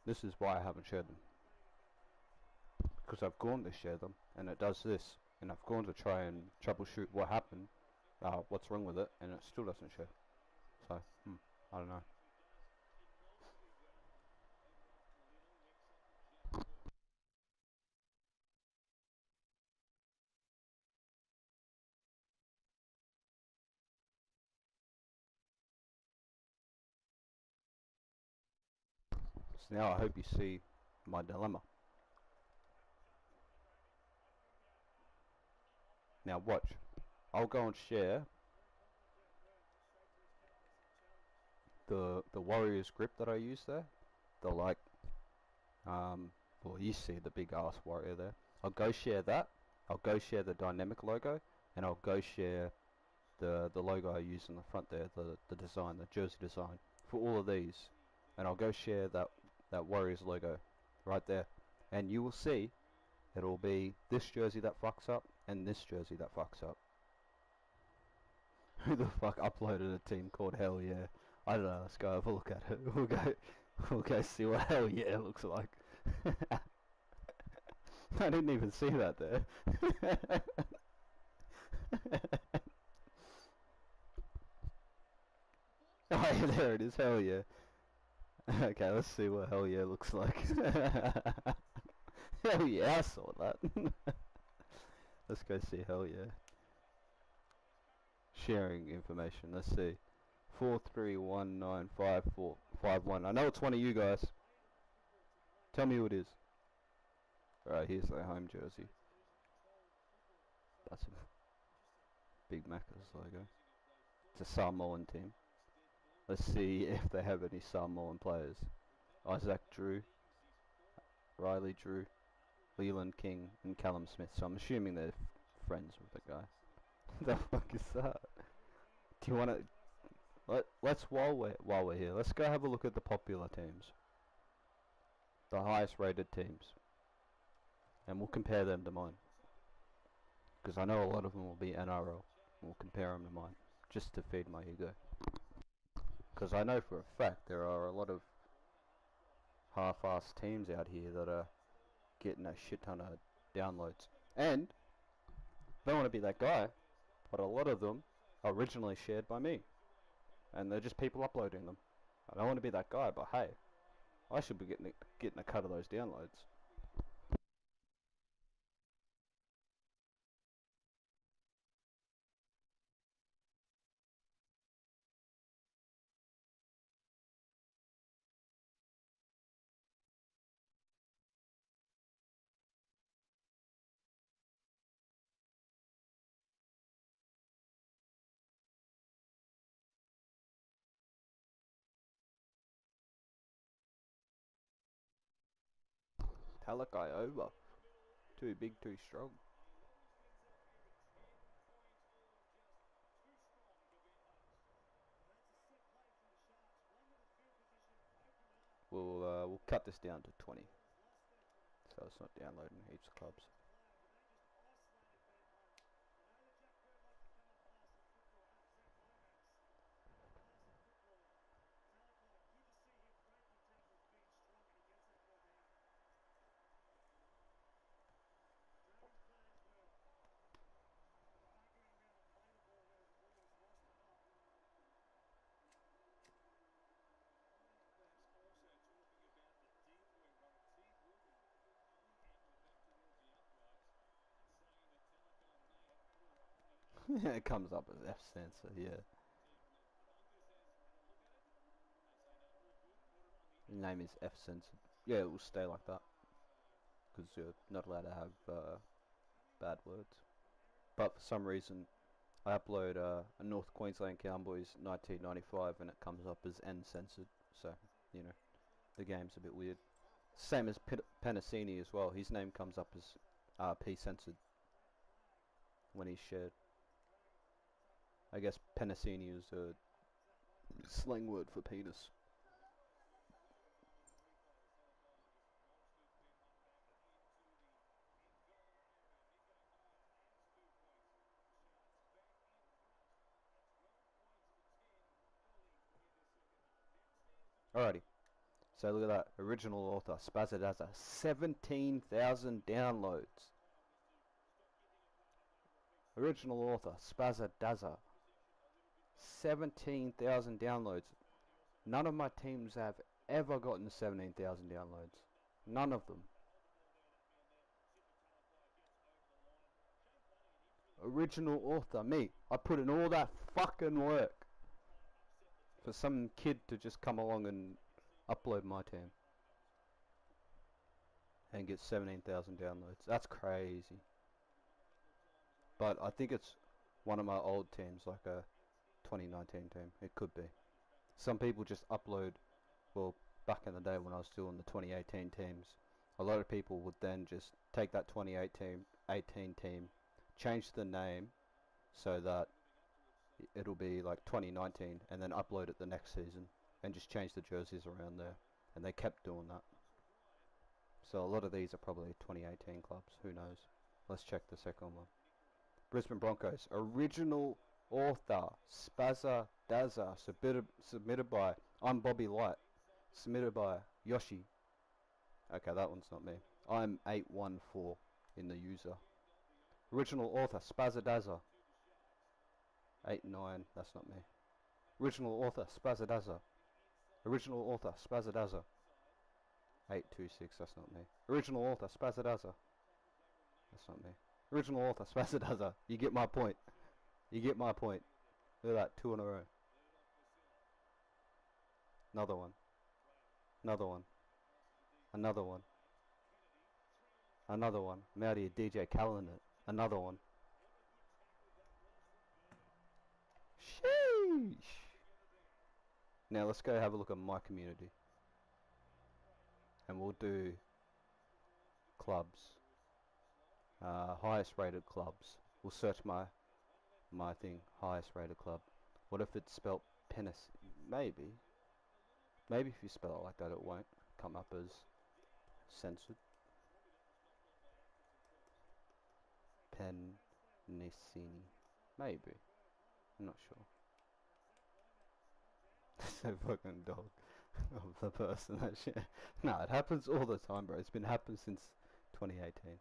[SPEAKER 1] This is why I haven't shared them. Because I've gone to share them, and it does this. And I've gone to try and troubleshoot what happened, what's wrong with it, and it still doesn't share. So, I don't know. So now I hope you see my dilemma. Now watch. I'll go and share the Warriors grip that I use there. The um, well, you see the big ass Warrior there. I'll go share that. I'll go share the dynamic logo, and I'll go share the logo I use in the front there, the design, the jersey design for all of these, and I'll go share that Warriors logo right there, and you will see it'll be this jersey that fucks up and this jersey that fucks up. Who the fuck uploaded a team called Hell Yeah? I don't know. Let's go have a look at it. We'll go see what Hell Yeah looks like. I didn't even see that there. Oh yeah, there it is. Hell Yeah. Okay, let's see what Hell Yeah looks like. Hell yeah, I saw that. Let's go see Hell Yeah. Sharing information. Let's see. 43195451. I know it's one of you guys. Tell me who it is. Alright, here's the home jersey. That's a Big Macca's logo. It's a Samoan team. Let's see if they have any Samoan players. Isaac Drew, Riley Drew, Leland King, and Callum Smith. So I'm assuming they're friends with the guy. The fuck is that? Do you want to? Let's while we're here, let's go have a look at the popular teams, the highest rated teams, and we'll compare them to mine. Because I know a lot of them will be NRL. We'll compare them to mine, just to feed my ego. Because I know for a fact there are a lot of half-assed teams out here that are getting a shit ton of downloads. And I don't want to be that guy, but a lot of them are originally shared by me, and they're just people uploading them. I don't want to be that guy, but hey, I should be getting a cut of those downloads. Talakai over. Too big, too strong. We'll cut this down to 20. So it's not downloading heaps of clubs. It comes up as F sensor, yeah. The name is F sensor. Yeah, it will stay like that. Because you're not allowed to have bad words. But for some reason, I upload a North Queensland Cowboys 1995 and it comes up as N censored. So, you know, the game's a bit weird. Same as Penasini as well. His name comes up as P censored when he's shared. I guess Penasini is a slang word for penis. Alrighty. So look at that. Original author, Spazadaza. 17,000 downloads. Original author, Spazadaza. 17,000 downloads. None of my teams have ever gotten 17,000 downloads. None of them. Original author, me. I put in all that fucking work for some kid to just come along and upload my team and get 17,000 downloads. That's crazy. But I think it's one of my old teams, like a 2019 team. It could be. Some people just upload, well, back in the day when I was still in the 2018 teams, a lot of people would then just take that 2018 team, change the name so that it'll be like 2019 and then upload it the next season and just change the jerseys around there. And they kept doing that. So a lot of these are probably 2018 clubs. Who knows? Let's check the second one. Brisbane Broncos. Original author Spaza Daza. Submitted by I'm Bobby Light. Submitted by Yoshi. Okay, that one's not me. I'm 814 in the user. Original author Spaza Daza. 89. That's not me. Original author Spaza Daza. Original author Spaza Daza. 826. That's not me. Original author Spaza Daza. That's not me. Original author Spazadaza. You get my point. You get my point. Look at that, 2 in a row. Another one. Another one. Another one. Another one. I'm out here DJ Callan it. Another one. Sheesh. Now let's go have a look at my community. And we'll do clubs. Highest rated clubs. We'll search my thing. Highest rated club. What if it's spelt penis? Maybe. Maybe if you spell it like that it won't come up as censored. Penicini. Maybe. I'm not sure. So fucking dog of the person that shit. No, it happens all the time, bro. It's been happening since 2018.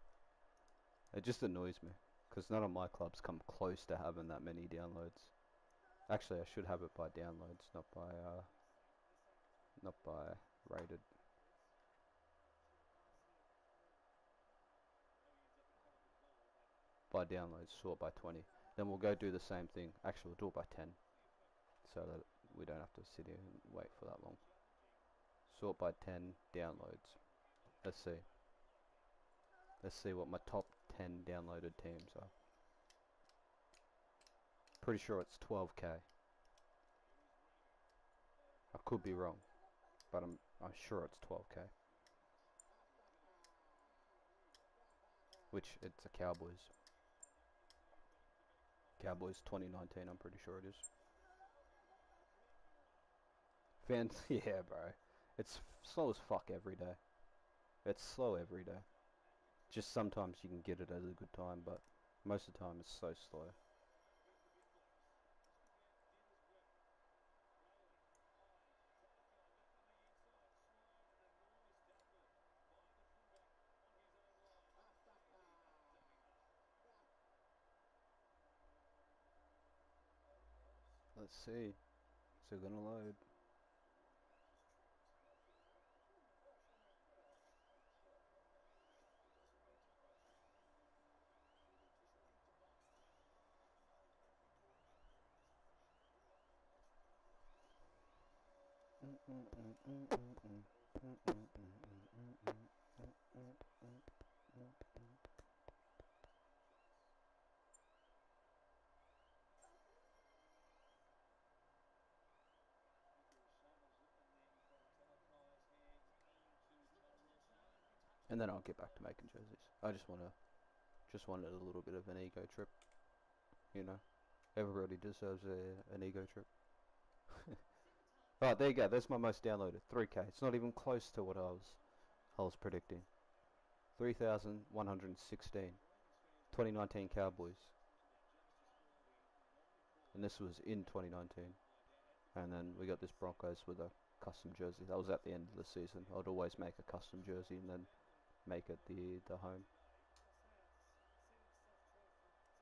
[SPEAKER 1] It just annoys me because none of my clubs come close to having that many downloads. Actually, I should have it by downloads, not by rated. By downloads, sort by 20. Then we'll go do the same thing. Actually, we'll do it by 10, so that we don't have to sit here and wait for that long. Sort by 10 downloads. Let's see. Let's see what my top 10 downloaded teams are. Pretty sure it's 12k. I could be wrong, but I'm sure it's 12k. which it's a Cowboys. Cowboys 2019, I'm pretty sure it is. Fans, yeah, bro. It's slow as fuck every day. It's slow every day. Just sometimes you can get it at a good time, but most of the time it's so slow. Let's see. So we're gonna load. And then I'll get back to making jerseys. I just wanted a little bit of an ego trip, you know. Everybody deserves an ego trip. Right, there you go. That's my most downloaded. 3K. It's not even close to what I was predicting. 3,116. 2019 Cowboys. And this was in 2019. And then we got this Broncos with a custom jersey. That was at the end of the season. I'd always make a custom jersey and then make it the home.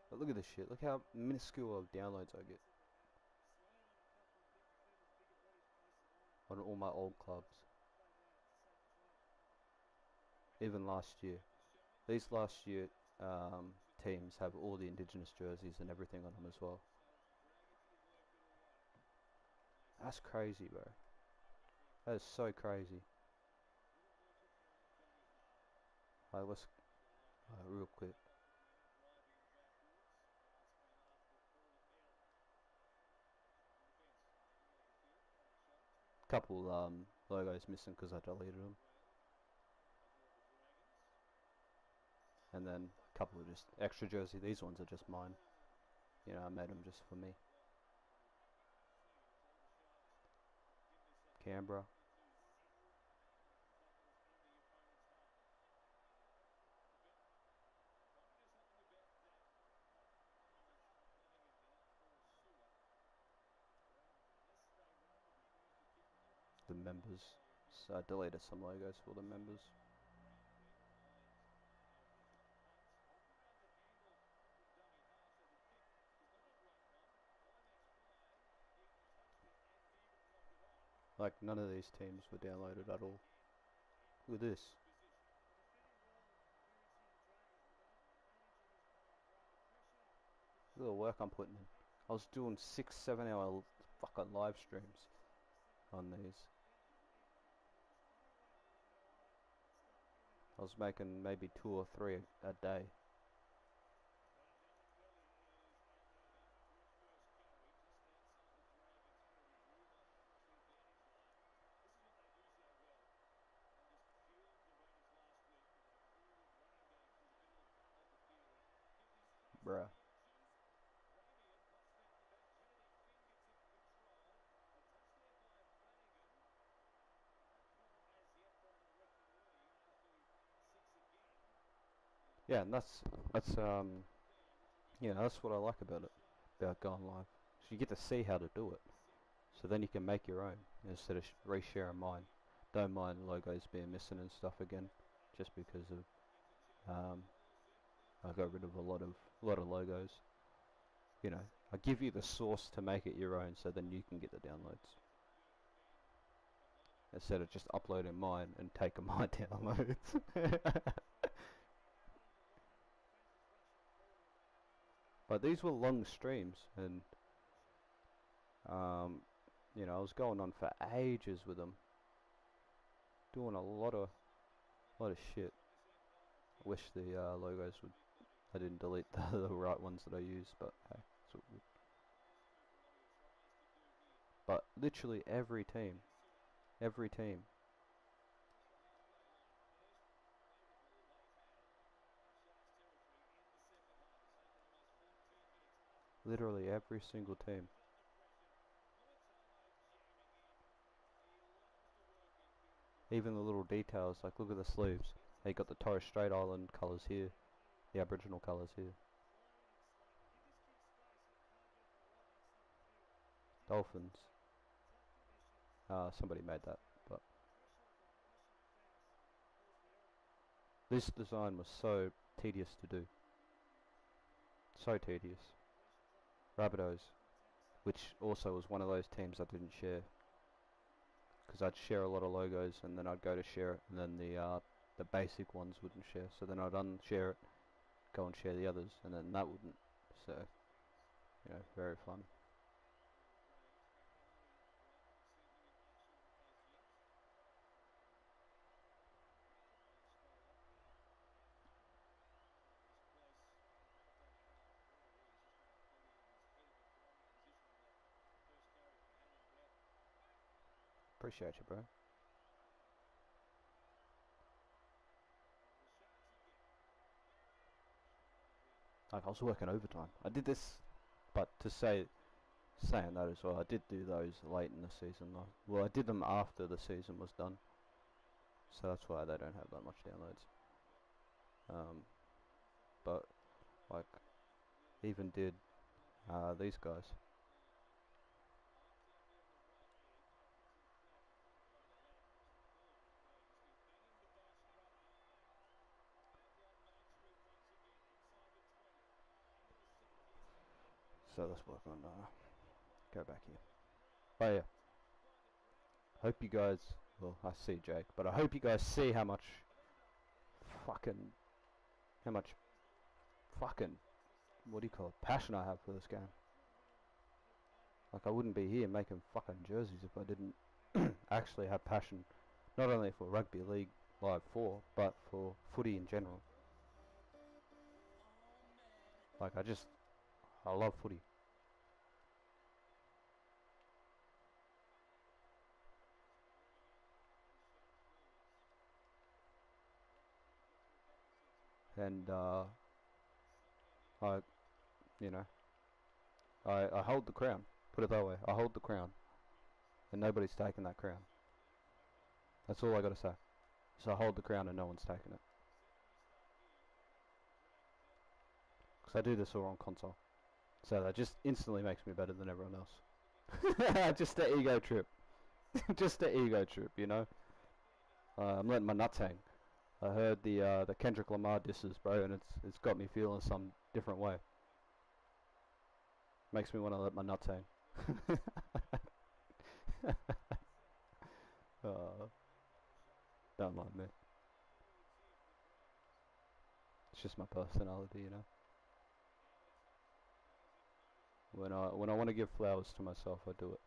[SPEAKER 1] But look at this shit. Look how minuscule of downloads I get on all my old clubs. Even last year. These last year teams have all the indigenous jerseys and everything on them as well. That's crazy, bro. That is so crazy. Let's real quick. Couple logos missing because I deleted them. And then a couple of just extra jersey. These ones are just mine. You know, I made them just for me. Canberra. The members. So I deleted some logos for the members. Like, none of these teams were downloaded at all. Look at this. Look at the work I'm putting in. I was doing 6-7 hour fucking live streams on these. I was making maybe 2 or 3 a day. Bruh. Yeah, and that's yeah, that's what I like about it, about going live. So you get to see how to do it. So then you can make your own instead of resharing mine. Don't mind logos being missing and stuff again, just because of I got rid of a lot of logos. You know, I give you the source to make it your own, so then you can get the downloads instead of just uploading mine and taking my downloads. But these were long streams, and you know, I was going on for ages with them, doing a lot of shit. I wish the logos would. I didn't delete the right ones that I used, but hey, it's all good. But literally every team. Literally every single team. Even the little details, like look at the sleeves. They got the Torres Strait Island colours here, the Aboriginal colours here. Dolphins. Somebody made that, but this design was so tedious to do. So tedious. Rabbitohs, which also was one of those teams I didn't share. Because I'd share a lot of logos and then I'd go to share it and then the basic ones wouldn't share. So then I'd unshare it, go and share the others, and then that wouldn't. So, you know, very fun. Appreciate you, bro. Like I was working overtime. I did this, but to saying that as well, I did do those late in the season though. Well, I did them after the season was done, so that's why they don't have that much downloads. But like even did these guys. So let's work on go back here. Oh yeah, hope you guys. Well, I see Jake, but I hope you guys see fucking how much fucking what do you call it, passion I have for this game. Like I wouldn't be here making fucking jerseys if I didn't actually have passion, not only for Rugby League Live 4, but for footy in general. Like I love footy. And I, you know, I hold the crown. Put it that way. I hold the crown, and nobody's taken that crown. That's all I gotta say. So I hold the crown and no one's taken it. Because I do this all on console. So that just instantly makes me better than everyone else. Just the ego trip. Just the ego trip, you know? I'm letting my nuts hang. I heard the Kendrick Lamar disses, bro, and it's got me feeling some different way. Makes me want to let my nuts hang. uh, don't mind me. It's just my personality, you know. When I want to give flowers to myself, I do it.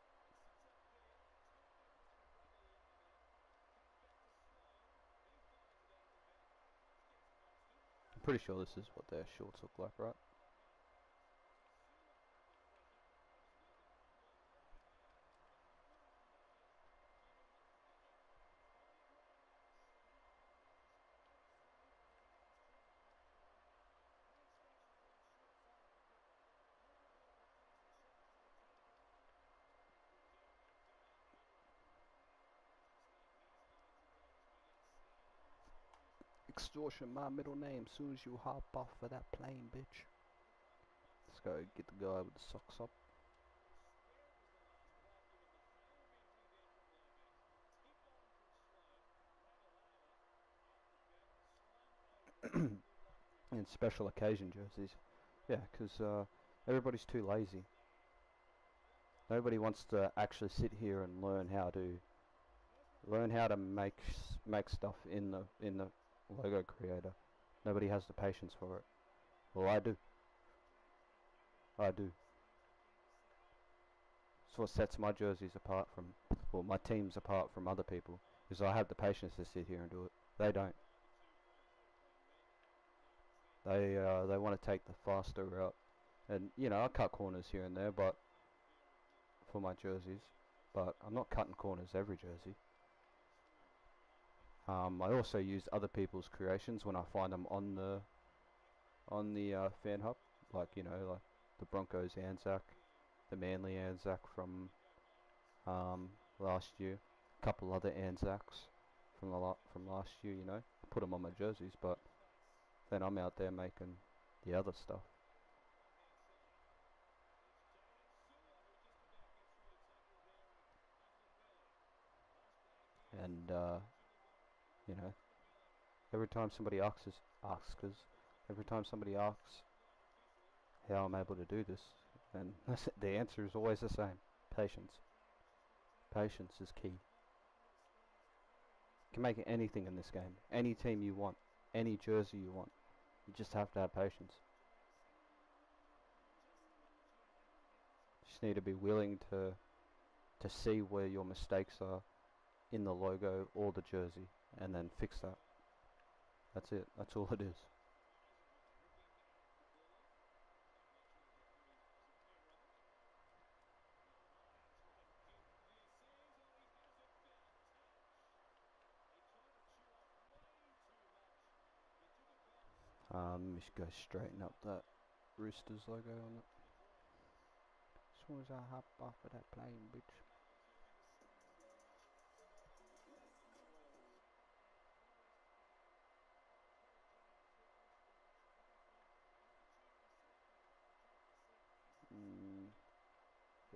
[SPEAKER 1] I'm pretty sure this is what their shorts look like, right? Extortion, my middle name. Soon as you hop off of that plane, bitch. Let's go get the guy with the socks up. In special occasion jerseys. Yeah, because everybody's too lazy. Nobody wants to actually sit here and learn how to make stuff in the logo creator. Nobody has the patience for it. Well, I do. I do. It's what sets my jerseys apart from, well, my teams apart from other people, is I have the patience to sit here and do it. They don't. They want to take the faster route, and you know I cut corners here and there, but for my jerseys, but I'm not cutting corners every jersey. I also use other people's creations when I find them on the fan hub, like you know, like the Broncos Anzac, the Manly Anzac from last year, a couple other Anzacs from last year. You know, I put them on my jerseys, but then I'm out there making the other stuff. And you know, every time somebody every time somebody asks how I'm able to do this, and the answer is always the same: patience. Patience is key. You can make anything in this game, any team you want, any jersey you want. You just have to have patience. You just need to be willing to see where your mistakes are in the logo or the jersey, and then fix that. That's it. That's all it is. Just go straighten up that Roosters logo on it. As soon as I hop off of that plane, bitch.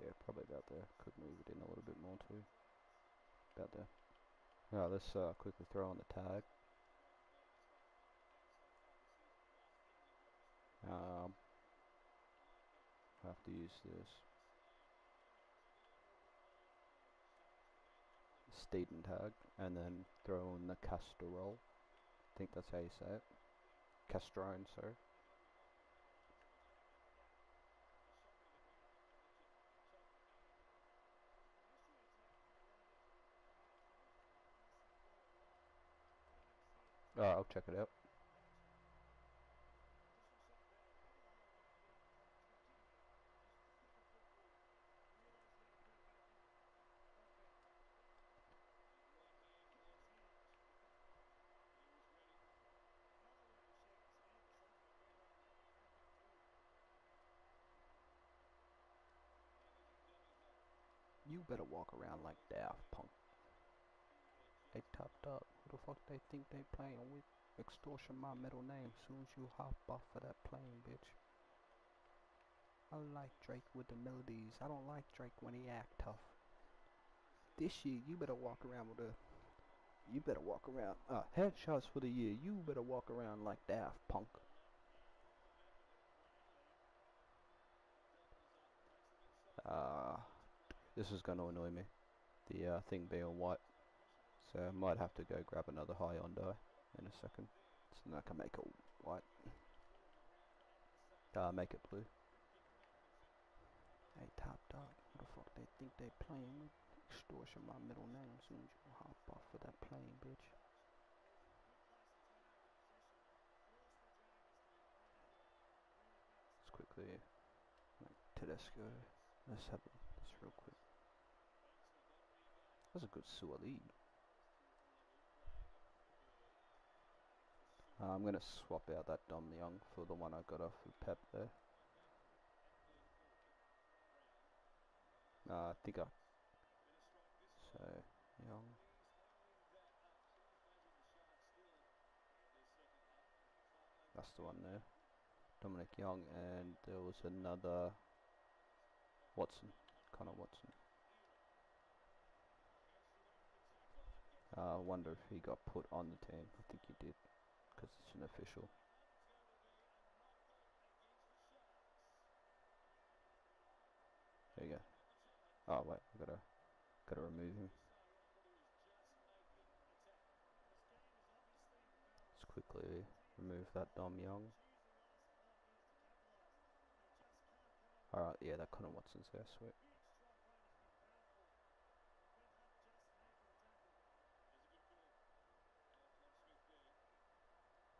[SPEAKER 1] Yeah, probably about there. Could move it in a little bit more too. About there. Alright, let's quickly throw on the tag. I have to use this Steeden tag and then throw in the Castrol. I think that's how you say it. Castrone, sorry. I'll check it out. You better walk around like Daft Punk. They topped up. Who the fuck they think they playing with? Extortion my middle name soon as you hop off of that plane, bitch. I like Drake with the melodies. I don't like Drake when he act tough. This year, you better walk around with a... You better walk around... headshots for the year. You better walk around like Daft Punk. This is gonna annoy me. The thing being white. So I might have to go grab another high on die in a second. So then I can make it white. Make it blue. Hey, top dog, who the fuck they think they playing with? Extortion my middle name soon as you hop off of that plane, bitch. Let's quickly make Tedesco. Let's have this real quick. That's a good Suoli. I'm gonna swap out that Dom Young for the one I got off of Pep there. I think I... So, Young. That's the one there. Dominic Young, and there was another Watson. Connor Watson. I wonder if he got put on the team. I think he did, because it's an official. There you go. Oh wait, I gotta remove him. Let's quickly remove that Dom Young. Alright, yeah, that Connor Watson's there, sweet.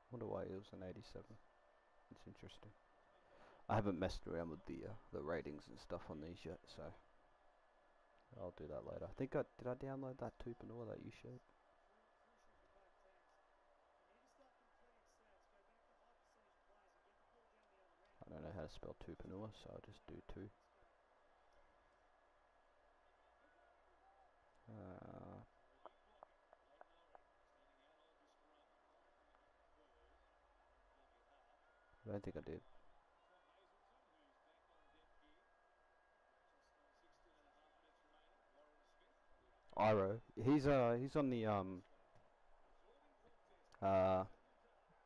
[SPEAKER 1] Wonder why it was an 87. It's interesting. I haven't messed around with the ratings and stuff on these yet, so I'll do that later. I think did I download that Tupanua that you showed? I don't know how to spell Tupanua, so I'll just do 2. I don't think I did. Iro. He's on uh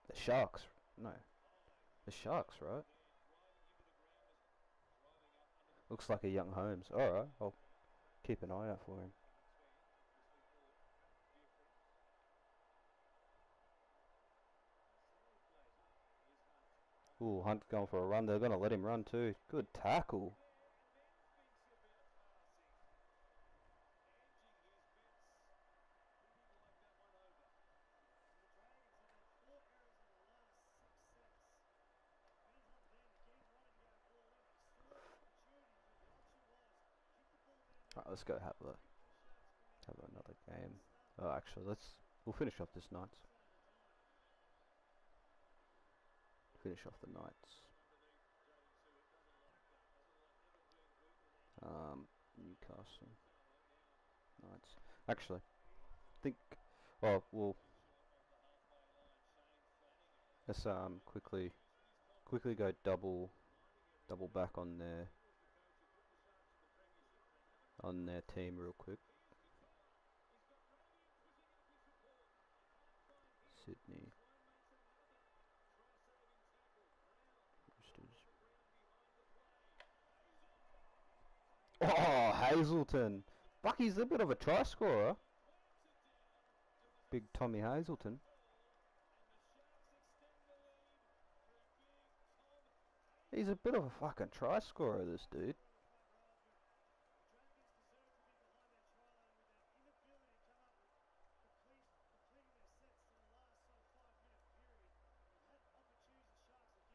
[SPEAKER 1] the Sharks. No, the Sharks, right? Looks like a young Holmes. Alright, I'll keep an eye out for him. Ooh, Hunt going for a run. They're going to let him run too. Good tackle. Alright, let's go have another game. Oh, actually, we'll finish off this Knights. Finish off the Knights. Newcastle Knights. Actually, think. Well, let's quickly go double back on their team real quick. Sydney Roosters. Oh, Hazelton. Bucky's a bit of a try scorer. Big Tommy Hazelton. He's a bit of a fucking try scorer, this dude.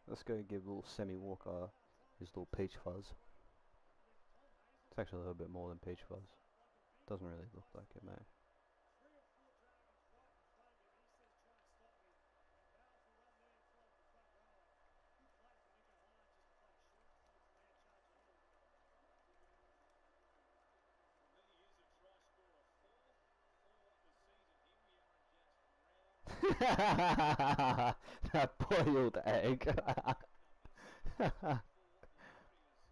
[SPEAKER 1] Let's go give little Sammy Walker his little peach fuzz. It's actually a little bit more than peach fuzz. Doesn't really look like it, mate. That boiled egg.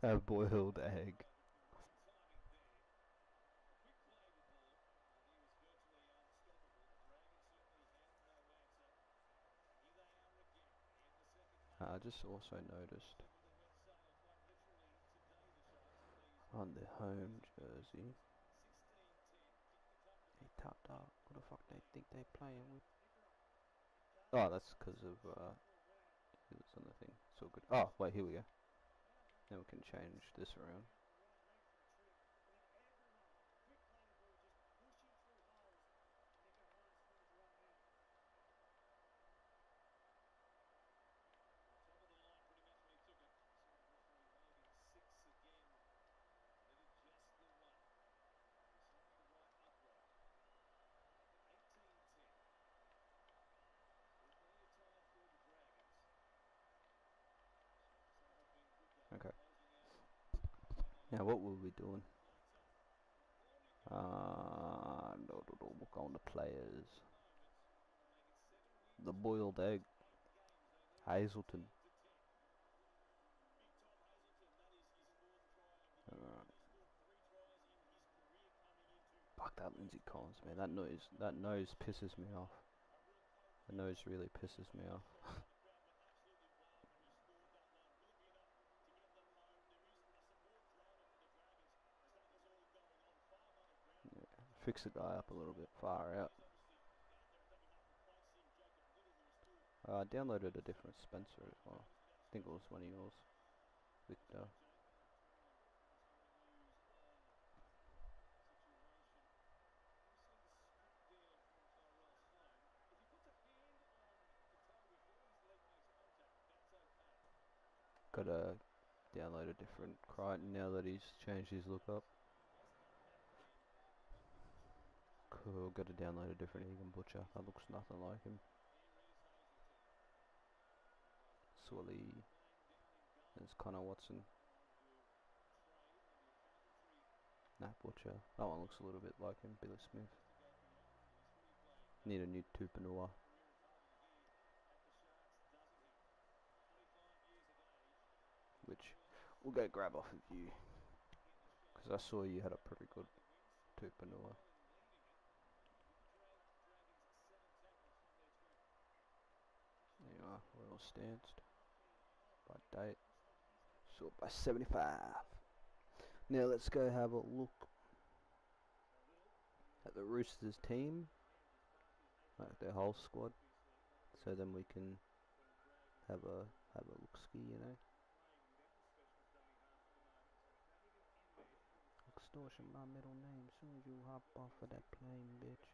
[SPEAKER 1] That boiled egg. I just also noticed on the home jersey, he tapped up. What the fuck they think they playing with? Oh, that's because of it was on the thing. It's all good. Oh, wait, here we go. Now we can change this around. Okay. Now what will we be doing? No, we'll go on the players. The boiled egg. Hazelton. Fuck that Lindsay Collins, man. That nose pisses me off. The nose really pisses me off. Yeah, fix the guy up a little bit. Far out. I downloaded a different Spencer as well. I think it was one of yours. Victor. Gotta download a different Crichton now that he's changed his look up. Cool, gotta download a different Egan Butcher. That looks nothing like him. Swilly. There's Connor Watson. Nah, Butcher. That one looks a little bit like him. Billy Smith. Need a new Tupanua. Which we'll go grab off of you. Because I saw you had a pretty good Tupanua. There you are. Royal Stanced. By date. Sort by 75. Now let's go have a look at the Roosters team. Like their whole squad. So then we can have a look ski, you know. Extortion my middle name. Soon as you hop off of that plane, bitch.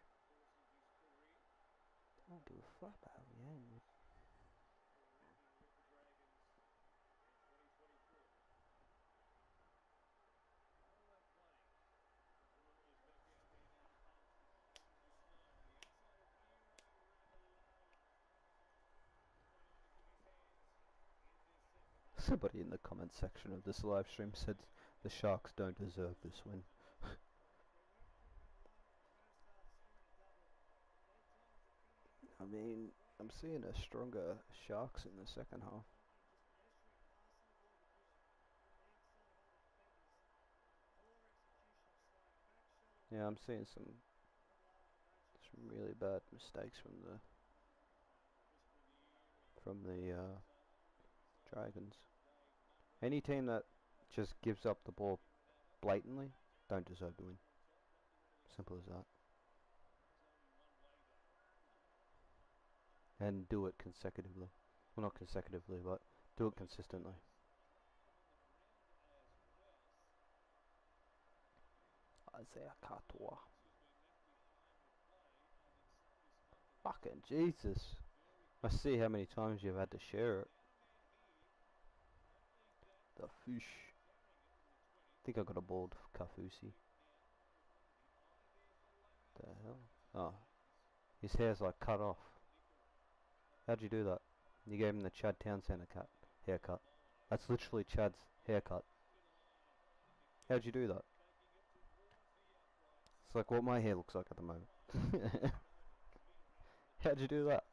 [SPEAKER 1] I don't give a fuck about who you hang with. Somebody in the comment section of this live stream said the Sharks don't deserve this win. I mean, I'm seeing a stronger Sharks in the second half. Yeah, I'm seeing some really bad mistakes from the Dragons. Any team that just gives up the ball blatantly don't deserve to win. Simple as that. And do it consecutively. Well, not consecutively, but do it consistently. Isaiah Katoa. Fucking Jesus. I see how many times you've had to share it. The fish. I think I got a bald Kafusi. The hell? Oh. His hair's like cut off. How'd you do that? You gave him the Chad Townsend haircut. That's literally Chad's haircut. How'd you do that? It's like what my hair looks like at the moment. How'd you do that?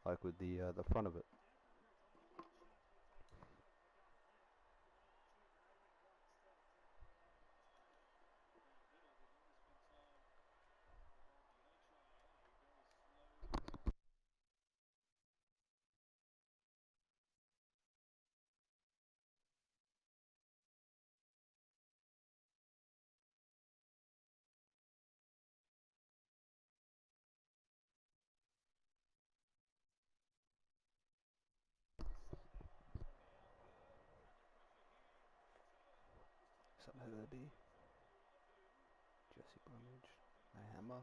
[SPEAKER 1] Like with the front of it. Some Herbie. Jesse Bromwich. My hammer.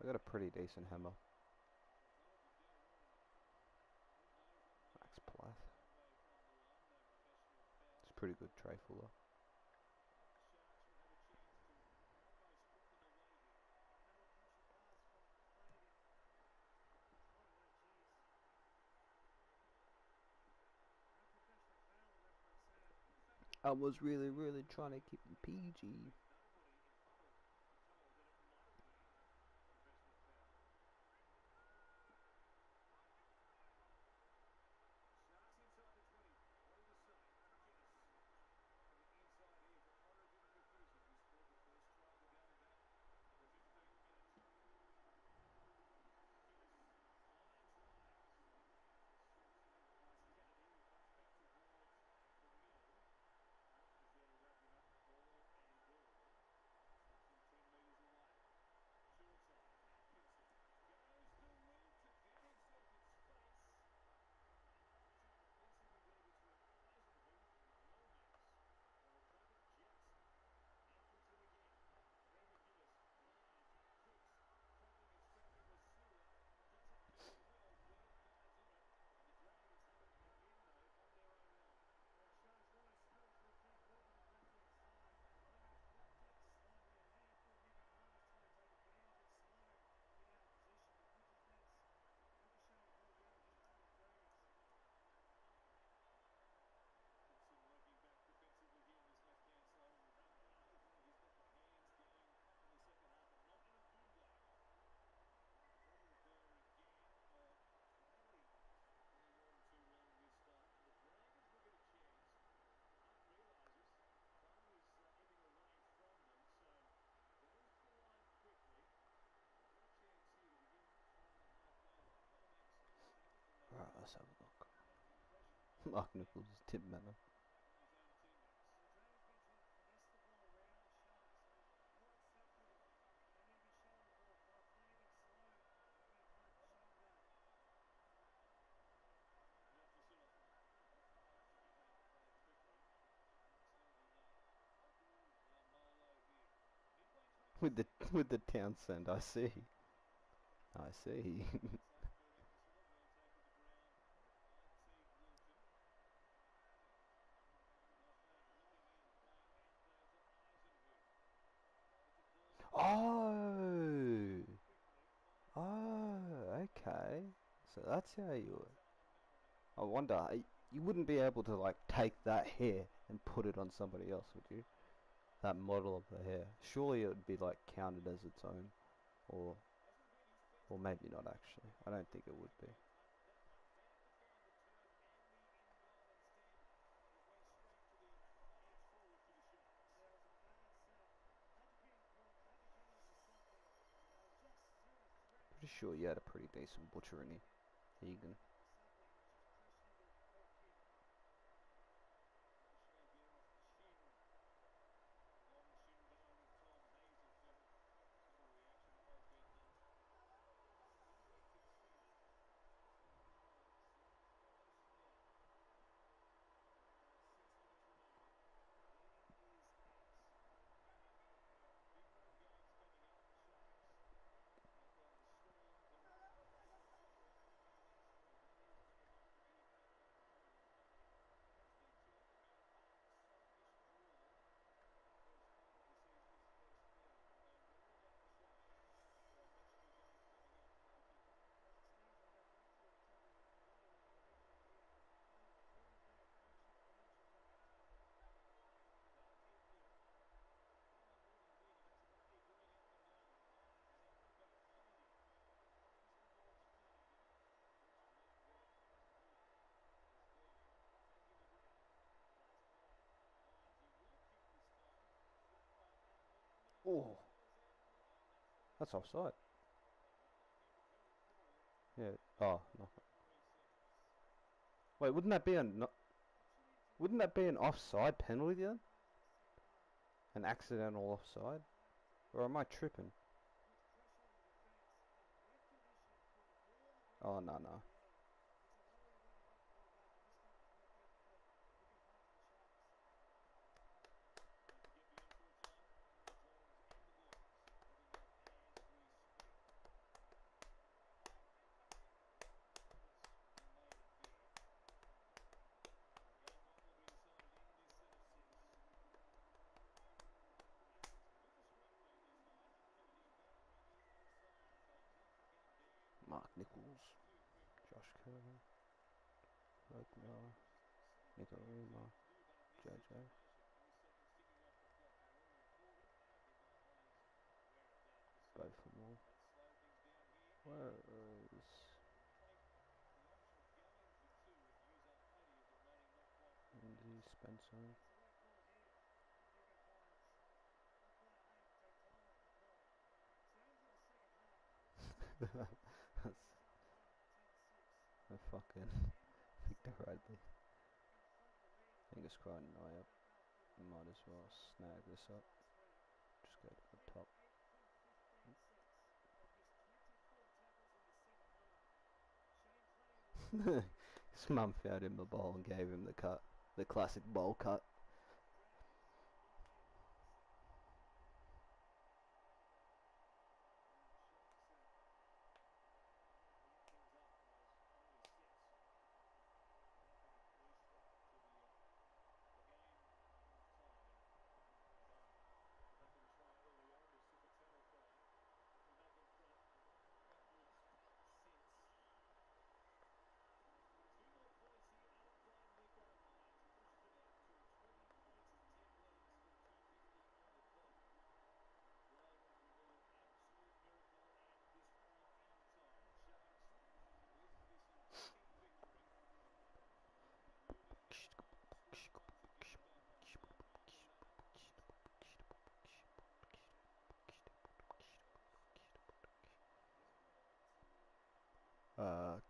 [SPEAKER 1] I got a pretty decent hammer. Max Plath. It's a pretty good tray fuller. I was really trying to keep it PG. Let's have a look. Mark Nichols, tip manner. With the Townsend, I see. I see. Oh, oh, okay. So that's how you. I wonder. You wouldn't be able to like take that hair and put it on somebody else, would you? That model of the hair. Surely it would be like counted as its own, or or maybe not actually. I don't think it would be. Pretty sure you had a pretty decent butcher in here, Egan. Oh, that's offside. Yeah. Oh no. Wait, wouldn't that be an offside penalty then? An accidental offside? Or am I tripping? Oh no no. Mark Nichols, Josh Kerr, Rugby, Nicarima, JJ. Both of them all. Where is Lindsay Spencer? That's a fucking Victor Radley. Fingers crossed, no, yep. Might as well snag this up. Just go to the top. His mum found him the bowl and gave him the cut. The classic bowl cut.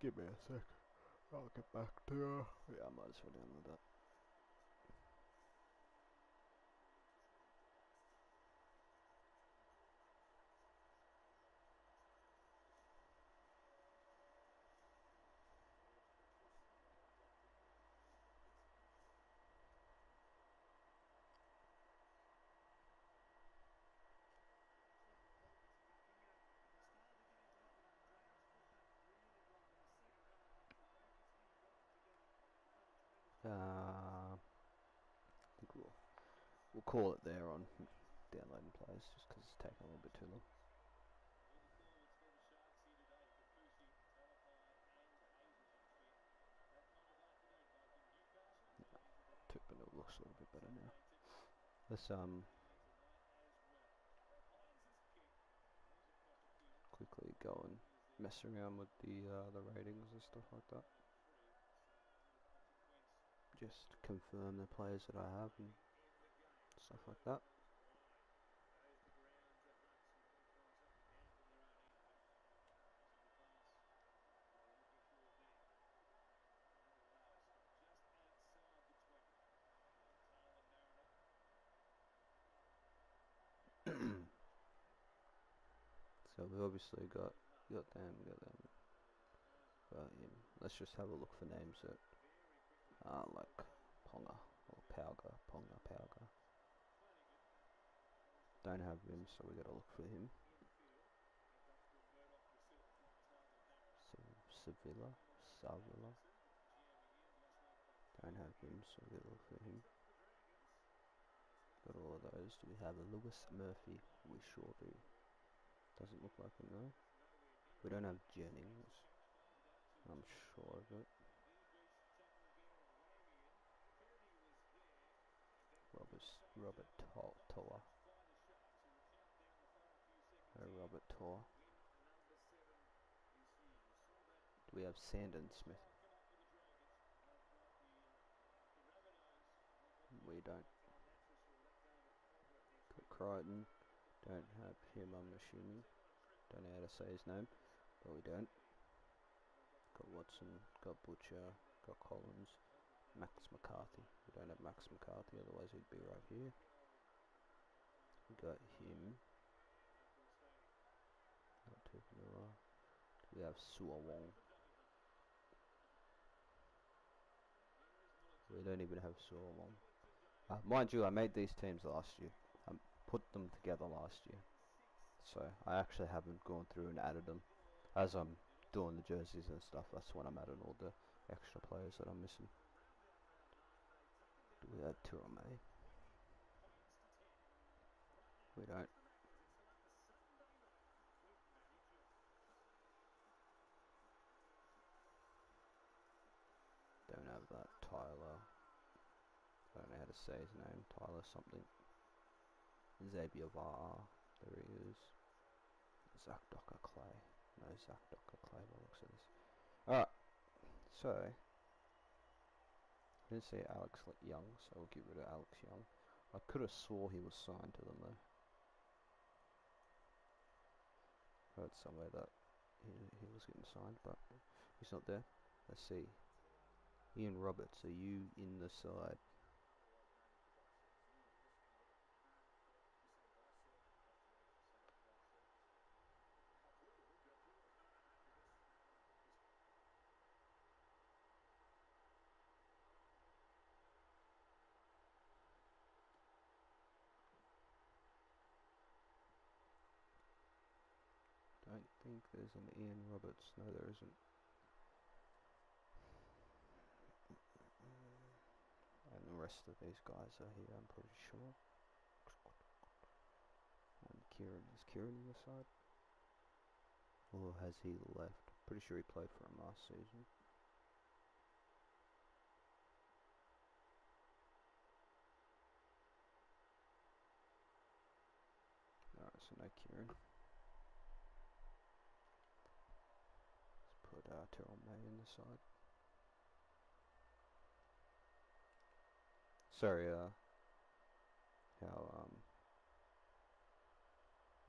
[SPEAKER 1] Give me a sec. I'll get back to yeah, I might as well download that. I think we'll call it there on downloading players, just because it's taking a little bit too long. But it looks a little bit better now. Let's quickly go and mess around with the ratings and stuff like that. Just confirm the players that I have and stuff like that. So we obviously got them, got him. Let's just have a look for names that like Ponga or Pauga. Don't have him, so we gotta look for him. Sevilla. Don't have him, so we gotta look for him. Got all of those. Do we have a Lewis Murphy? We sure do. Doesn't look like him though. We don't have Jennings. I'm sure of it. Robert Toa. Robert Toa. Do we have Sandon Smith? We don't. Got Crichton. Don't have him, I'm assuming. Don't know how to say his name, but we don't. Got Watson, got Butcher, got Collins, Max McCarthy. We don't have Max McCarthy, otherwise he'd be right here. We got him. Got Tupanua. We have Suawong. We don't even have Suawong. Mind you, I made these teams last year. I put them together last year. So I actually haven't gone through and added them. As I'm doing the jerseys and stuff, that's when I'm adding all the extra players that I'm missing. Do we have Tirame? We don't. Don't have that. Tyler. I don't know how to say his name. Tyler something. Xavier Var. There he is. Zach Docker Clay. No Zach Docker Clay by the looks of this. Alright. So. I didn't see Alex Young, so we'll get rid of Alex Young. I could have swore he was signed to them though. Heard somewhere that he was getting signed, but he's not there. Let's see. Ian Roberts, are you in the side? Don't think there's an Ian Roberts. No, there isn't. And the rest of these guys are here, I'm pretty sure. And Kieran, is Kieran in the side? Or has he left? Pretty sure he played for him last season. Alright, so no Kieran. Let's put Terrell May in the side. Sorry, how,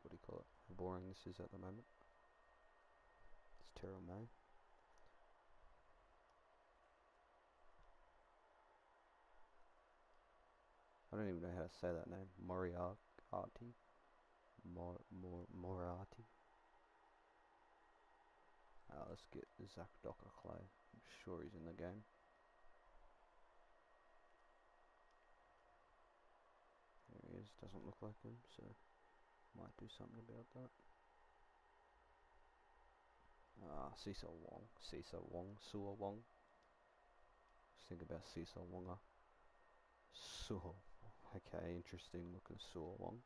[SPEAKER 1] what do you call it? How boring this is at the moment. It's Terrell May. I don't even know how to say that name. Moriarty. Moriarty. Let's get Zach Docker Clay. I'm sure he's in the game. There he is. Doesn't look like him, so might do something about that. Cecil Wong. Suo Wong. Just think about Cecil Wonga. Suo. Okay, interesting looking Suo Wong.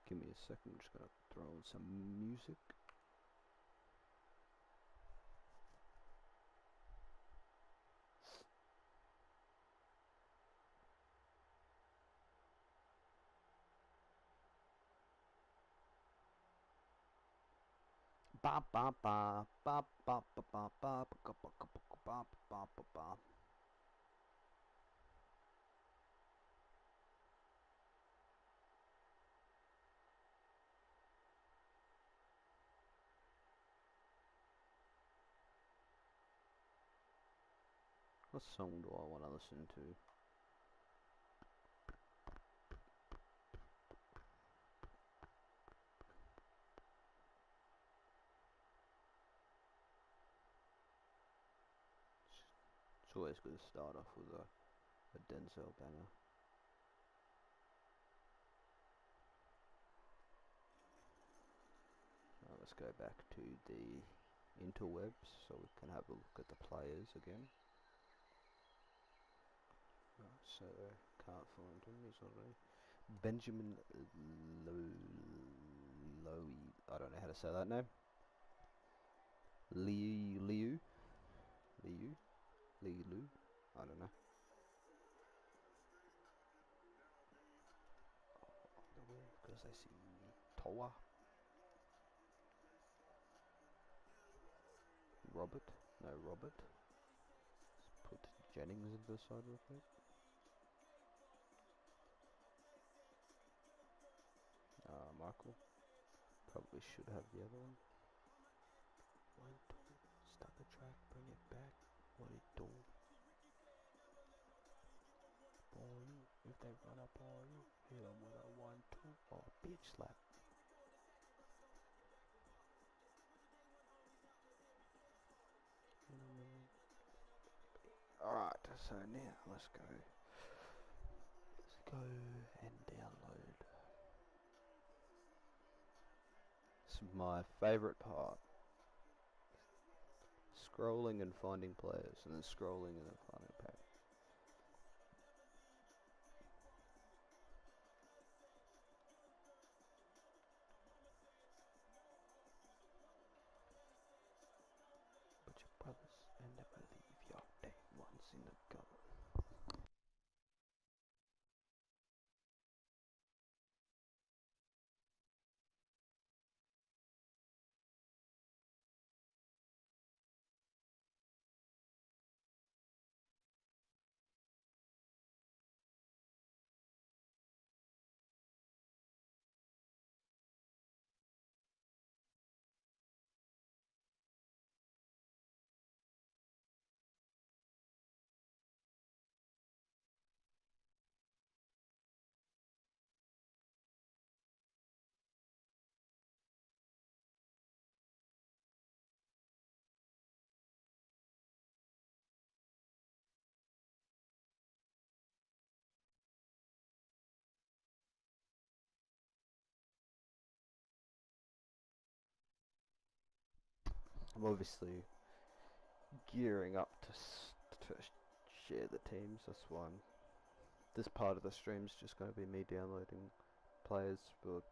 [SPEAKER 1] Give me a second, I'm just gonna throw in some music. Ba ba ba ba ba ba ba ba ba ba ba ba ba. What song do I want to listen to? It's always good to start off with a Denzel banger. Let's go back to the interwebs so we can have a look at the players again. So can't find him. He's not really. Benjamin Lowy. I don't know how to say that name. Liu. I don't know. Because I see Toa. Robert. No, Robert. Let's put Jennings into the side real quick. Michael. Probably should have the other one. 1, 2. Start the track. Bring it back. What it do? Boy, if they run up on you, hit them with a 1, 2 or a bitch slap. Alright, so now let's go and download. This is my favourite part. Scrolling and finding players, and then scrolling and then finding players. But your brothers and never leave your day ones in the gun. I'm obviously gearing up to share the teams. That's why this part of the stream's just going to be me downloading players for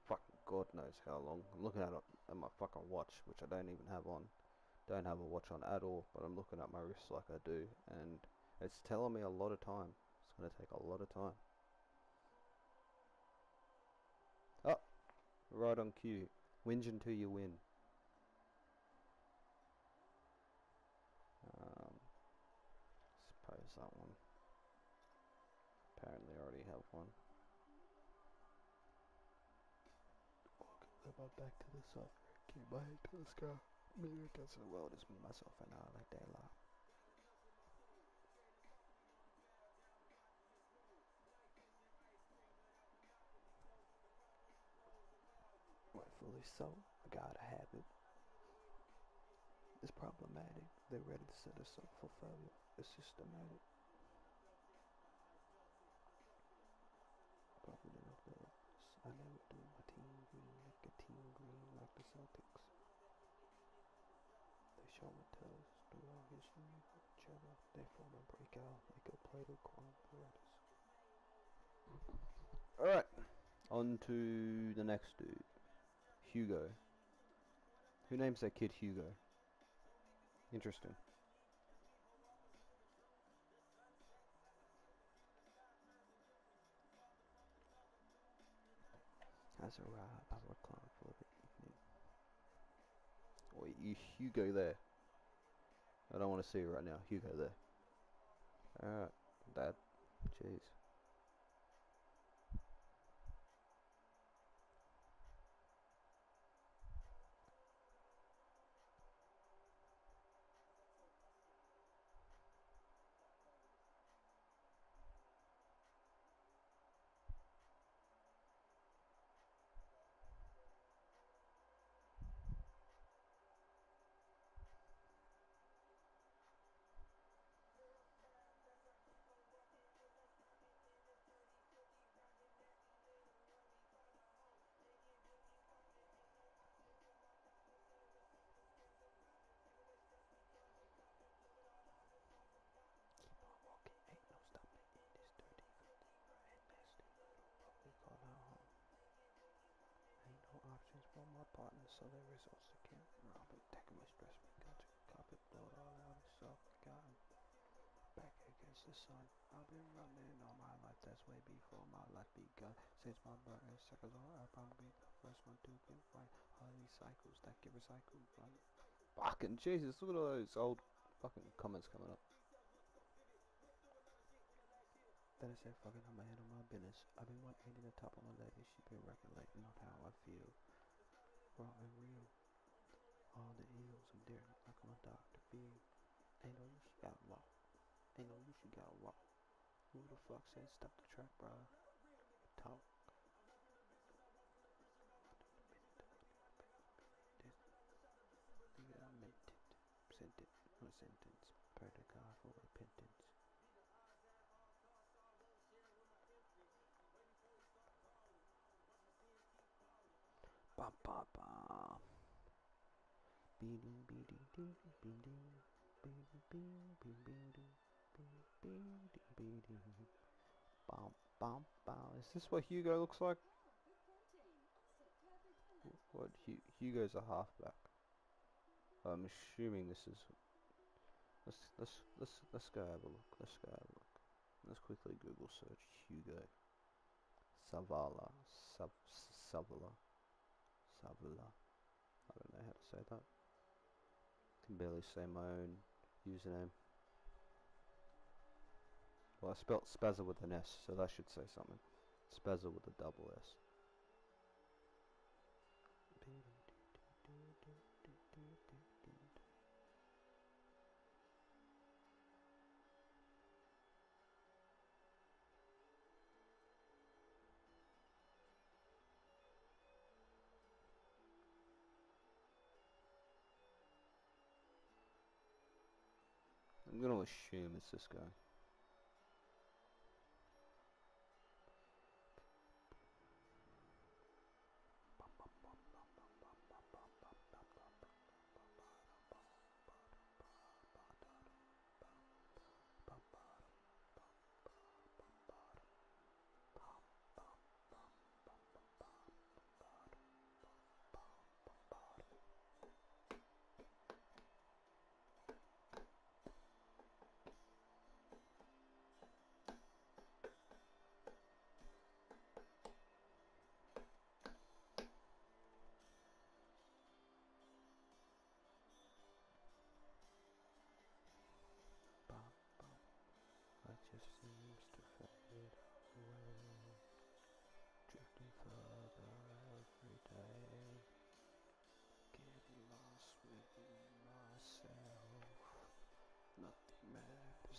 [SPEAKER 1] fucking God knows how long. I'm looking at it at my fucking watch, which I don't even have on. Don't have a watch on at all, but I'm looking at my wrist like I do, and it's telling me a lot of time. It's going to take a lot of time. Oh, right on cue. Whinge until you win. Suppose that one. my back to the sun, keep my head to the sky. Me against the world is me, myself, and I like that a lot. Rightfully so, I gotta have it. It's problematic. They're ready to set us up for failure. It's systematic. Probably enough that I never do my team green, like a team green, like the Celtics. They show and tell us throughout history of each other. They form and break out like a plate of cornbread. Alright, on to the next dude. Hugo. Who names their kid Hugo? Interesting. As a ride, I recline for the evening. Or you Hugo there. I don't want to see you right now. Hugo there. Alright, Dad. Jeez. Keep on walking, ain't no stopping in this dirty, filthy, and nasty little what we call our home. Ain't no options for my partner, so there is also can't rob it. Taking my stress, we got to cop it, blow it all out of self-forgotten. Back against the sun, I've been running all my life, that's way before my life begun. Since my birth and circles all up, I'm be the first one to get right. All these cycles that get recycled, right? Fucking Jesus, look at all those old fucking comments coming up. Then I said, fucking, I'ma handle my business. I've been 180 the top of my leg, she been regulating on how I feel. Raw and real. All the ills and there, like my doctor feel. Ain't no use, you gotta walk. Ain't no use, you gotta walk. Who the fuck said stop the track, bro? Talk. Nigga, I meant it. Sent it. On a sentence. Pray to God for repentance. Ba ba ba. Beeding beeding ding beeding. Beeding beeding beeding beeding beeding. Bum bum bum. Is this what Hugo looks like? What Hugo's a halfback. I'm assuming this is. Let's go have a look. Let's go have a look. Let's quickly Google search Hugo. Savala. Savala. Savala. I don't know how to say that. Can barely say my own username. Well, I spelt Spazza with an S, so that should say something. Spazza with a double S. I'm gonna assume it's this guy.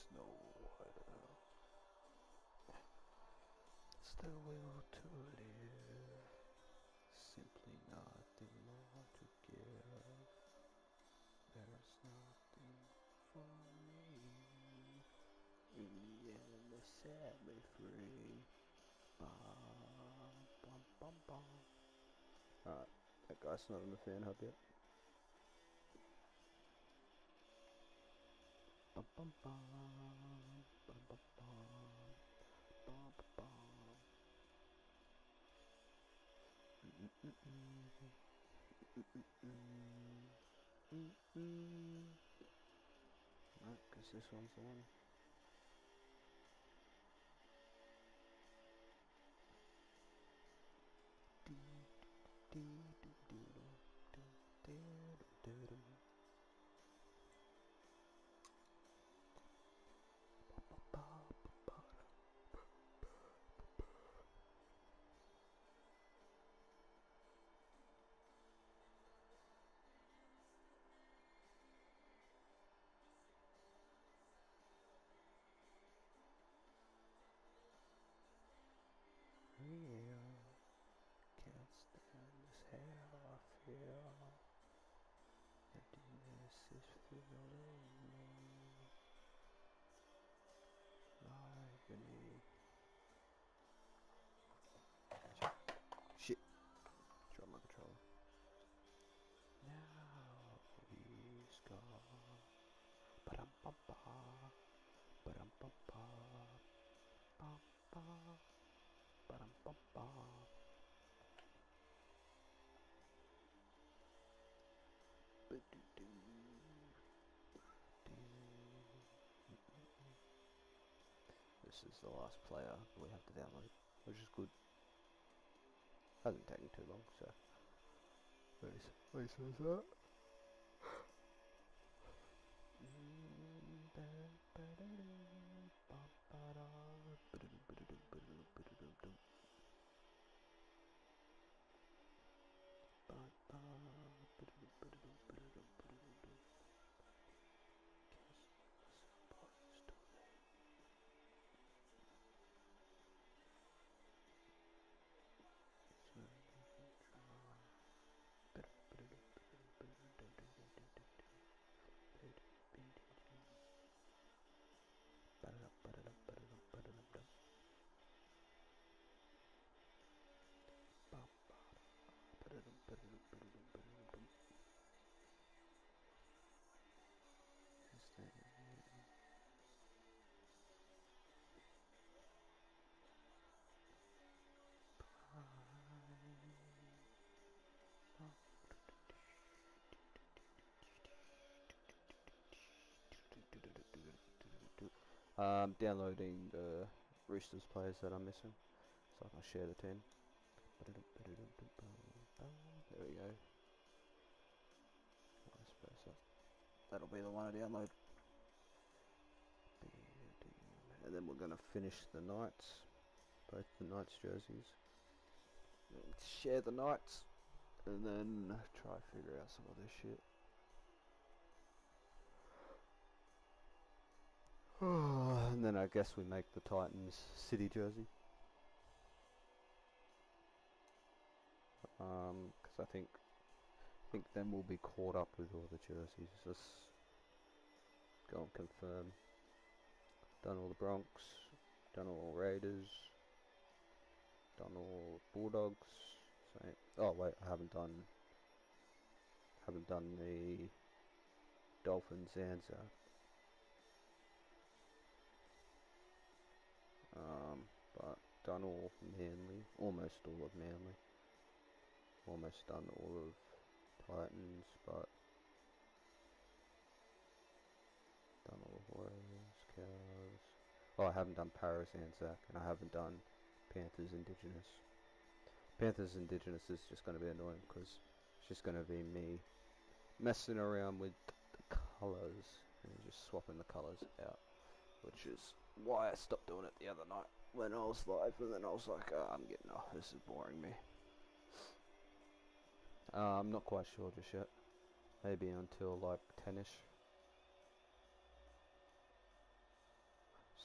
[SPEAKER 1] is no water. It's the will to live. Simply nothing more to give. There's nothing for me. In the end, they set me free. Bum, bum, bum, bum. Alright, that guy's not in the fan hub yet. Bum, bum, bum, bum, bum, bum, bum, bum. No, because this one's on. Real, can't stand this hell I feel. Emptiness is filling me. Agony. Shit. Drop my controller. Now he's gone. Ba-dum bum ba. Ba-dum bum ba. Bum ba. Ba-dum bum ba. This is the last player we have to download, which is good. Hasn't taken too long, so. Wait, says that? Downloading the Roosters players that I'm missing, so I can share the team. There we go. That'll be the one I download. And then we're gonna finish the Knights, both the Knights jerseys. Share the Knights, and then try to figure out some other shit. And then I guess we make the Titans City jersey. Because I think then we'll be caught up with all the jerseys. Just go and confirm. Done all the Bronx, done all Raiders, done all Bulldogs. So, oh wait, I haven't done the Dolphins Anzac. But done all Manly, almost all of Manly. Almost done all of Titans, but done all of Warriors, Cows. Oh, I haven't done Paris Anzac, and I haven't done Panthers Indigenous. Panthers Indigenous is just going to be annoying because it's just going to be me messing around with the colours and just swapping the colours out, which is why I stopped doing it the other night when I was live, and then I was like, oh, I'm getting off, this is boring me. I'm not quite sure just yet. Maybe until like 10ish.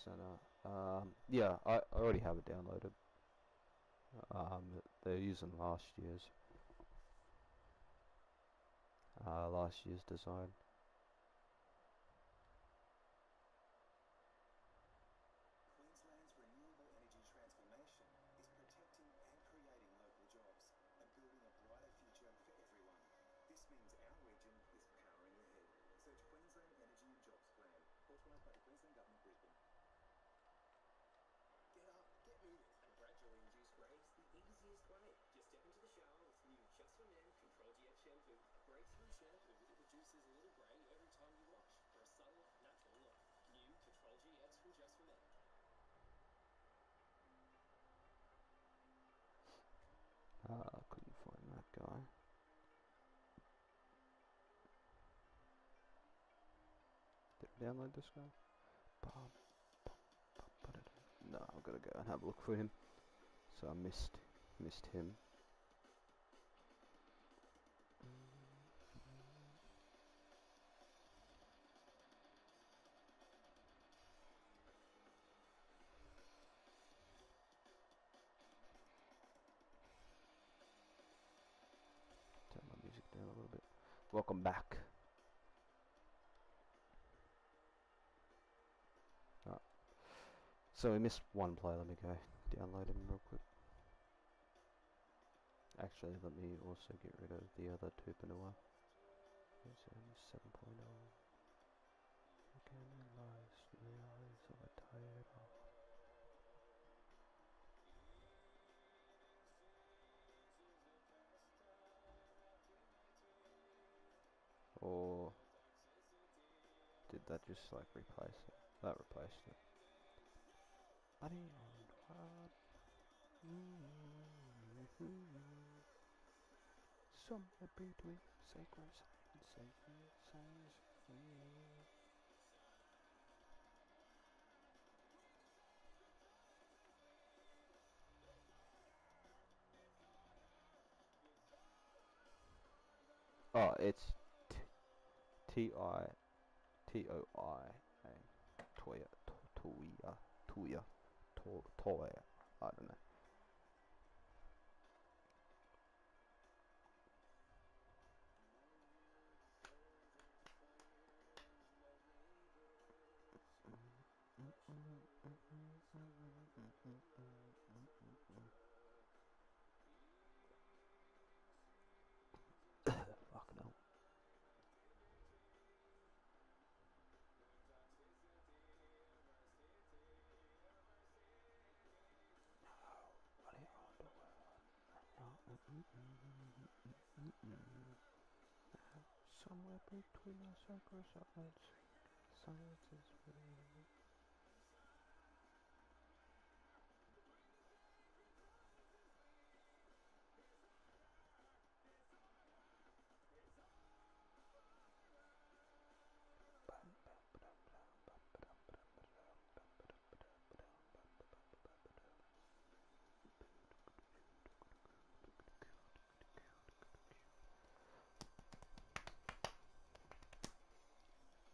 [SPEAKER 1] center. Yeah, I already have it downloaded. They're using last year's design.
[SPEAKER 5] Queensland's renewable energy transformation is protecting and creating local jobs and building a brighter future for everyone. This means our region is powering ahead. Search Queensland Energy and Jobs Plan, authorised by the Queensland Government, Brisbane.
[SPEAKER 6] Get up, get moving, and gradually reduce grey's the easiest way. Just step into the shower with new Just for Men Control GX shampoo. Breakthrough shampoo that reduces a little grey every time you wash for a subtle, natural look. New Control GX from Just for Men.
[SPEAKER 1] Couldn't find that guy. Did I download this guy? No, I've got to go and have a look for him. So I missed him. Turn my music down a little bit. Welcome back. Right. So we missed one play. Let me go download him real quick. Actually, let me also get rid of the other Tupanua. It's only 7.0. Again, it lies the eyes of a tired heart. Or did that just like replace it? That replaced it. Buddy on heart. Somewhere between sacred and sacred signs. Oh, it's Toia. Toia. I don't know. Fucking hell. Somewhere between our sacred sides, silence is free.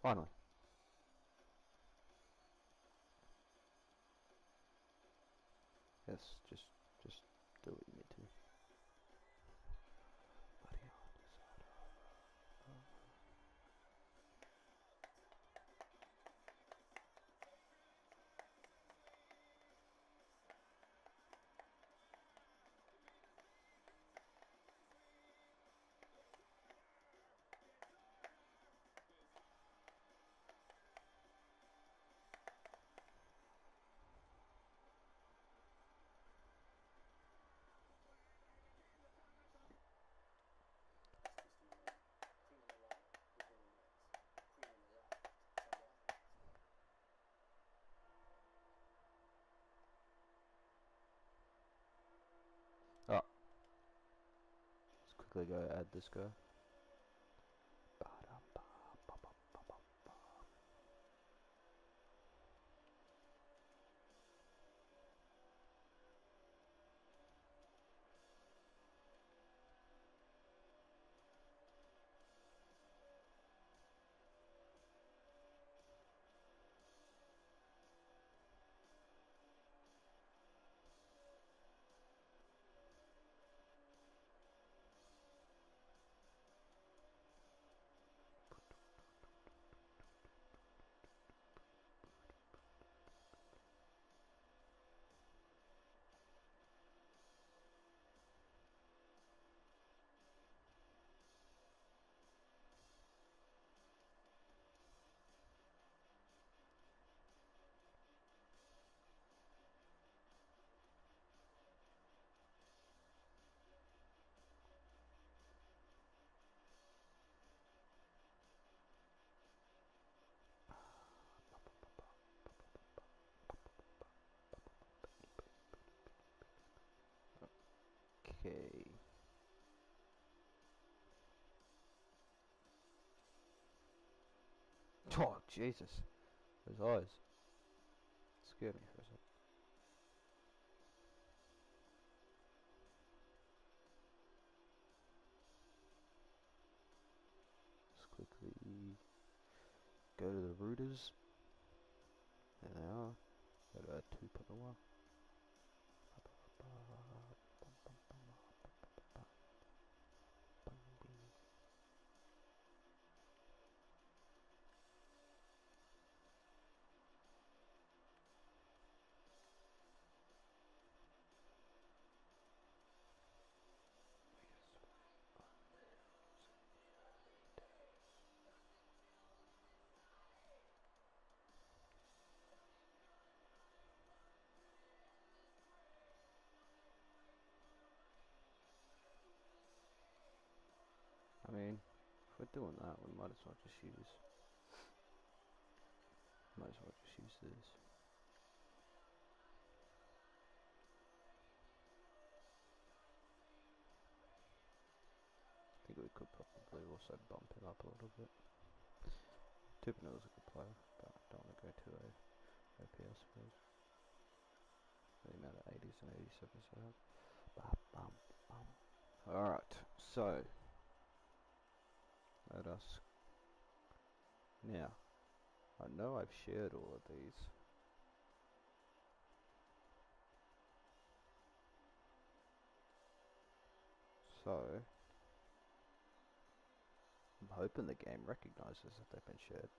[SPEAKER 1] Finally. Yes, just do what you need to. Oh, let's quickly go add this guy. Okay. Oh, Jesus. Those eyes. Scared me for a sec. Let's quickly go to the rooters. There they are. Go to 2.1. I mean, if we're doing that, we might as well just use this. I think we could probably also bump him up a little bit. Tupinel's a good player, but I don't want to go to a OP, I suppose. The amount of 80s and 87s I have. Alright, so let us. Now, I know I've shared all of these. So, I'm hoping the game recognizes that they've been shared.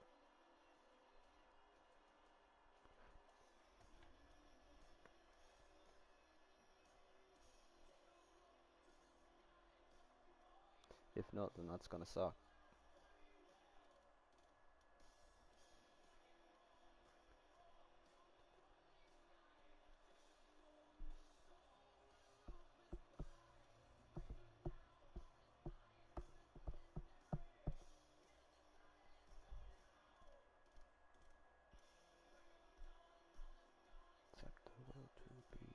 [SPEAKER 1] If not, then that's gonna suck. Acceptable to be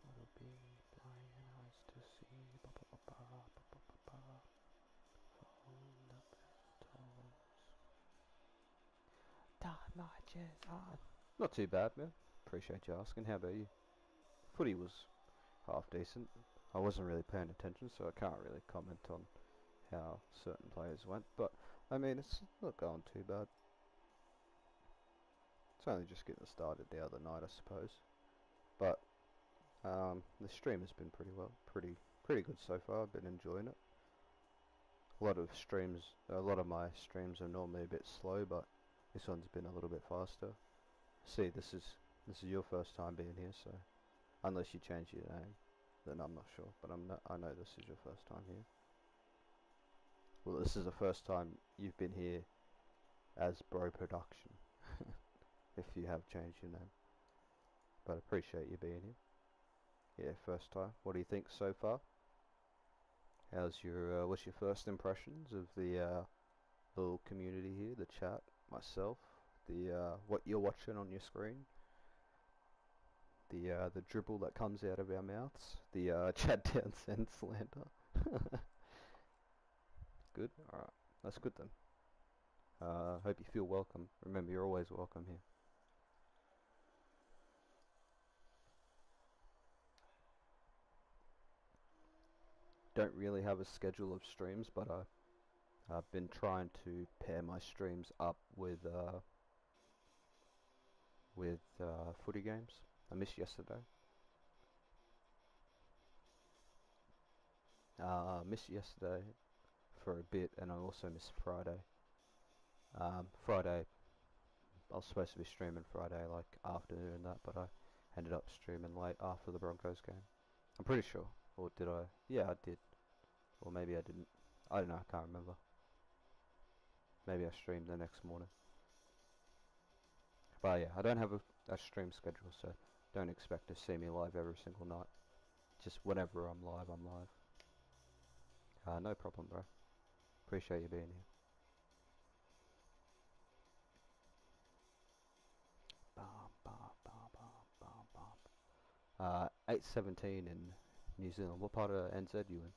[SPEAKER 1] what will be blind eyes to see. Not too bad, man. Appreciate you asking. How about you? Footy was half decent. I wasn't really paying attention, so I can't really comment on how certain players went. But I mean, it's not going too bad. It's only just getting started the other night, I suppose. But the stream has been pretty good so far. I've been enjoying it. A lot of my streams are normally a bit slow, but this one's been a little bit faster. See, this is your first time being here, so unless you change your name, then I'm not sure. But I know this is your first time here. Well, this is the first time you've been here as Bro Production, if you have changed your name. But I appreciate you being here. Yeah, first time. What do you think so far? What's your first impressions of the little community here, the chat, myself, what you're watching on your screen, the dribble that comes out of our mouths, the Chad Townsend slander. Good. All right, that's good then. Hope you feel welcome. Remember, you're always welcome here. Don't really have a schedule of streams, but I've been trying to pair my streams up with footy games. I missed yesterday. Missed yesterday for a bit, and I also missed Friday. Friday, I was supposed to be streaming Friday, like afternoon and that, but I ended up streaming late after the Broncos game. I'm pretty sure. Or did I? Yeah, I did. Or maybe I didn't. I don't know, I can't remember. Maybe I streamed the next morning. But yeah, I don't have a stream schedule, so don't expect to see me live every single night. Just whenever I'm live, I'm live. No problem, bro. Appreciate you being here. Bum, bum, bum, bum, bum, bum. 8:17 in New Zealand. What part of NZ you in?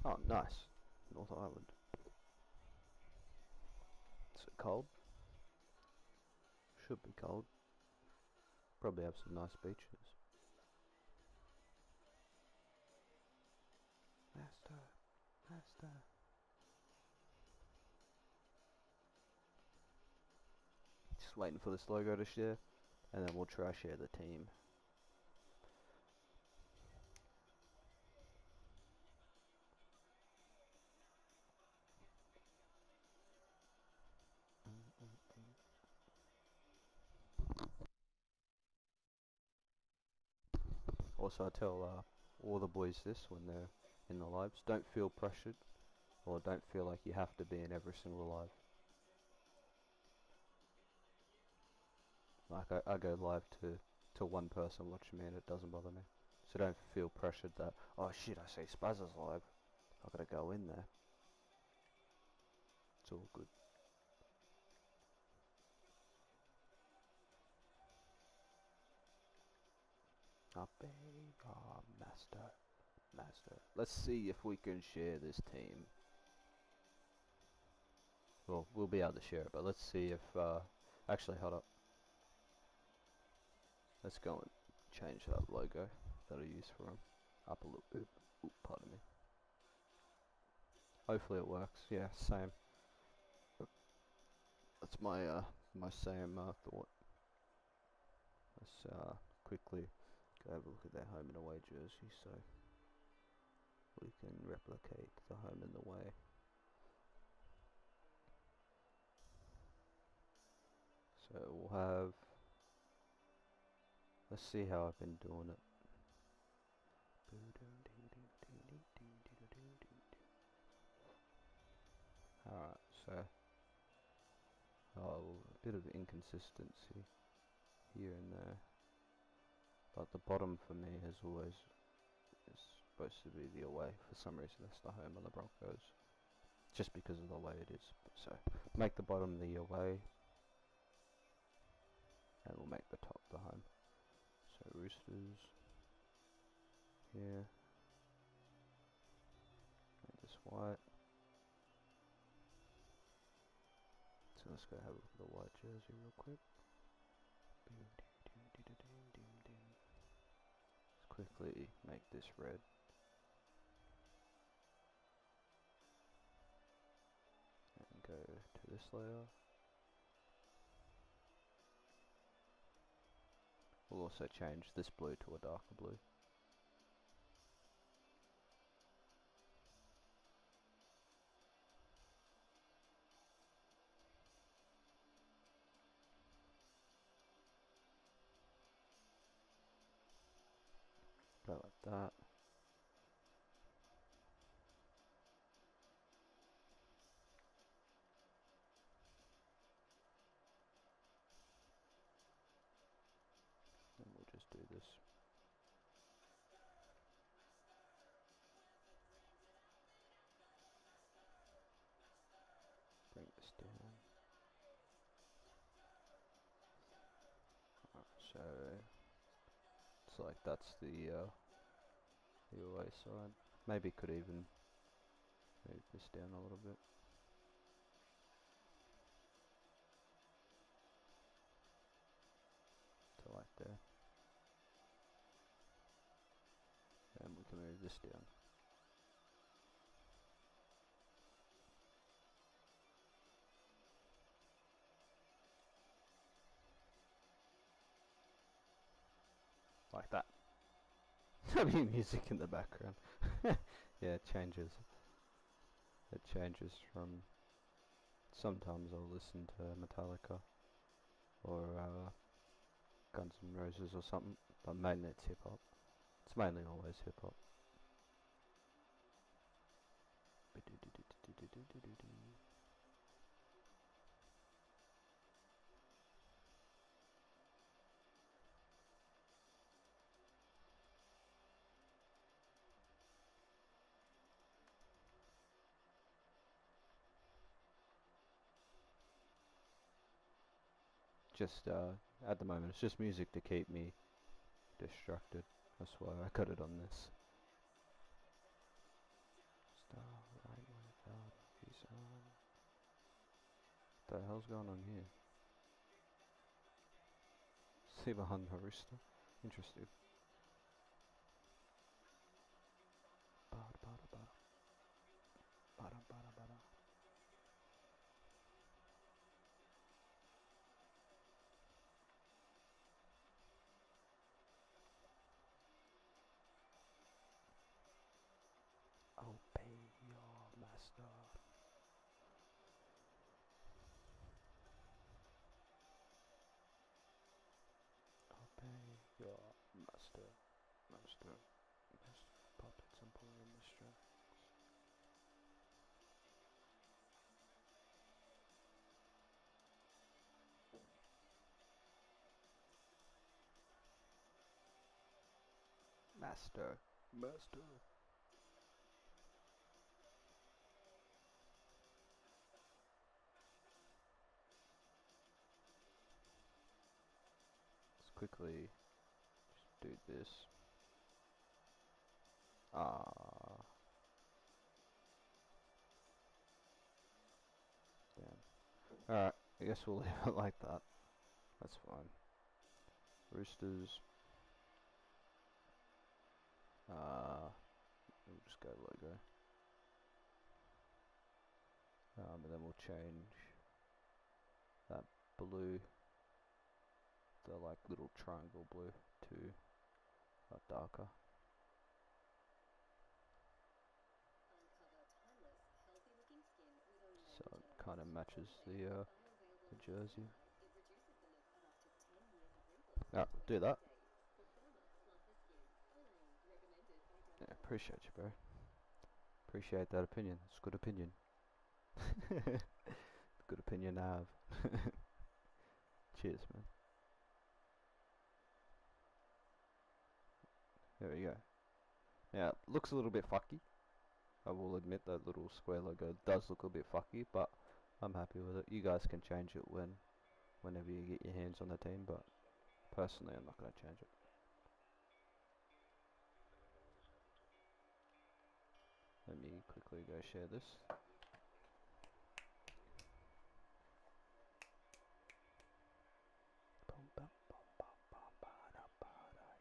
[SPEAKER 1] Oh, nice. North Island. Is it cold? Should be cold. Probably have some nice beaches. Master, master. Just waiting for this logo to share, and then we'll try share the team. Also, I tell all the boys this when they're in the lives: don't feel pressured, or don't feel like you have to be in every single live. Like I go live to one person watching me, and it doesn't bother me. So don't feel pressured that, oh shit, I see Spazz's live, I gotta go in there. It's all good. Master, master. Let's see if we can share this team. Well, we'll be able to share it, but let's see if actually, hold up. Let's go and change that logo that I use for him up a little bit. Oop, pardon me. Hopefully it works. Yeah, same. That's my my same thought. Let's quickly go have a look at their home and away jersey so we can replicate the home and the away. So we'll have. Let's see how I've been doing it. Alright, so a bit of inconsistency here and there, but the bottom for me has always is supposed to be the away. For some reason that's the home of the Broncos, just because of the way it is. So make the bottom the away, and we'll make the top the home. So Roosters here, make this white. So let's go have a look at the white jersey real quick. Let's quickly make this red. And go to this layer. We'll also change this blue to a darker blue. Go like that. And we'll just do this. Bring this down. So it's like that's the away side. Maybe could even move this down a little bit to like there. And we can move this down. like that. There'll be music in the background. Yeah, it changes. It changes from sometimes I'll listen to Metallica or Guns N' Roses or something, but mainly it's hip hop. It's mainly always hip hop. Just at the moment, it's just music to keep me distracted. That's why I cut it on this. Starlight without reason. What the hell's going on here? See behind the rooster. Interesting. Bada bada bada. Bada bada bada. Obey your master. Obey your master. Master. Master. Puppets and pulling the strings. Master. Master. Let's quickly just do this. Ah, damn. Alright, I guess we'll leave it like that. That's fine. Roosters. We'll just go logo. And then we'll change that blue, the like little triangle blue, to darker. So it kind of matches the jersey. Yeah, do that. Yeah, appreciate you, bro. Appreciate that opinion. It's good opinion. Good opinion to have. Cheers, man. There we go. Now, it looks a little bit fucky. I will admit that little square logo does look a bit fucky, but I'm happy with it. You guys can change it whenever you get your hands on the team, but personally, I'm not going to change it. Let me quickly go share this.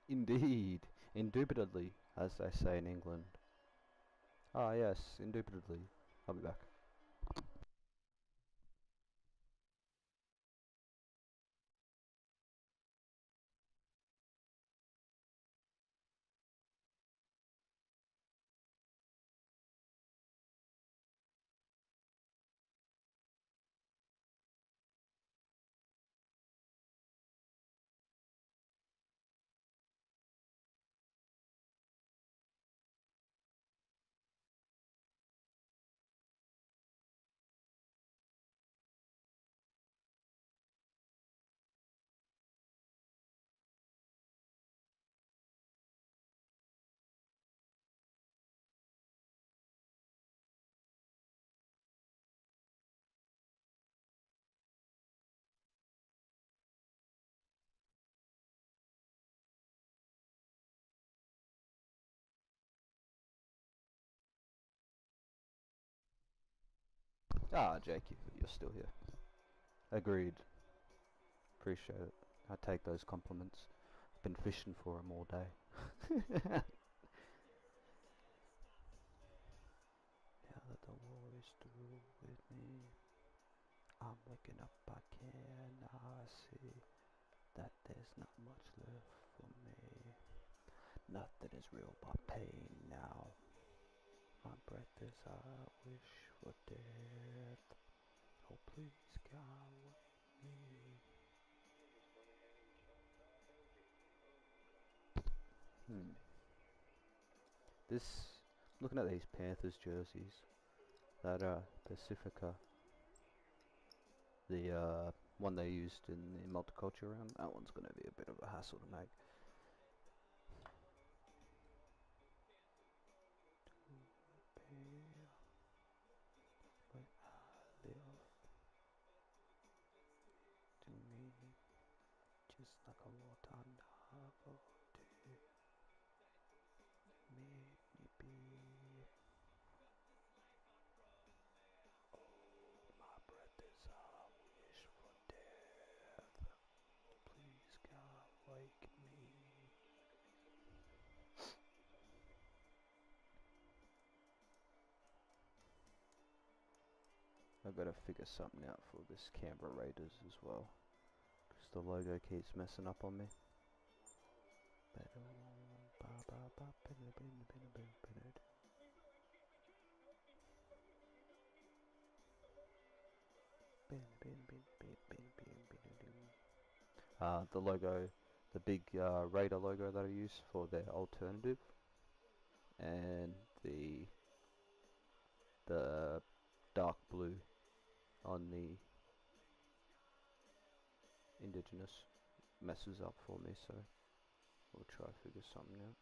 [SPEAKER 1] Indeed, indubitably, as they say in England. Ah, yes, indubitably. I'll be back. Ah, Jake, you're still here. Agreed. Appreciate it. I take those compliments. Been fishing for them all day. Now that the war is through with me, I'm waking up, I can I see that there's not much left for me. Nothing is real but pain now. My breath is I wish for death. Oh please come with me. This, looking at these Panthers jerseys, that Pacifica, the one they used in the multicultural round, that one's going to be a bit of a hassle to make. To me, just like a water novel to me be. Oh, my breath is a wish for death. Please God, wake me. I've got to figure something out for this Canberra Raiders as well, because the logo keeps messing up on me. The logo, the big Raider logo that I use for their alternative, and the dark blue on the Indigenous messes up for me, so we'll try to figure something out.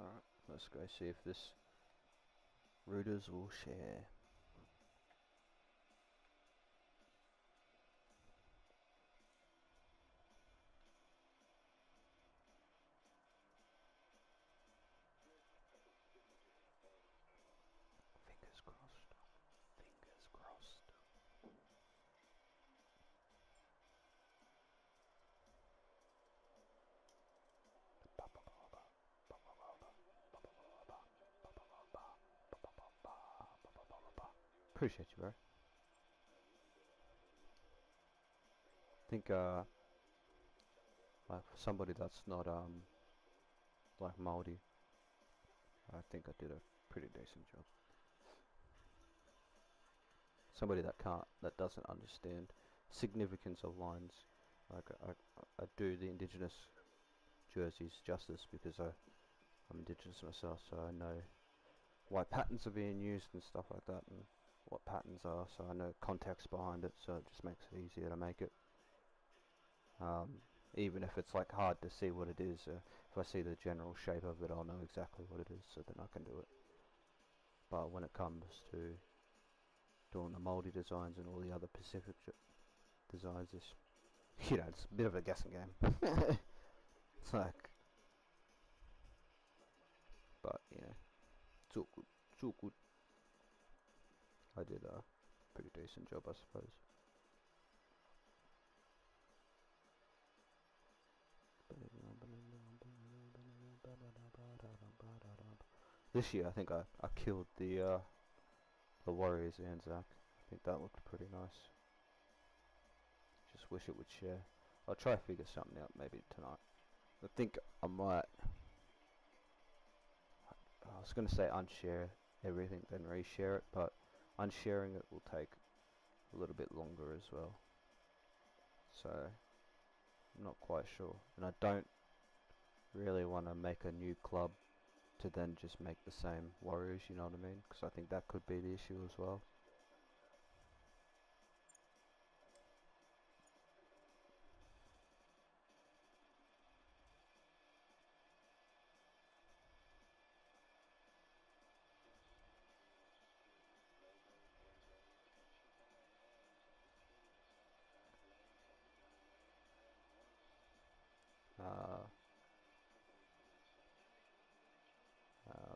[SPEAKER 1] Alright, let's go see if this routers will share. Fingers crossed. Fingers crossed. Appreciate you, bro. I think like for somebody that's not like Maori, I think I did a pretty decent job. Somebody that doesn't understand significance of lines, like I do the Indigenous jerseys justice because I'm Indigenous myself, so I know why patterns are being used and stuff like that, and what patterns are, so I know context behind it, so it just makes it easier to make it. Even if it's like hard to see what it is, if I see the general shape of it, I'll know exactly what it is, so then I can do it. But when it comes to doing the Māori designs and all the other Pacific designs, it's, it's a bit of a guessing game. It's like, but it's all good. It's all good. I did a pretty decent job, I suppose. This year, I think I killed the Warriors Anzac. I think that looked pretty nice. Just wish it would share. I'll try to figure something out maybe tonight. I think I might. I was going to say unshare everything then reshare it, but unsharing it will take a little bit longer as well. So I'm not quite sure, and I don't really want to make a new club to then just make the same Warriors, you know what I mean? Because I think that could be the issue as well.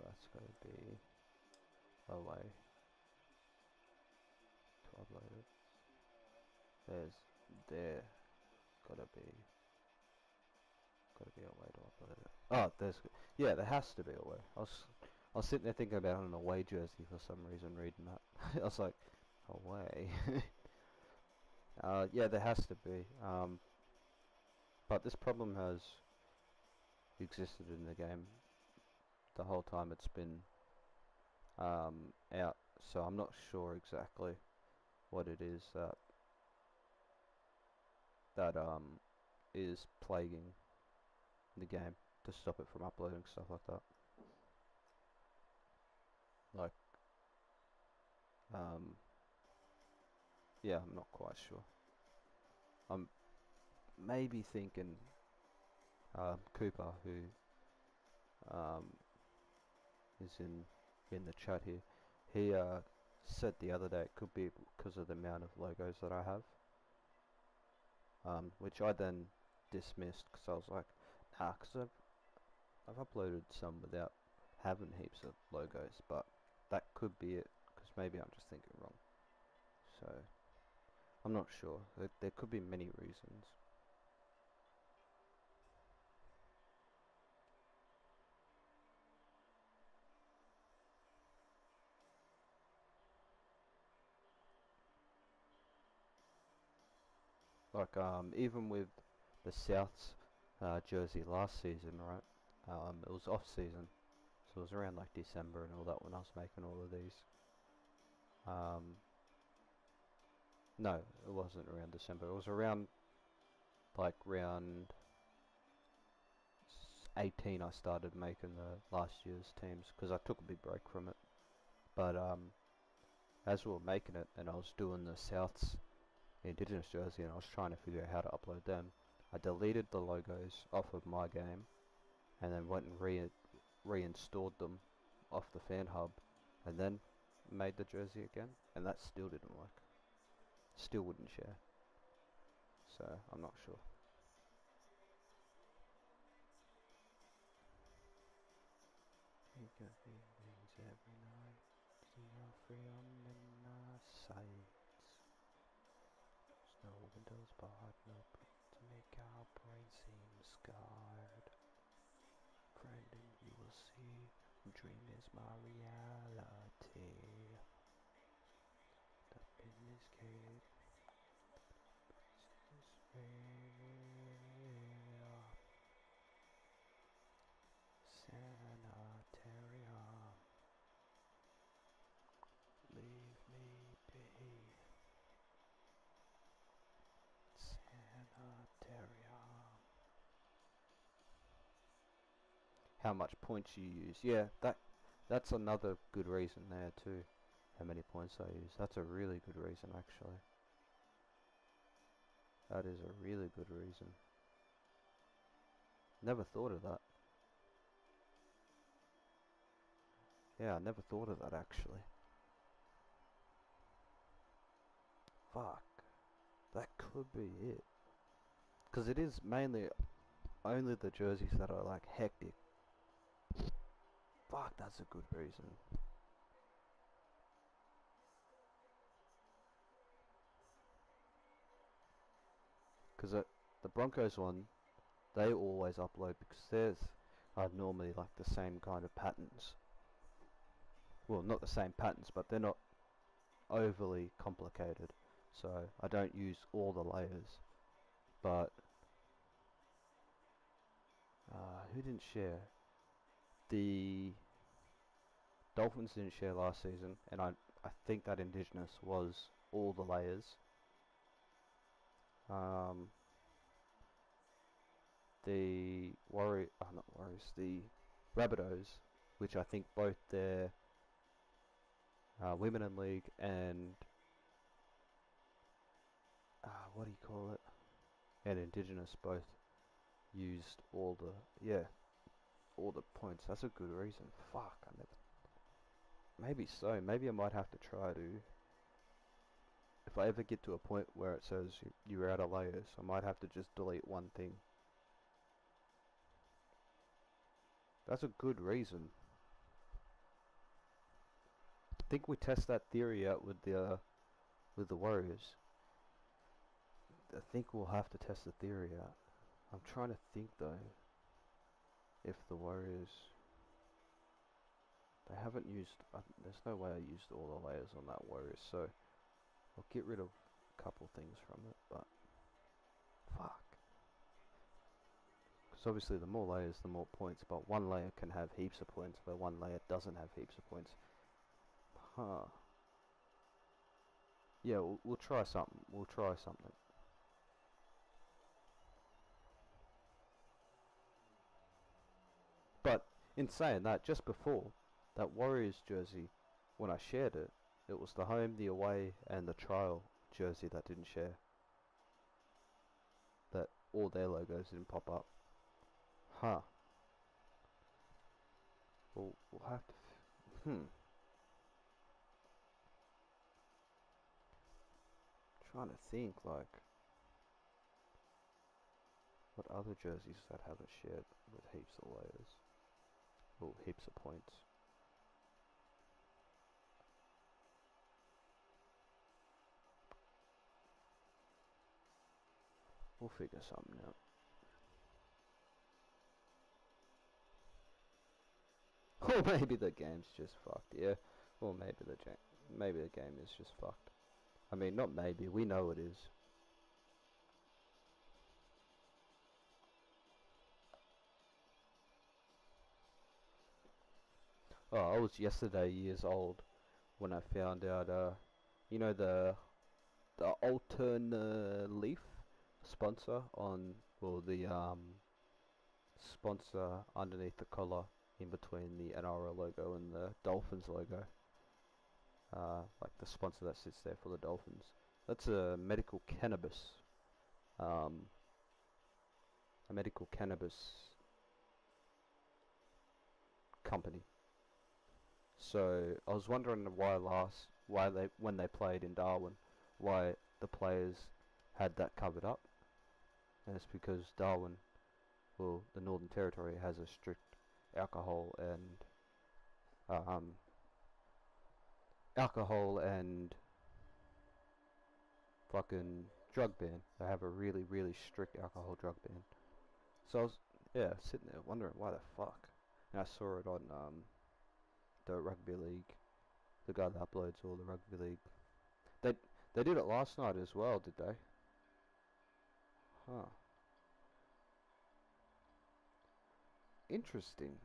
[SPEAKER 1] That's going to be away to upload it. There gotta be a way to upload it. Oh, yeah, there has to be a way. I was sitting there thinking about an away jersey for some reason reading that. I was like, away? Yeah, there has to be. But this problem has existed in the game the whole time it's been out, so I'm not sure exactly what it is that is plaguing the game to stop it from uploading stuff like that. Like, um, yeah, I'm not quite sure. I'm maybe thinking Cooper, who um, is in the chat here, he said the other day it could be because of the amount of logos that I have, which I then dismissed because I was like, nah, because I've uploaded some without having heaps of logos, but that could be it, because maybe I'm just thinking wrong. So, I'm not sure. There could be many reasons. Like, even with the South's jersey last season, right? It was off season, so it was around like December and all that when I was making all of these. No, it wasn't around December. It was around like round 18 I started making the last year's teams because I took a big break from it. But as we were making it and I was doing the South's Indigenous jersey and I was trying to figure out how to upload them, I deleted the logos off of my game and then went and reinstalled them off the fan hub and then made the jersey again, and that still didn't work. Still wouldn't share. So I'm not sure. You got things every night. See your freedom in my sights. There's no windows barred, no plate to make our brain seem scarred. Friend, and you will see, dream is my reality. The business kid is real. Sanitarium, leave me be. Sanitarium. How much points you use? Yeah, that's another good reason there too. How many points I use? That's a really good reason actually. That is a really good reason. Never thought of that. Yeah, I never thought of that actually. Fuck. That could be it. Because it is mainly only the jerseys that are like hectic. Fuck, that's a good reason. Because the Broncos one, they always upload because theirs are normally like the same kind of patterns. Well, not the same patterns, but they're not overly complicated. So I don't use all the layers. But who didn't share? The Dolphins didn't share last season, and I think that Indigenous was all the layers. Um, not Warriors, the Rabbitohs, which I think both their Women in League and what do you call it? And Indigenous both used all the points. That's a good reason. Fuck, I never. Maybe so. Maybe I might have to try to. If I ever get to a point where it says you're out of layers, I might have to just delete one thing. That's a good reason. I think we test that theory out with the Warriors. I think we'll have to test the theory out. I'm trying to think though, if the Warriors. They haven't used. There's no way I used all the layers on that Warriors, so I'll get rid of a couple things from it. But fuck, because obviously the more layers, the more points. But one layer can have heaps of points, where one layer doesn't have heaps of points. Huh. Yeah, we'll try something. We'll try something. But in saying that, just before that Warriors jersey, when I shared it, it was the home, the away, and the trial jersey that didn't share. That all their logos didn't pop up. Huh. We'll have to. Trying to think like what other jerseys that haven't shared with heaps of layers. Well, heaps of points. We'll figure something out. Or maybe the game's just fucked. Yeah. Or maybe the game is just fucked. I mean, not maybe. We know it is. Oh, I was yesterday years old when I found out. You know the Altern Leaf sponsor on, well, the sponsor underneath the collar in between the NRL logo and the Dolphins logo. Like the sponsor that sits there for the Dolphins. That's um, a medical cannabis company. So I was wondering why they when they played in Darwin, why the players had that covered up, and it's because Darwin, well, the Northern Territory has a strict alcohol and um, alcohol and fucking drug ban. They have a really, really strict alcohol drug ban. So I was, yeah, sitting there wondering why the fuck. And I saw it on the Rugby League. The guy that uploads all the Rugby League. They they did it last night as well, did they? Huh. Interesting.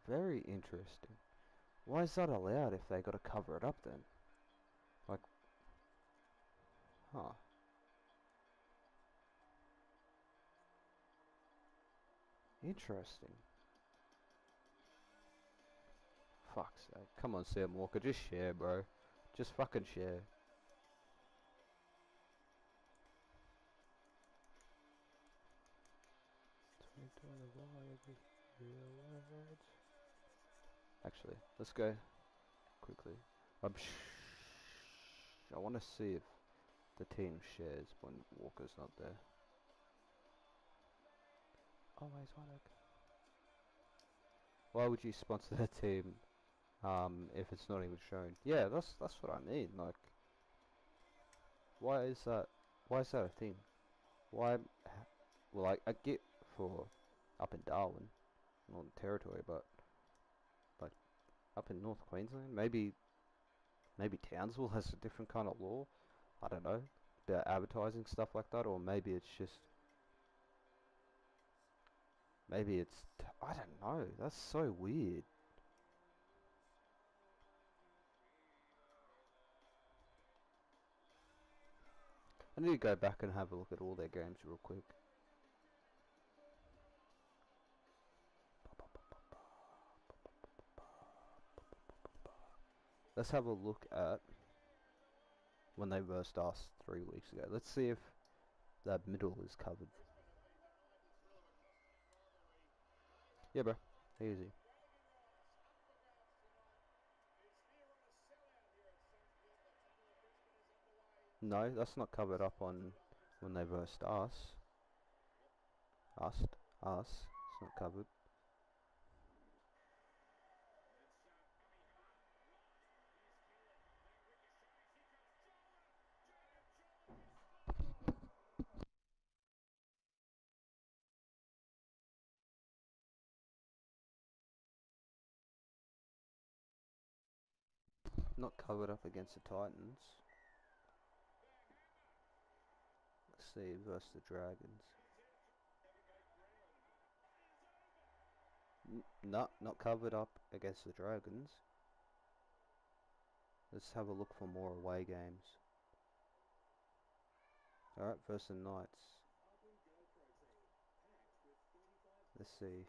[SPEAKER 1] Very interesting. Why is that allowed if they got to cover it up then? Like, huh. Interesting. Fuck's sake. Come on, Sam Walker, just share, bro. Just fucking share. Actually, let's go quickly. I want to see if the team shares when Walker's not there. Always wanna. Why would you sponsor the team if it's not even shown? Yeah, that's what I mean. Like, why is that? Why is that a thing? Why? Well, I get for up in Darwin, Northern Territory, but like up in North Queensland, maybe Townsville has a different kind of law. I don't know about advertising stuff like that, or maybe it's I don't know. That's so weird. I need to go back and have a look at all their games real quick. Let's have a look at when they versed us 3 weeks ago. Let's see if that middle is covered. Yeah, bro. Easy. No, that's not covered up on when they versed us. Us. Us. It's not covered. Not covered up against the Titans. Let's see, versus the Dragons. Not covered up against the Dragons. Let's have a look for more away games. Alright, versus the Knights. Let's see.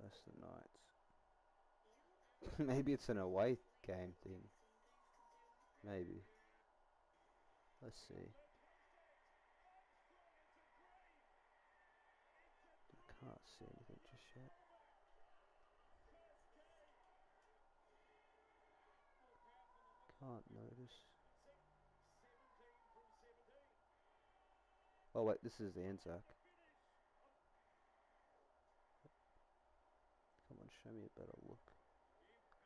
[SPEAKER 1] Versus the Knights. Maybe it's an away game thing. Maybe. Let's see. I can't see anything just yet. Can't notice. Oh wait, this is the Anzac. Come on, show me a better look.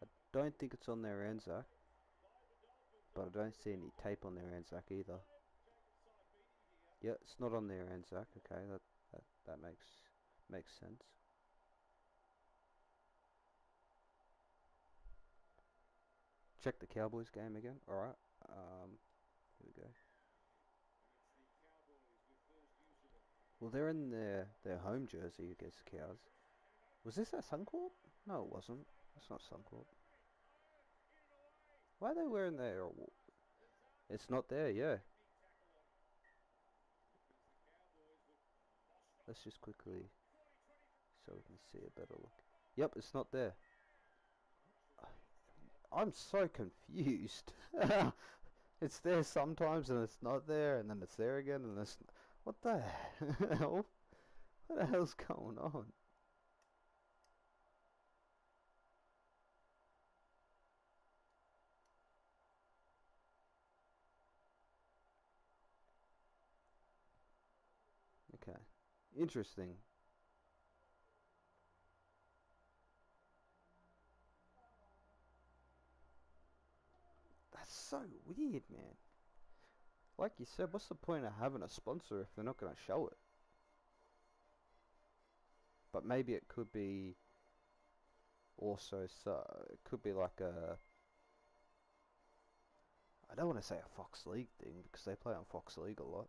[SPEAKER 1] I don't think it's on their Anzac, but I don't see any tape on their Anzac either. Yeah, it's not on their Anzac. Okay, that makes sense. Check the Cowboys game again. All right. Here we go. Well, they're in their home jersey against the Cows. Was this at Suncorp? No, it wasn't. It's not Suncorp. Why are they wearing their? It's not there. Yeah. Let's just quickly, so we can see a better look. Yep, it's not there. I'm so confused. It's there sometimes and it's not there, and then it's there again and it's... What the hell? What the hell's going on? Okay. Interesting. That's so weird, man. Like you said, what's the point of having a sponsor if they're not going to show it? But maybe it could be also, so it could be like a... I don't want to say a Fox League thing because they play on Fox League a lot.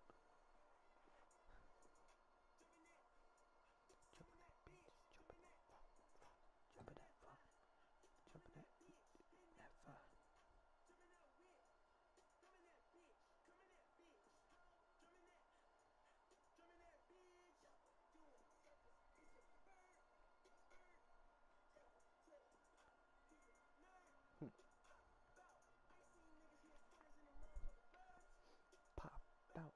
[SPEAKER 1] Pop out.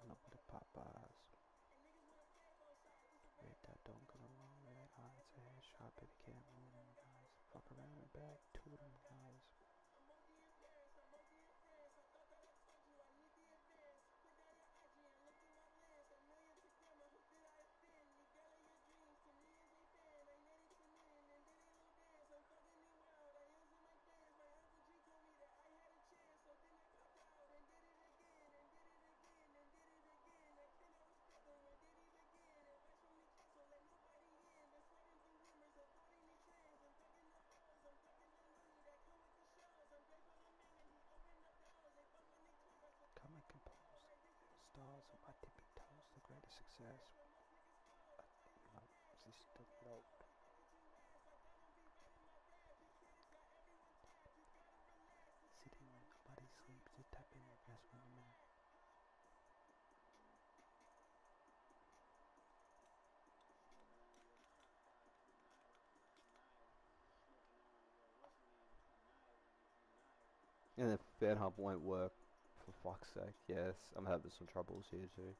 [SPEAKER 1] And up with the Popeyes. Red dot don't go along, red eyes, head sharp, baby can't move them guys. Fuck around and back to them guys. Come and compose the stars on my tippy toes, the greatest success. No, this the note. Sitting when nobody sleeps, just tapping your best 1 minute. And the fan hub won't work. For fuck's sake, yes, I'm having some troubles here too.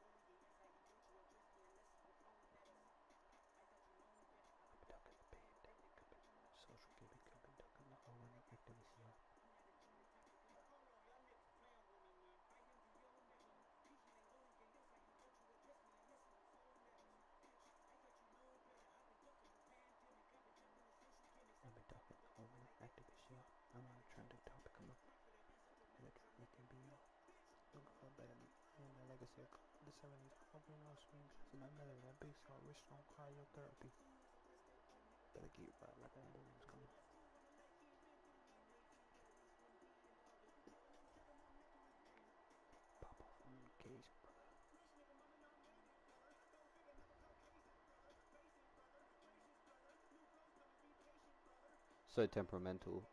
[SPEAKER 1] 70s, coffee no swings, in the middle of that big saw, rich on cryotherapy. Better get right like an ambulance coming. Pop off from the case, brother. So temperamental.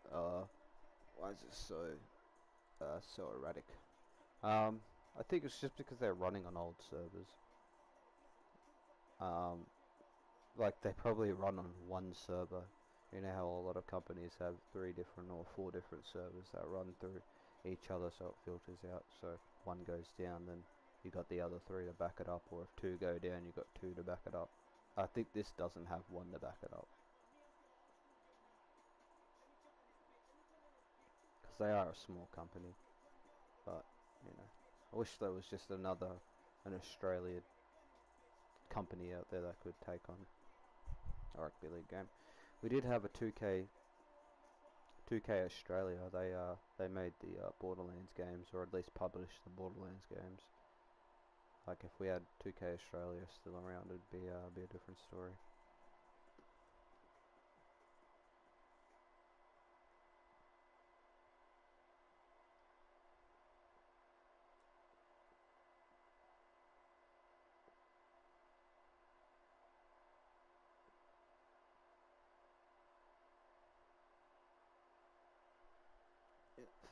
[SPEAKER 1] Why is it so erratic? I think it's just because they're running on old servers. Um, like they probably run on one server. You know how a lot of companies have 3 different or 4 different servers that run through each other, so it filters out. So if one goes down, then you got the other 3 to back it up, or if 2 go down, you got 2 to back it up. I think this doesn't have 1 to back it up, because they are a small company. But you know, I wish there was just an Australian company out there that could take on a rugby league game. We did have a 2K Australia. They made the Borderlands games, or at least published the Borderlands games. Like if we had 2K Australia still around, it'd be a different story.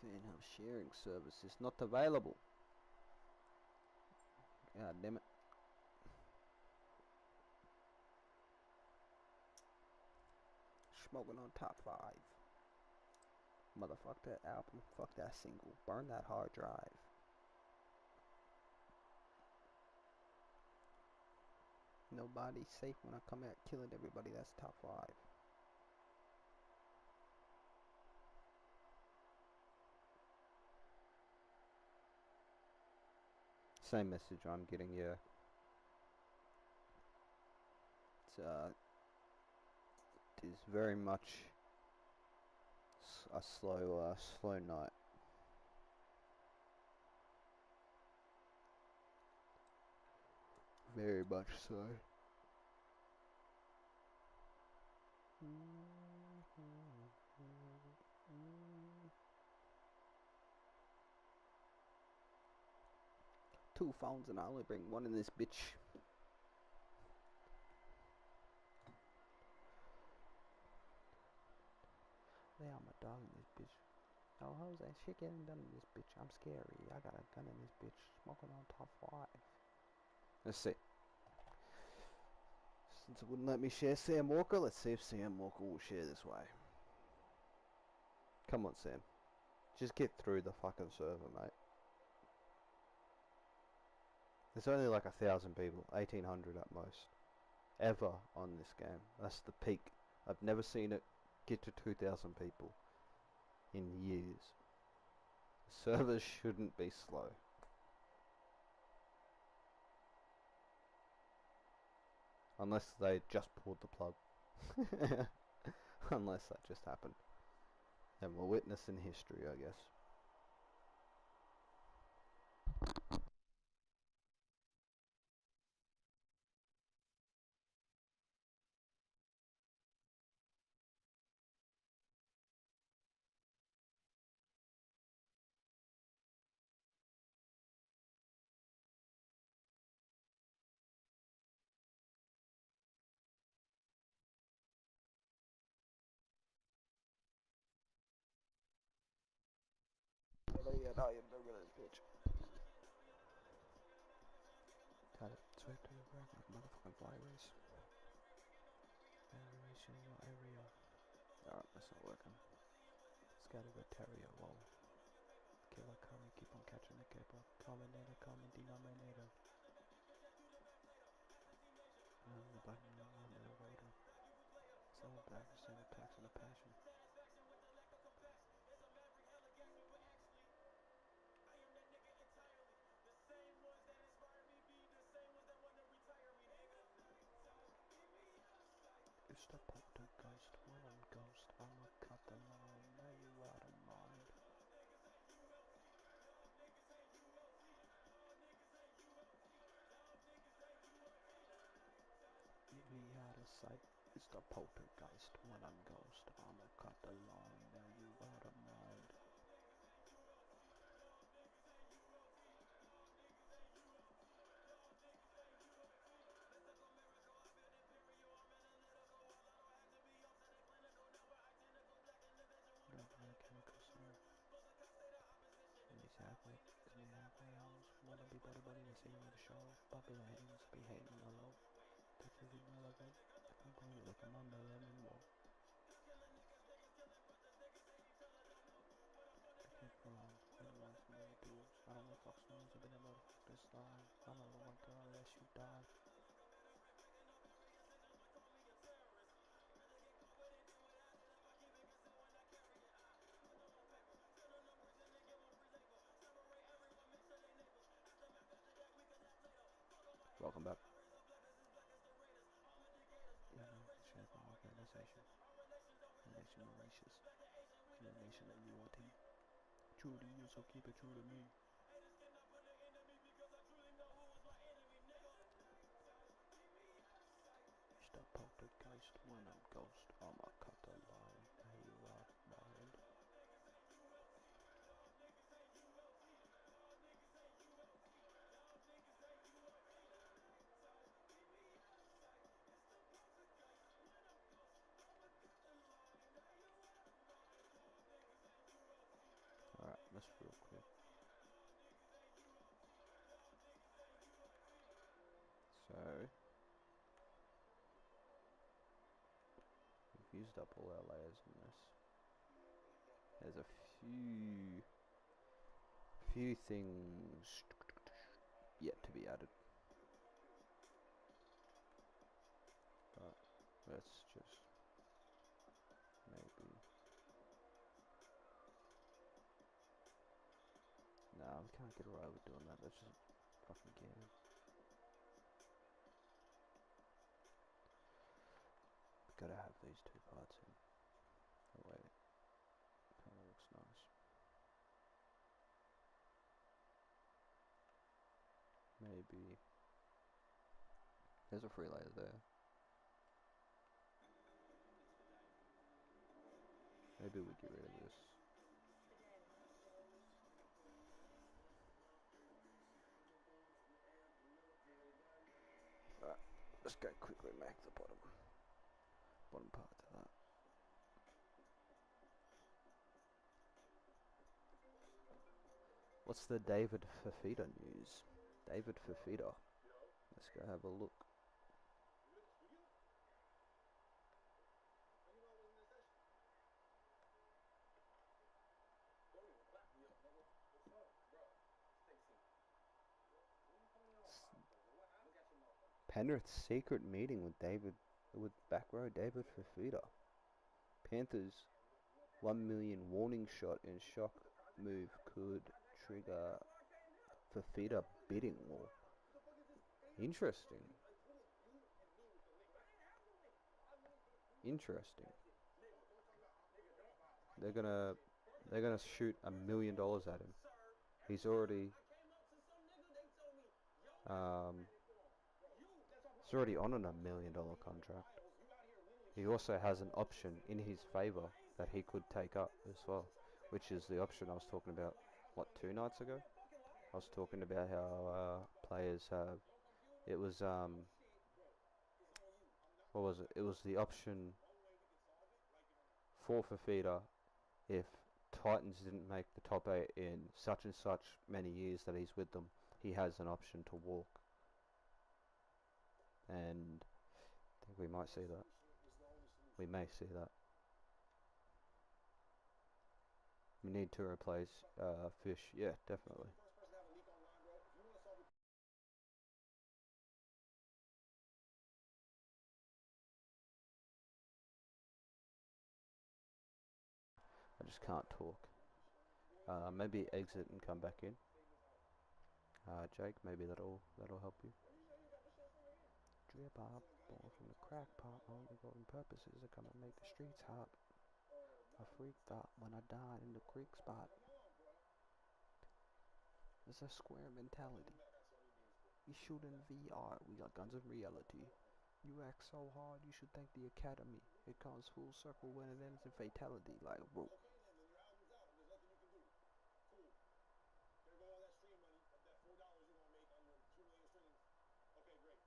[SPEAKER 1] Fan hub sharing service is not available. God damn it. Smoking on top 5. Motherfuck that album. Fuck that single. Burn that hard drive. Nobody's safe when I come out killing everybody. That's top 5. Same message I'm getting, yeah. It is very much a slow night. Very much so. 2 phones and I only bring 1 in this bitch. Yeah, I'm a dog in this bitch. Oh, how's that shit getting done in this bitch? I'm scary. I got a gun in this bitch. Smoking on top 5. Let's see. Since it wouldn't let me share Sam Walker, let's see if Sam Walker will share this way. Come on, Sam. Just get through the fucking server, mate. There's only like 1,000 people, 1,800 at most, ever on this game. That's the peak. I've never seen it get to 2,000 people in years. Servers shouldn't be slow. Unless they just pulled the plug. Unless that just happened. And we're witnessing history, I guess. Yeah, I am the realest bitch. Got it. Swipe to the right like motherfucking virus. Variation in your area. Alright, that's not working. Scatter the terrier, whoa. Killer coming, keep on catching the caper. Combinator, common denominator. The button on the elevator. Same back, same attacks and a passion. It's the poltergeist, when I'm ghost, I'ma cut the line, now you out of mind. sight. It's the poltergeist when I'm ghost. I'ma cut the line. Now you out of mind. Don't like chemical smell. Give me tackle. Give me hackles. Wanna be buddy to see me the show. Popular hands be hating a lot. Touch is irrelevant. I'm going to lick 'em on the lemon roll. Keep wrong. Everyone's made dudes. I don't like fuck stories. I've been a motherfucker this time. I'm a one girl unless you die. Welcome back. Shape of organization. Nation Mauritius. The nation that you are team. True to you, so keep it true to me. It's the poltergeist when I'm ghost. I'ma cut the line. Now you out of mind. Alright, that's real quick. So, we've used up all our layers on this. There's a few things yet to be added. But let's just maybe. Nah, we can't get away with doing that. Let's just fucking get it. We gotta have these two parts in. Oh wait, kinda looks nice. Maybe there's a free layer there. Maybe we get rid of this. Alright, let's go quickly make the bottom part to that. What's the David Fafita news? David Fafita. Let's go have a look. Penrith's secret meeting with back row David Fafita. Panthers 1 million warning shot in shock move could trigger Fafita bidding war. Interesting. Interesting. They're gonna shoot $1 million at him. He's already he's already on a $1 million contract. He also has an option in his favour that he could take up as well, which is the option I was talking about, what, 2 nights ago? I was talking about how players have, it was, what was it? It was the option for Fafita if Titans didn't make the top 8 in such and such many years that he's with them, he has an option to walk. And I think we might see that. We may see that. We need to replace Fish. Yeah, definitely. I just can't talk. Maybe exit and come back in. Jake, maybe that'll help you. Drip up, ball from the crack pot. Only golden purposes are gonna make the streets hot. I freaked out when I died in the creek spot. It's a square mentality. We shoot in VR. We got guns in reality. You act so hard, you should thank the Academy. It comes full circle when it ends in fatality, like, bro.
[SPEAKER 7] Okay, then your album's out. There's nothing you can do. Cool. There go all that stream money. That $4 you're gonna make on your 2 million streams. Okay, great.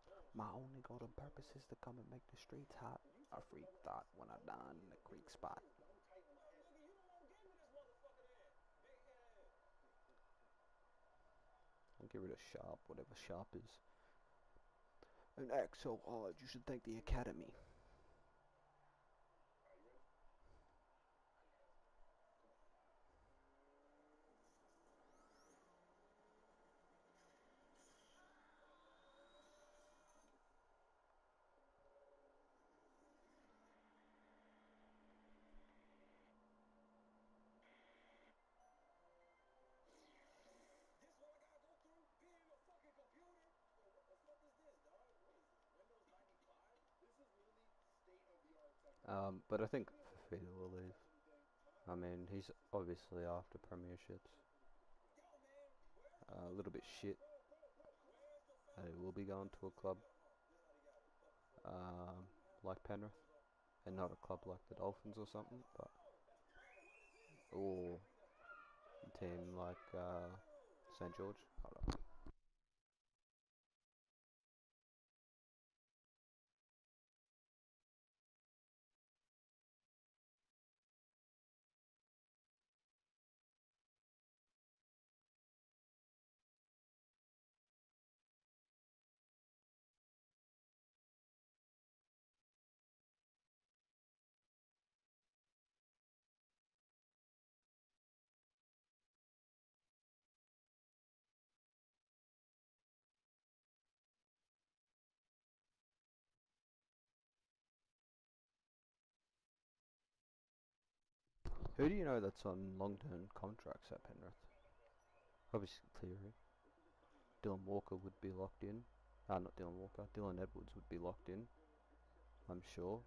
[SPEAKER 7] Boom.
[SPEAKER 1] My only golden purpose is to come and make the streets hot. A freak thought when I dine in the creek spot.
[SPEAKER 7] I'm tight on my head. Nigga, you the one gave me this motherfucking head. Big head.
[SPEAKER 1] I'll get rid of sharp, whatever sharp is. And act so hard, you should thank the Academy.
[SPEAKER 7] Are you ready? This what I gotta go through? Being a fucking computer? Yo, what the fuck is this, dog? What is this? Windows 95? This is literally state-of-the-art technology.
[SPEAKER 1] But I think
[SPEAKER 7] We don't
[SPEAKER 1] Fafita will
[SPEAKER 7] touch
[SPEAKER 1] leave.
[SPEAKER 7] anything.
[SPEAKER 1] I mean, he's obviously after premierships.
[SPEAKER 7] Yo, man, where's the
[SPEAKER 1] A
[SPEAKER 7] fucking
[SPEAKER 1] little bit
[SPEAKER 7] fouls,
[SPEAKER 1] shit.
[SPEAKER 7] bro? Where's the
[SPEAKER 1] And he
[SPEAKER 7] fouls?
[SPEAKER 1] will be going to a club
[SPEAKER 7] This how they got it. Fucking fouls.
[SPEAKER 1] like Penrith. And not a club like the Dolphins or something, but or a team like St. George. Hold on. Who do you know that's on long-term contracts at Penrith? Obviously Cleary. Dylan Walker would be locked in. Not Dylan Walker. Dylan Edwards would be locked in, I'm sure.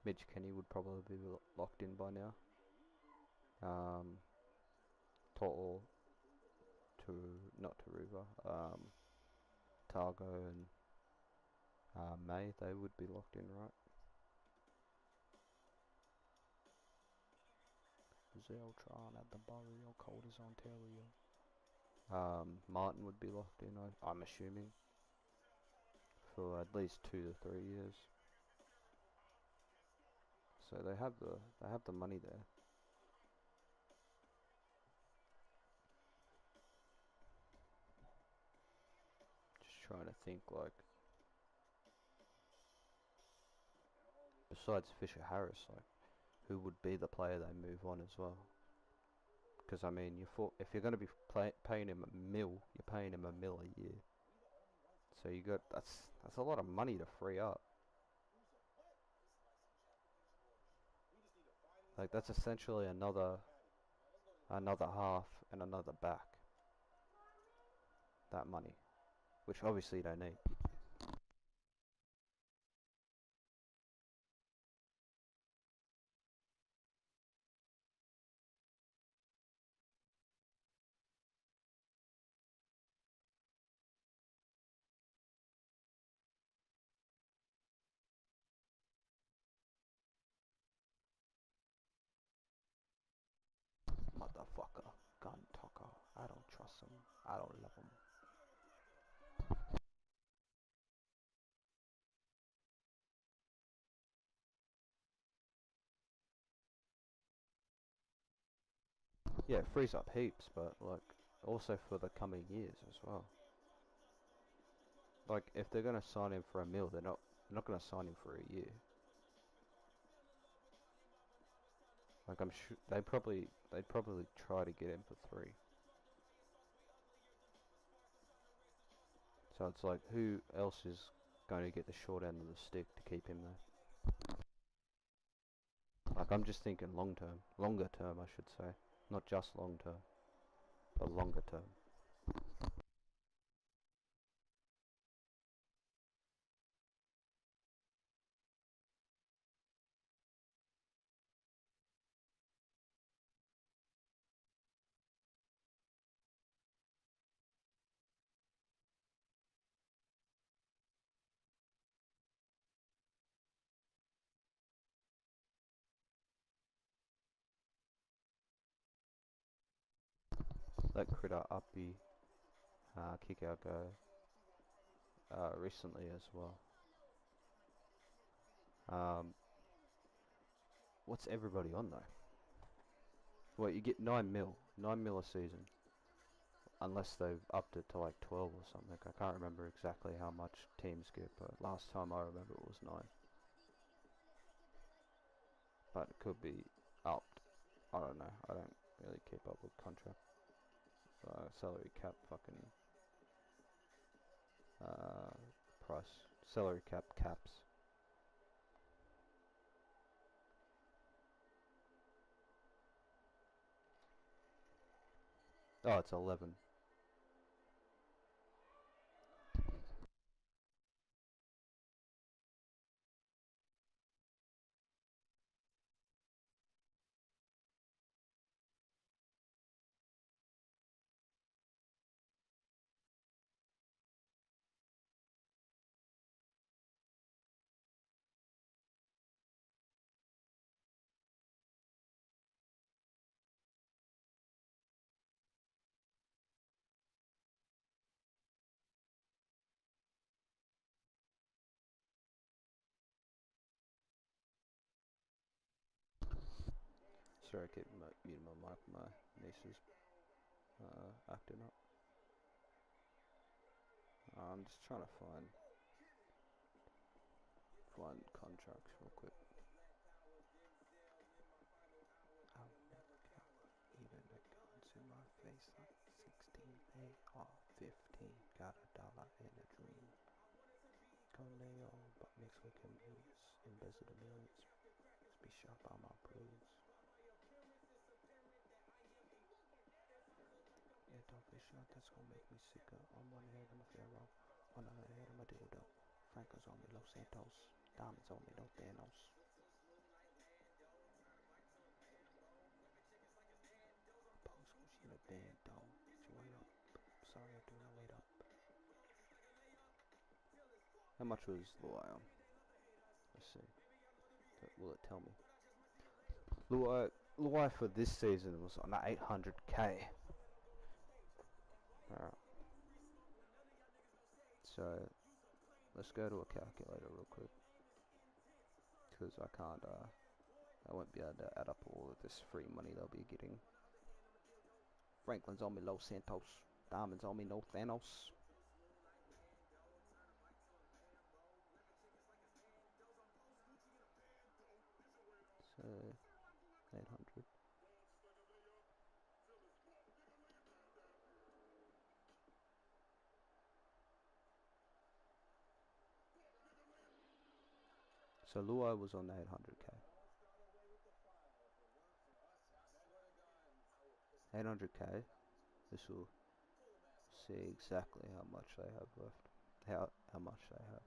[SPEAKER 1] Mitch Kenny would probably be locked in by now. To'o, not Taruva. Targo and May, they would be locked in, right? Zeltron at the barrio, cold as Ontario. Martin would be locked in, I'm assuming, for at least 2 to 3 years. So they have the money there. Just trying to think, like, besides Fisher Harris, like, who would be the player they move on as well? Because I mean, if you're going to be paying him a mil, you're paying him a mil a year. So that's a lot of money to free up. Like that's essentially another half and another back. That money, which obviously you don't need. Motherfucker, gun talker. I don't trust him. I don't love him. Yeah, it frees up heaps, but like also for the coming years as well. Like if they're gonna sign him for a mil, they're not gonna sign him for a year. Like I'm sure they'd probably try to get him for 3. So it's like who else is going to get the short end of the stick to keep him there? Like I'm just thinking longer term I should say, not just long term, but longer term. let critter Uppy kick our go recently as well. What's everybody on though? Well, you get 9 mil a season, unless they've upped it to like 12 or something. I can't remember exactly how much teams get, but last time I remember it was 9. But it could be upped. I don't know. I don't really keep up with contract salary cap fucking price salary caps. Oh, it's 11. Sorry, I keep muting my mic. My niece is acting up. I'm just trying to find contracts real quick. I'll never cower, even the guns in my face like 16 AR 15. Got $1 and a dream. Come Leo, but mixed with convenience. Embezzle the millions. Be shot by my bruise. Yeah, don't be shot, that's gonna make me sicker. On one hand, I'm a pharaoh. On the other hand, I'm a dildo. Franco's on me, Los Santos. Diamonds on me, no Thanos. Post when she in a bando. She wait up. Sorry, I do not wait up. How much was Luai on? Let's see. Will it tell me? Luai for this season was on 800k. Alright. So, let's go to a calculator real quick. Because I can't, I won't be able to add up all of this free money they'll be getting. Franklin's on me, Los Santos. Diamonds on me, no Thanos. So, 800. So Luai was on 800k. 800k. This will see exactly how much they have left. How much they have.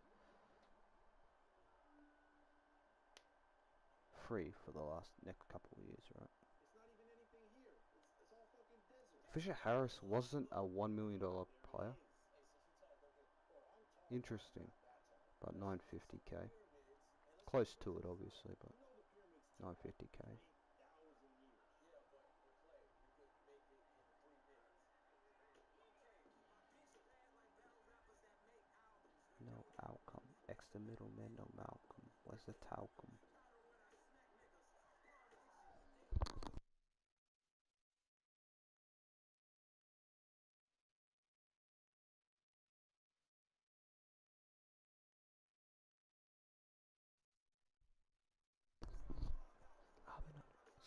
[SPEAKER 1] Free for the last next couple of years, right? Fisher Harris wasn't a $1 million player. Interesting. About 950k. Close to it, obviously, but 950k. No outcome. Extra middleman, no Malcolm. Where's the talcum?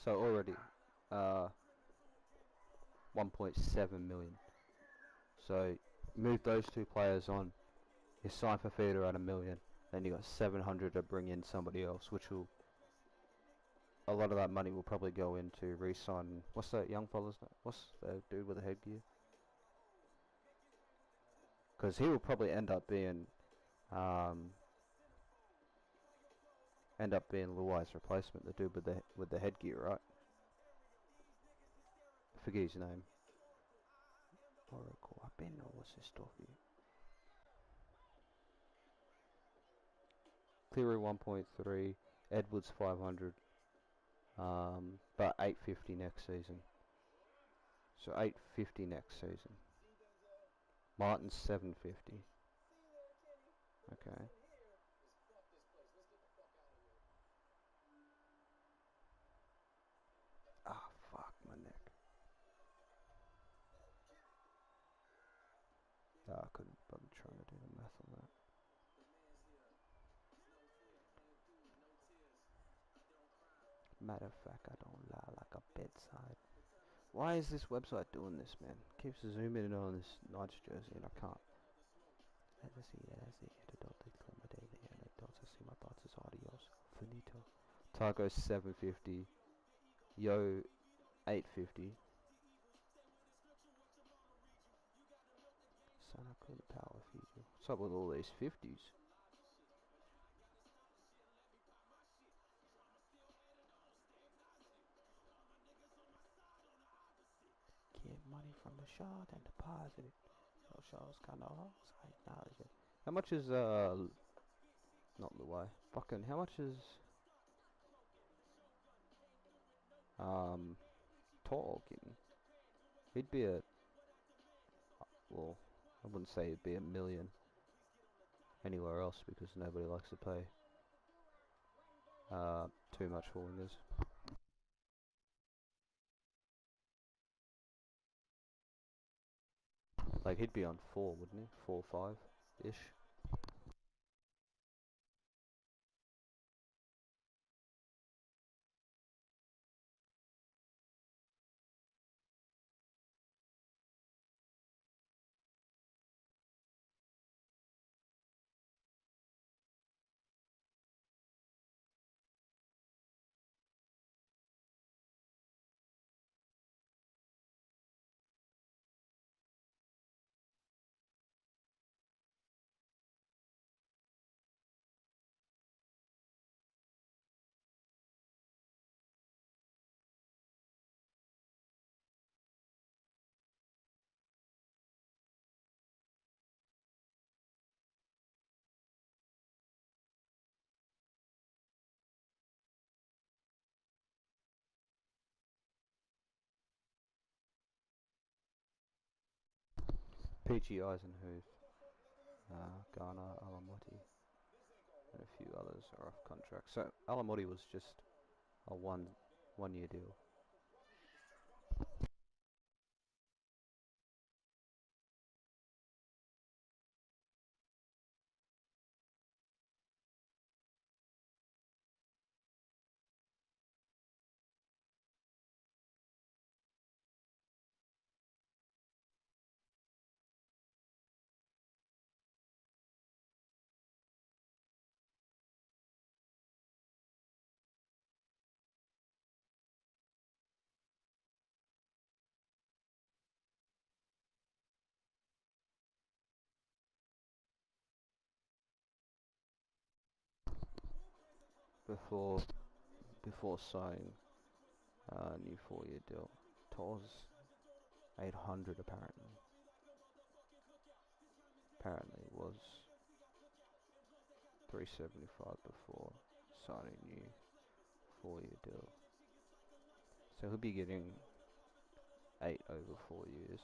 [SPEAKER 1] So already, 1.7 million. So move those two players on. You sign for Feeder at $1 million. Then you got 700 to bring in somebody else, which will a lot of that money will probably go into re-signing. What's that young fella's name? What's the dude with the headgear? Because he will probably um, end up being Luai's replacement. The dude with the headgear, right? I forget his name. Oracle. I've been know what's his stuff here. Cleary 1.3. Edwards 500. But 850 next season. So 850 next season. Martin's 750. Okay. Ah, fuck my neck. Ah, I couldn't bother trying to do the math on that. Matter of fact, I don't lie like a bedside. Why is this website doing this, man? Keeps zooming in on this Knights jersey and I can't. Adios. Finito. Targo 750. Yo 850. Sana Kuna Power Fiji. What's up with all these 50s? Get money from the shard and deposit it. Those shows kinda I acknowledge it. How much is not Luai. Fucking how much is Tolkien? He'd be a well, I wouldn't say he'd be a million anywhere else because nobody likes to pay too much for wingers. Like he'd be on 4, wouldn't he? 4, 5 ish. PG Eisenhuth, Ghana, Alamotti, and a few others are off contract. So Alamotti was just a one year deal. Before signing new 4 year deal. Toz 800 apparently. Apparently was 375 before signing new 4 year deal. So he'll be getting 8 over 4 years.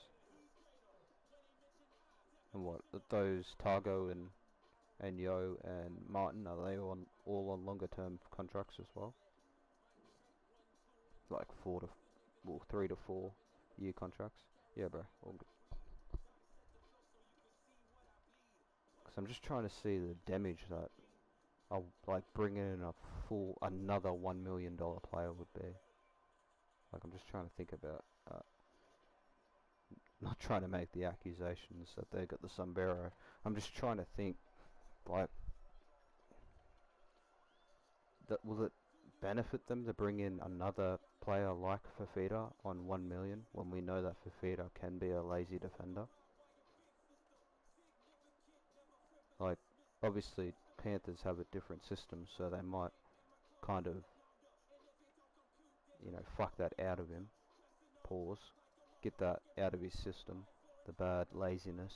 [SPEAKER 1] And what those Targo and Yo and Martin, are they all on longer term contracts as well? Like 3 to 4 year contracts. Yeah, bro. All good. Cause I'm just trying to see the damage that I'll like bringing in another $1 million player would be. Like I'm just trying to think about. Not trying to make the accusations that they got the sombrero. I'm just trying to think like that will it benefit them to bring in another player like Fafita on 1 million when we know that Fafita can be a lazy defender? Like, obviously Panthers have a different system, so they might kind of, fuck that out of him. Pause. Get that out of his system. The bad laziness.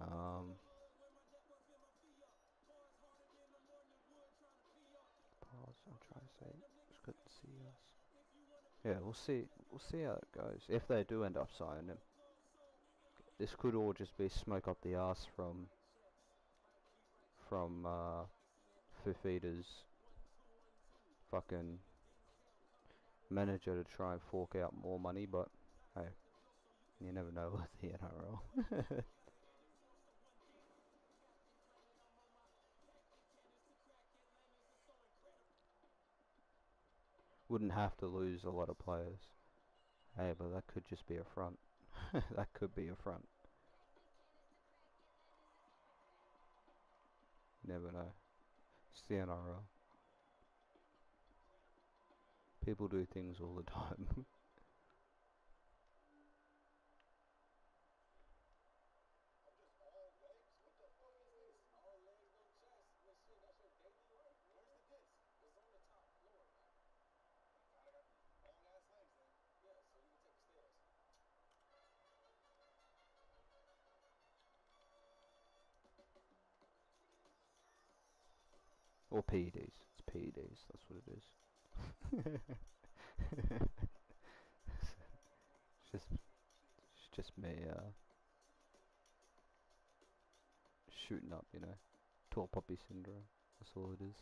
[SPEAKER 1] Um, I'm trying to say, just couldn't see us. Yeah, we'll see. We'll see how it goes. If they do end up signing him, this could all just be smoke up the ass from Fifita's fucking manager to try and fork out more money. But hey, you never know with the NRL. Wouldn't have to lose a lot of players. Hey, but that could just be a front. That could be a front. You never know. It's the NRL. People do things all the time.
[SPEAKER 7] I'm just all legs? What the fuck is this? All legs, no chest. I mean, shit, that's your daily life. Where's the disc? It's on the top floor, man. God, I got these long ass legs then. Yeah, so you can take the stairs.
[SPEAKER 1] Or PEDs. It's PEDs. That's what it is. it's just me shooting up, you know. Tall poppy syndrome. That's all it is.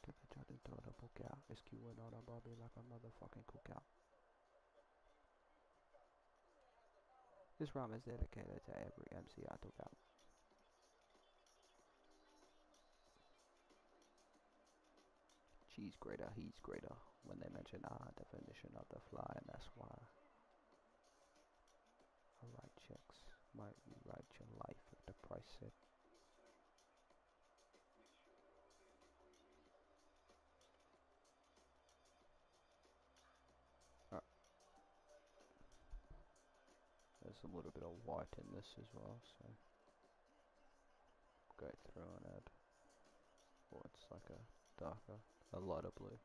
[SPEAKER 1] Get the judge and throw the book out. SQing on a Bobby like a motherfucking cookout. This rhyme is dedicated to every MC I took out. She's greater, he's greater. When they mention our definition of the fly, and that's why I write checks. Might rewrite your life if the price set. Alright. There's a little bit of white in this as well, so go through and add. Or it's like a darker, a lighter blue.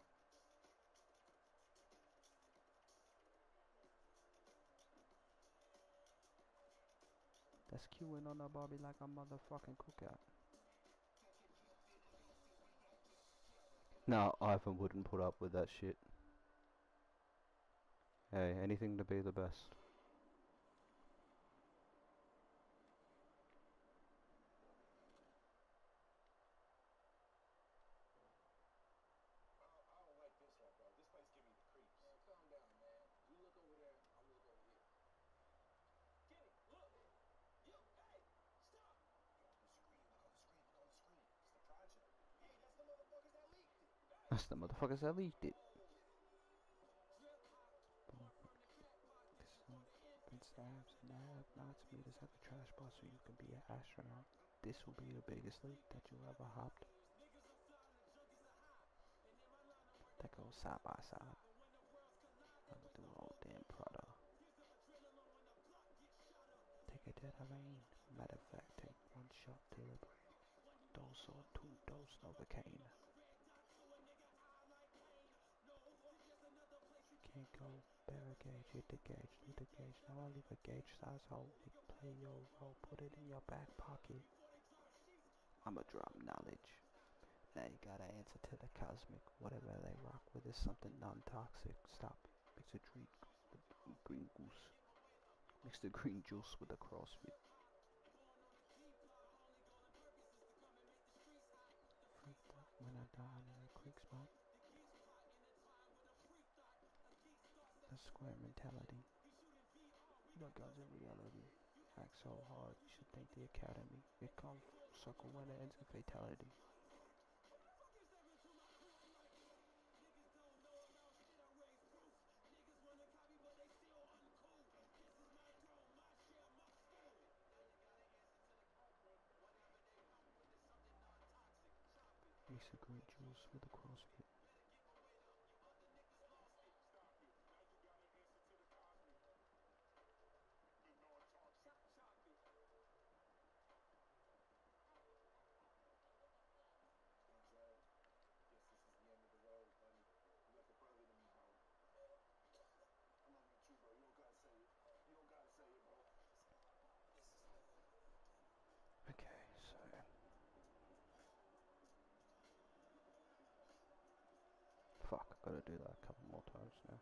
[SPEAKER 1] That's queuing on a Bobby like a motherfucking cookout. No, Ivan wouldn't put up with that shit. Hey, anything to be the best.
[SPEAKER 7] I don't like this one, bro. This place give me the creeps. Man, calm down, man. You look over there, I'm gonna look over here. Kenny, look! Yo, hey! Stop! Yo, on the screen, look on the screen, look on the screen. It's the project. Hey, that's the motherfuckers that leaked it. Hey!
[SPEAKER 1] That's the motherfuckers that leaked it. Been stabs and have not meters at the trash bar so you can be an astronaut. This will be the biggest leak that you ever hopped. That goes side by side. I go through all damn Prada. Take a dead vein. Matter of fact, take one shot to the brain. Dose or two dose Novocaine. Can't go, better gauge, hit the gauge, lead the gauge. Now I leave a gauge size hole. Play your role, put it in your back pocket. I'ma drop knowledge. Now you gotta answer to the cosmic. Whatever they rock with is something non-toxic. Stop. Mix a drink with green goose. Mix the green juice with the CrossFit. Freaked out when I dine in a creek spot. The square mentality. You know guns in reality. Act so hard, you should thank the academy. It comes full circle when it ends in fatality. Mix the green juice with the CrossFit.
[SPEAKER 7] Denzel, guess this is the end of the road, buddy. You like a brother to me, bro. I love you too, bro. You don't gotta say it. You don't gotta say it, bro.
[SPEAKER 1] Okay, so Gotta do that a couple more times now.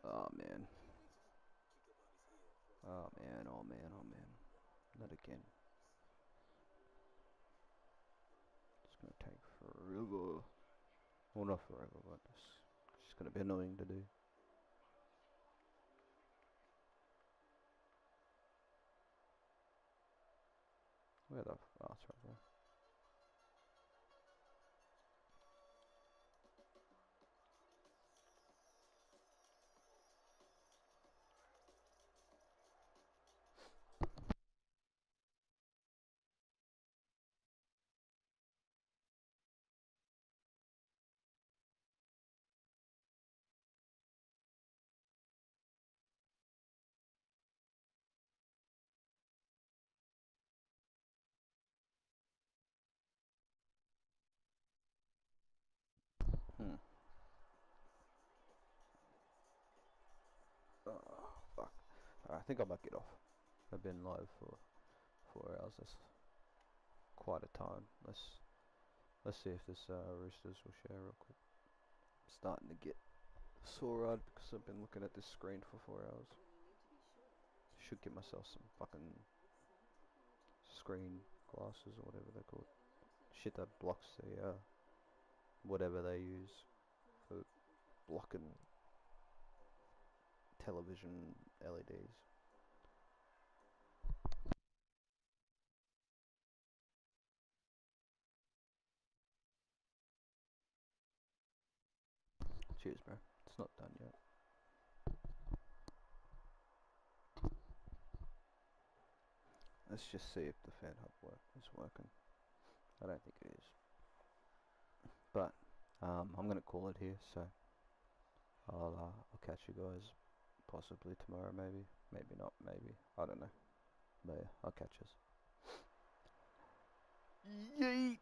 [SPEAKER 1] Oh man. Oh man, oh man, oh man. Not again. It's gonna take forever. Well, not forever, but it's just gonna be annoying to do. Where the... Oh, it's right there. Hmm. Oh, fuck. I think I might get off. I've been live for 4 hours. That's quite a time. Let's see if this Roosters will share real quick. I'm starting to get sore-eyed because I've been looking at this screen for 4 hours. Should get myself some fucking screen glasses or whatever they're called. Shit that blocks the whatever they use for blocking television LEDs. Cheers, bro. It's not done yet. Let's just see if the fan hub is working. I don't think it is. But I'm gonna call it here. So I'll catch you guys possibly tomorrow, maybe. Maybe not. Maybe I don't know. But yeah, I'll catch us. Yeet.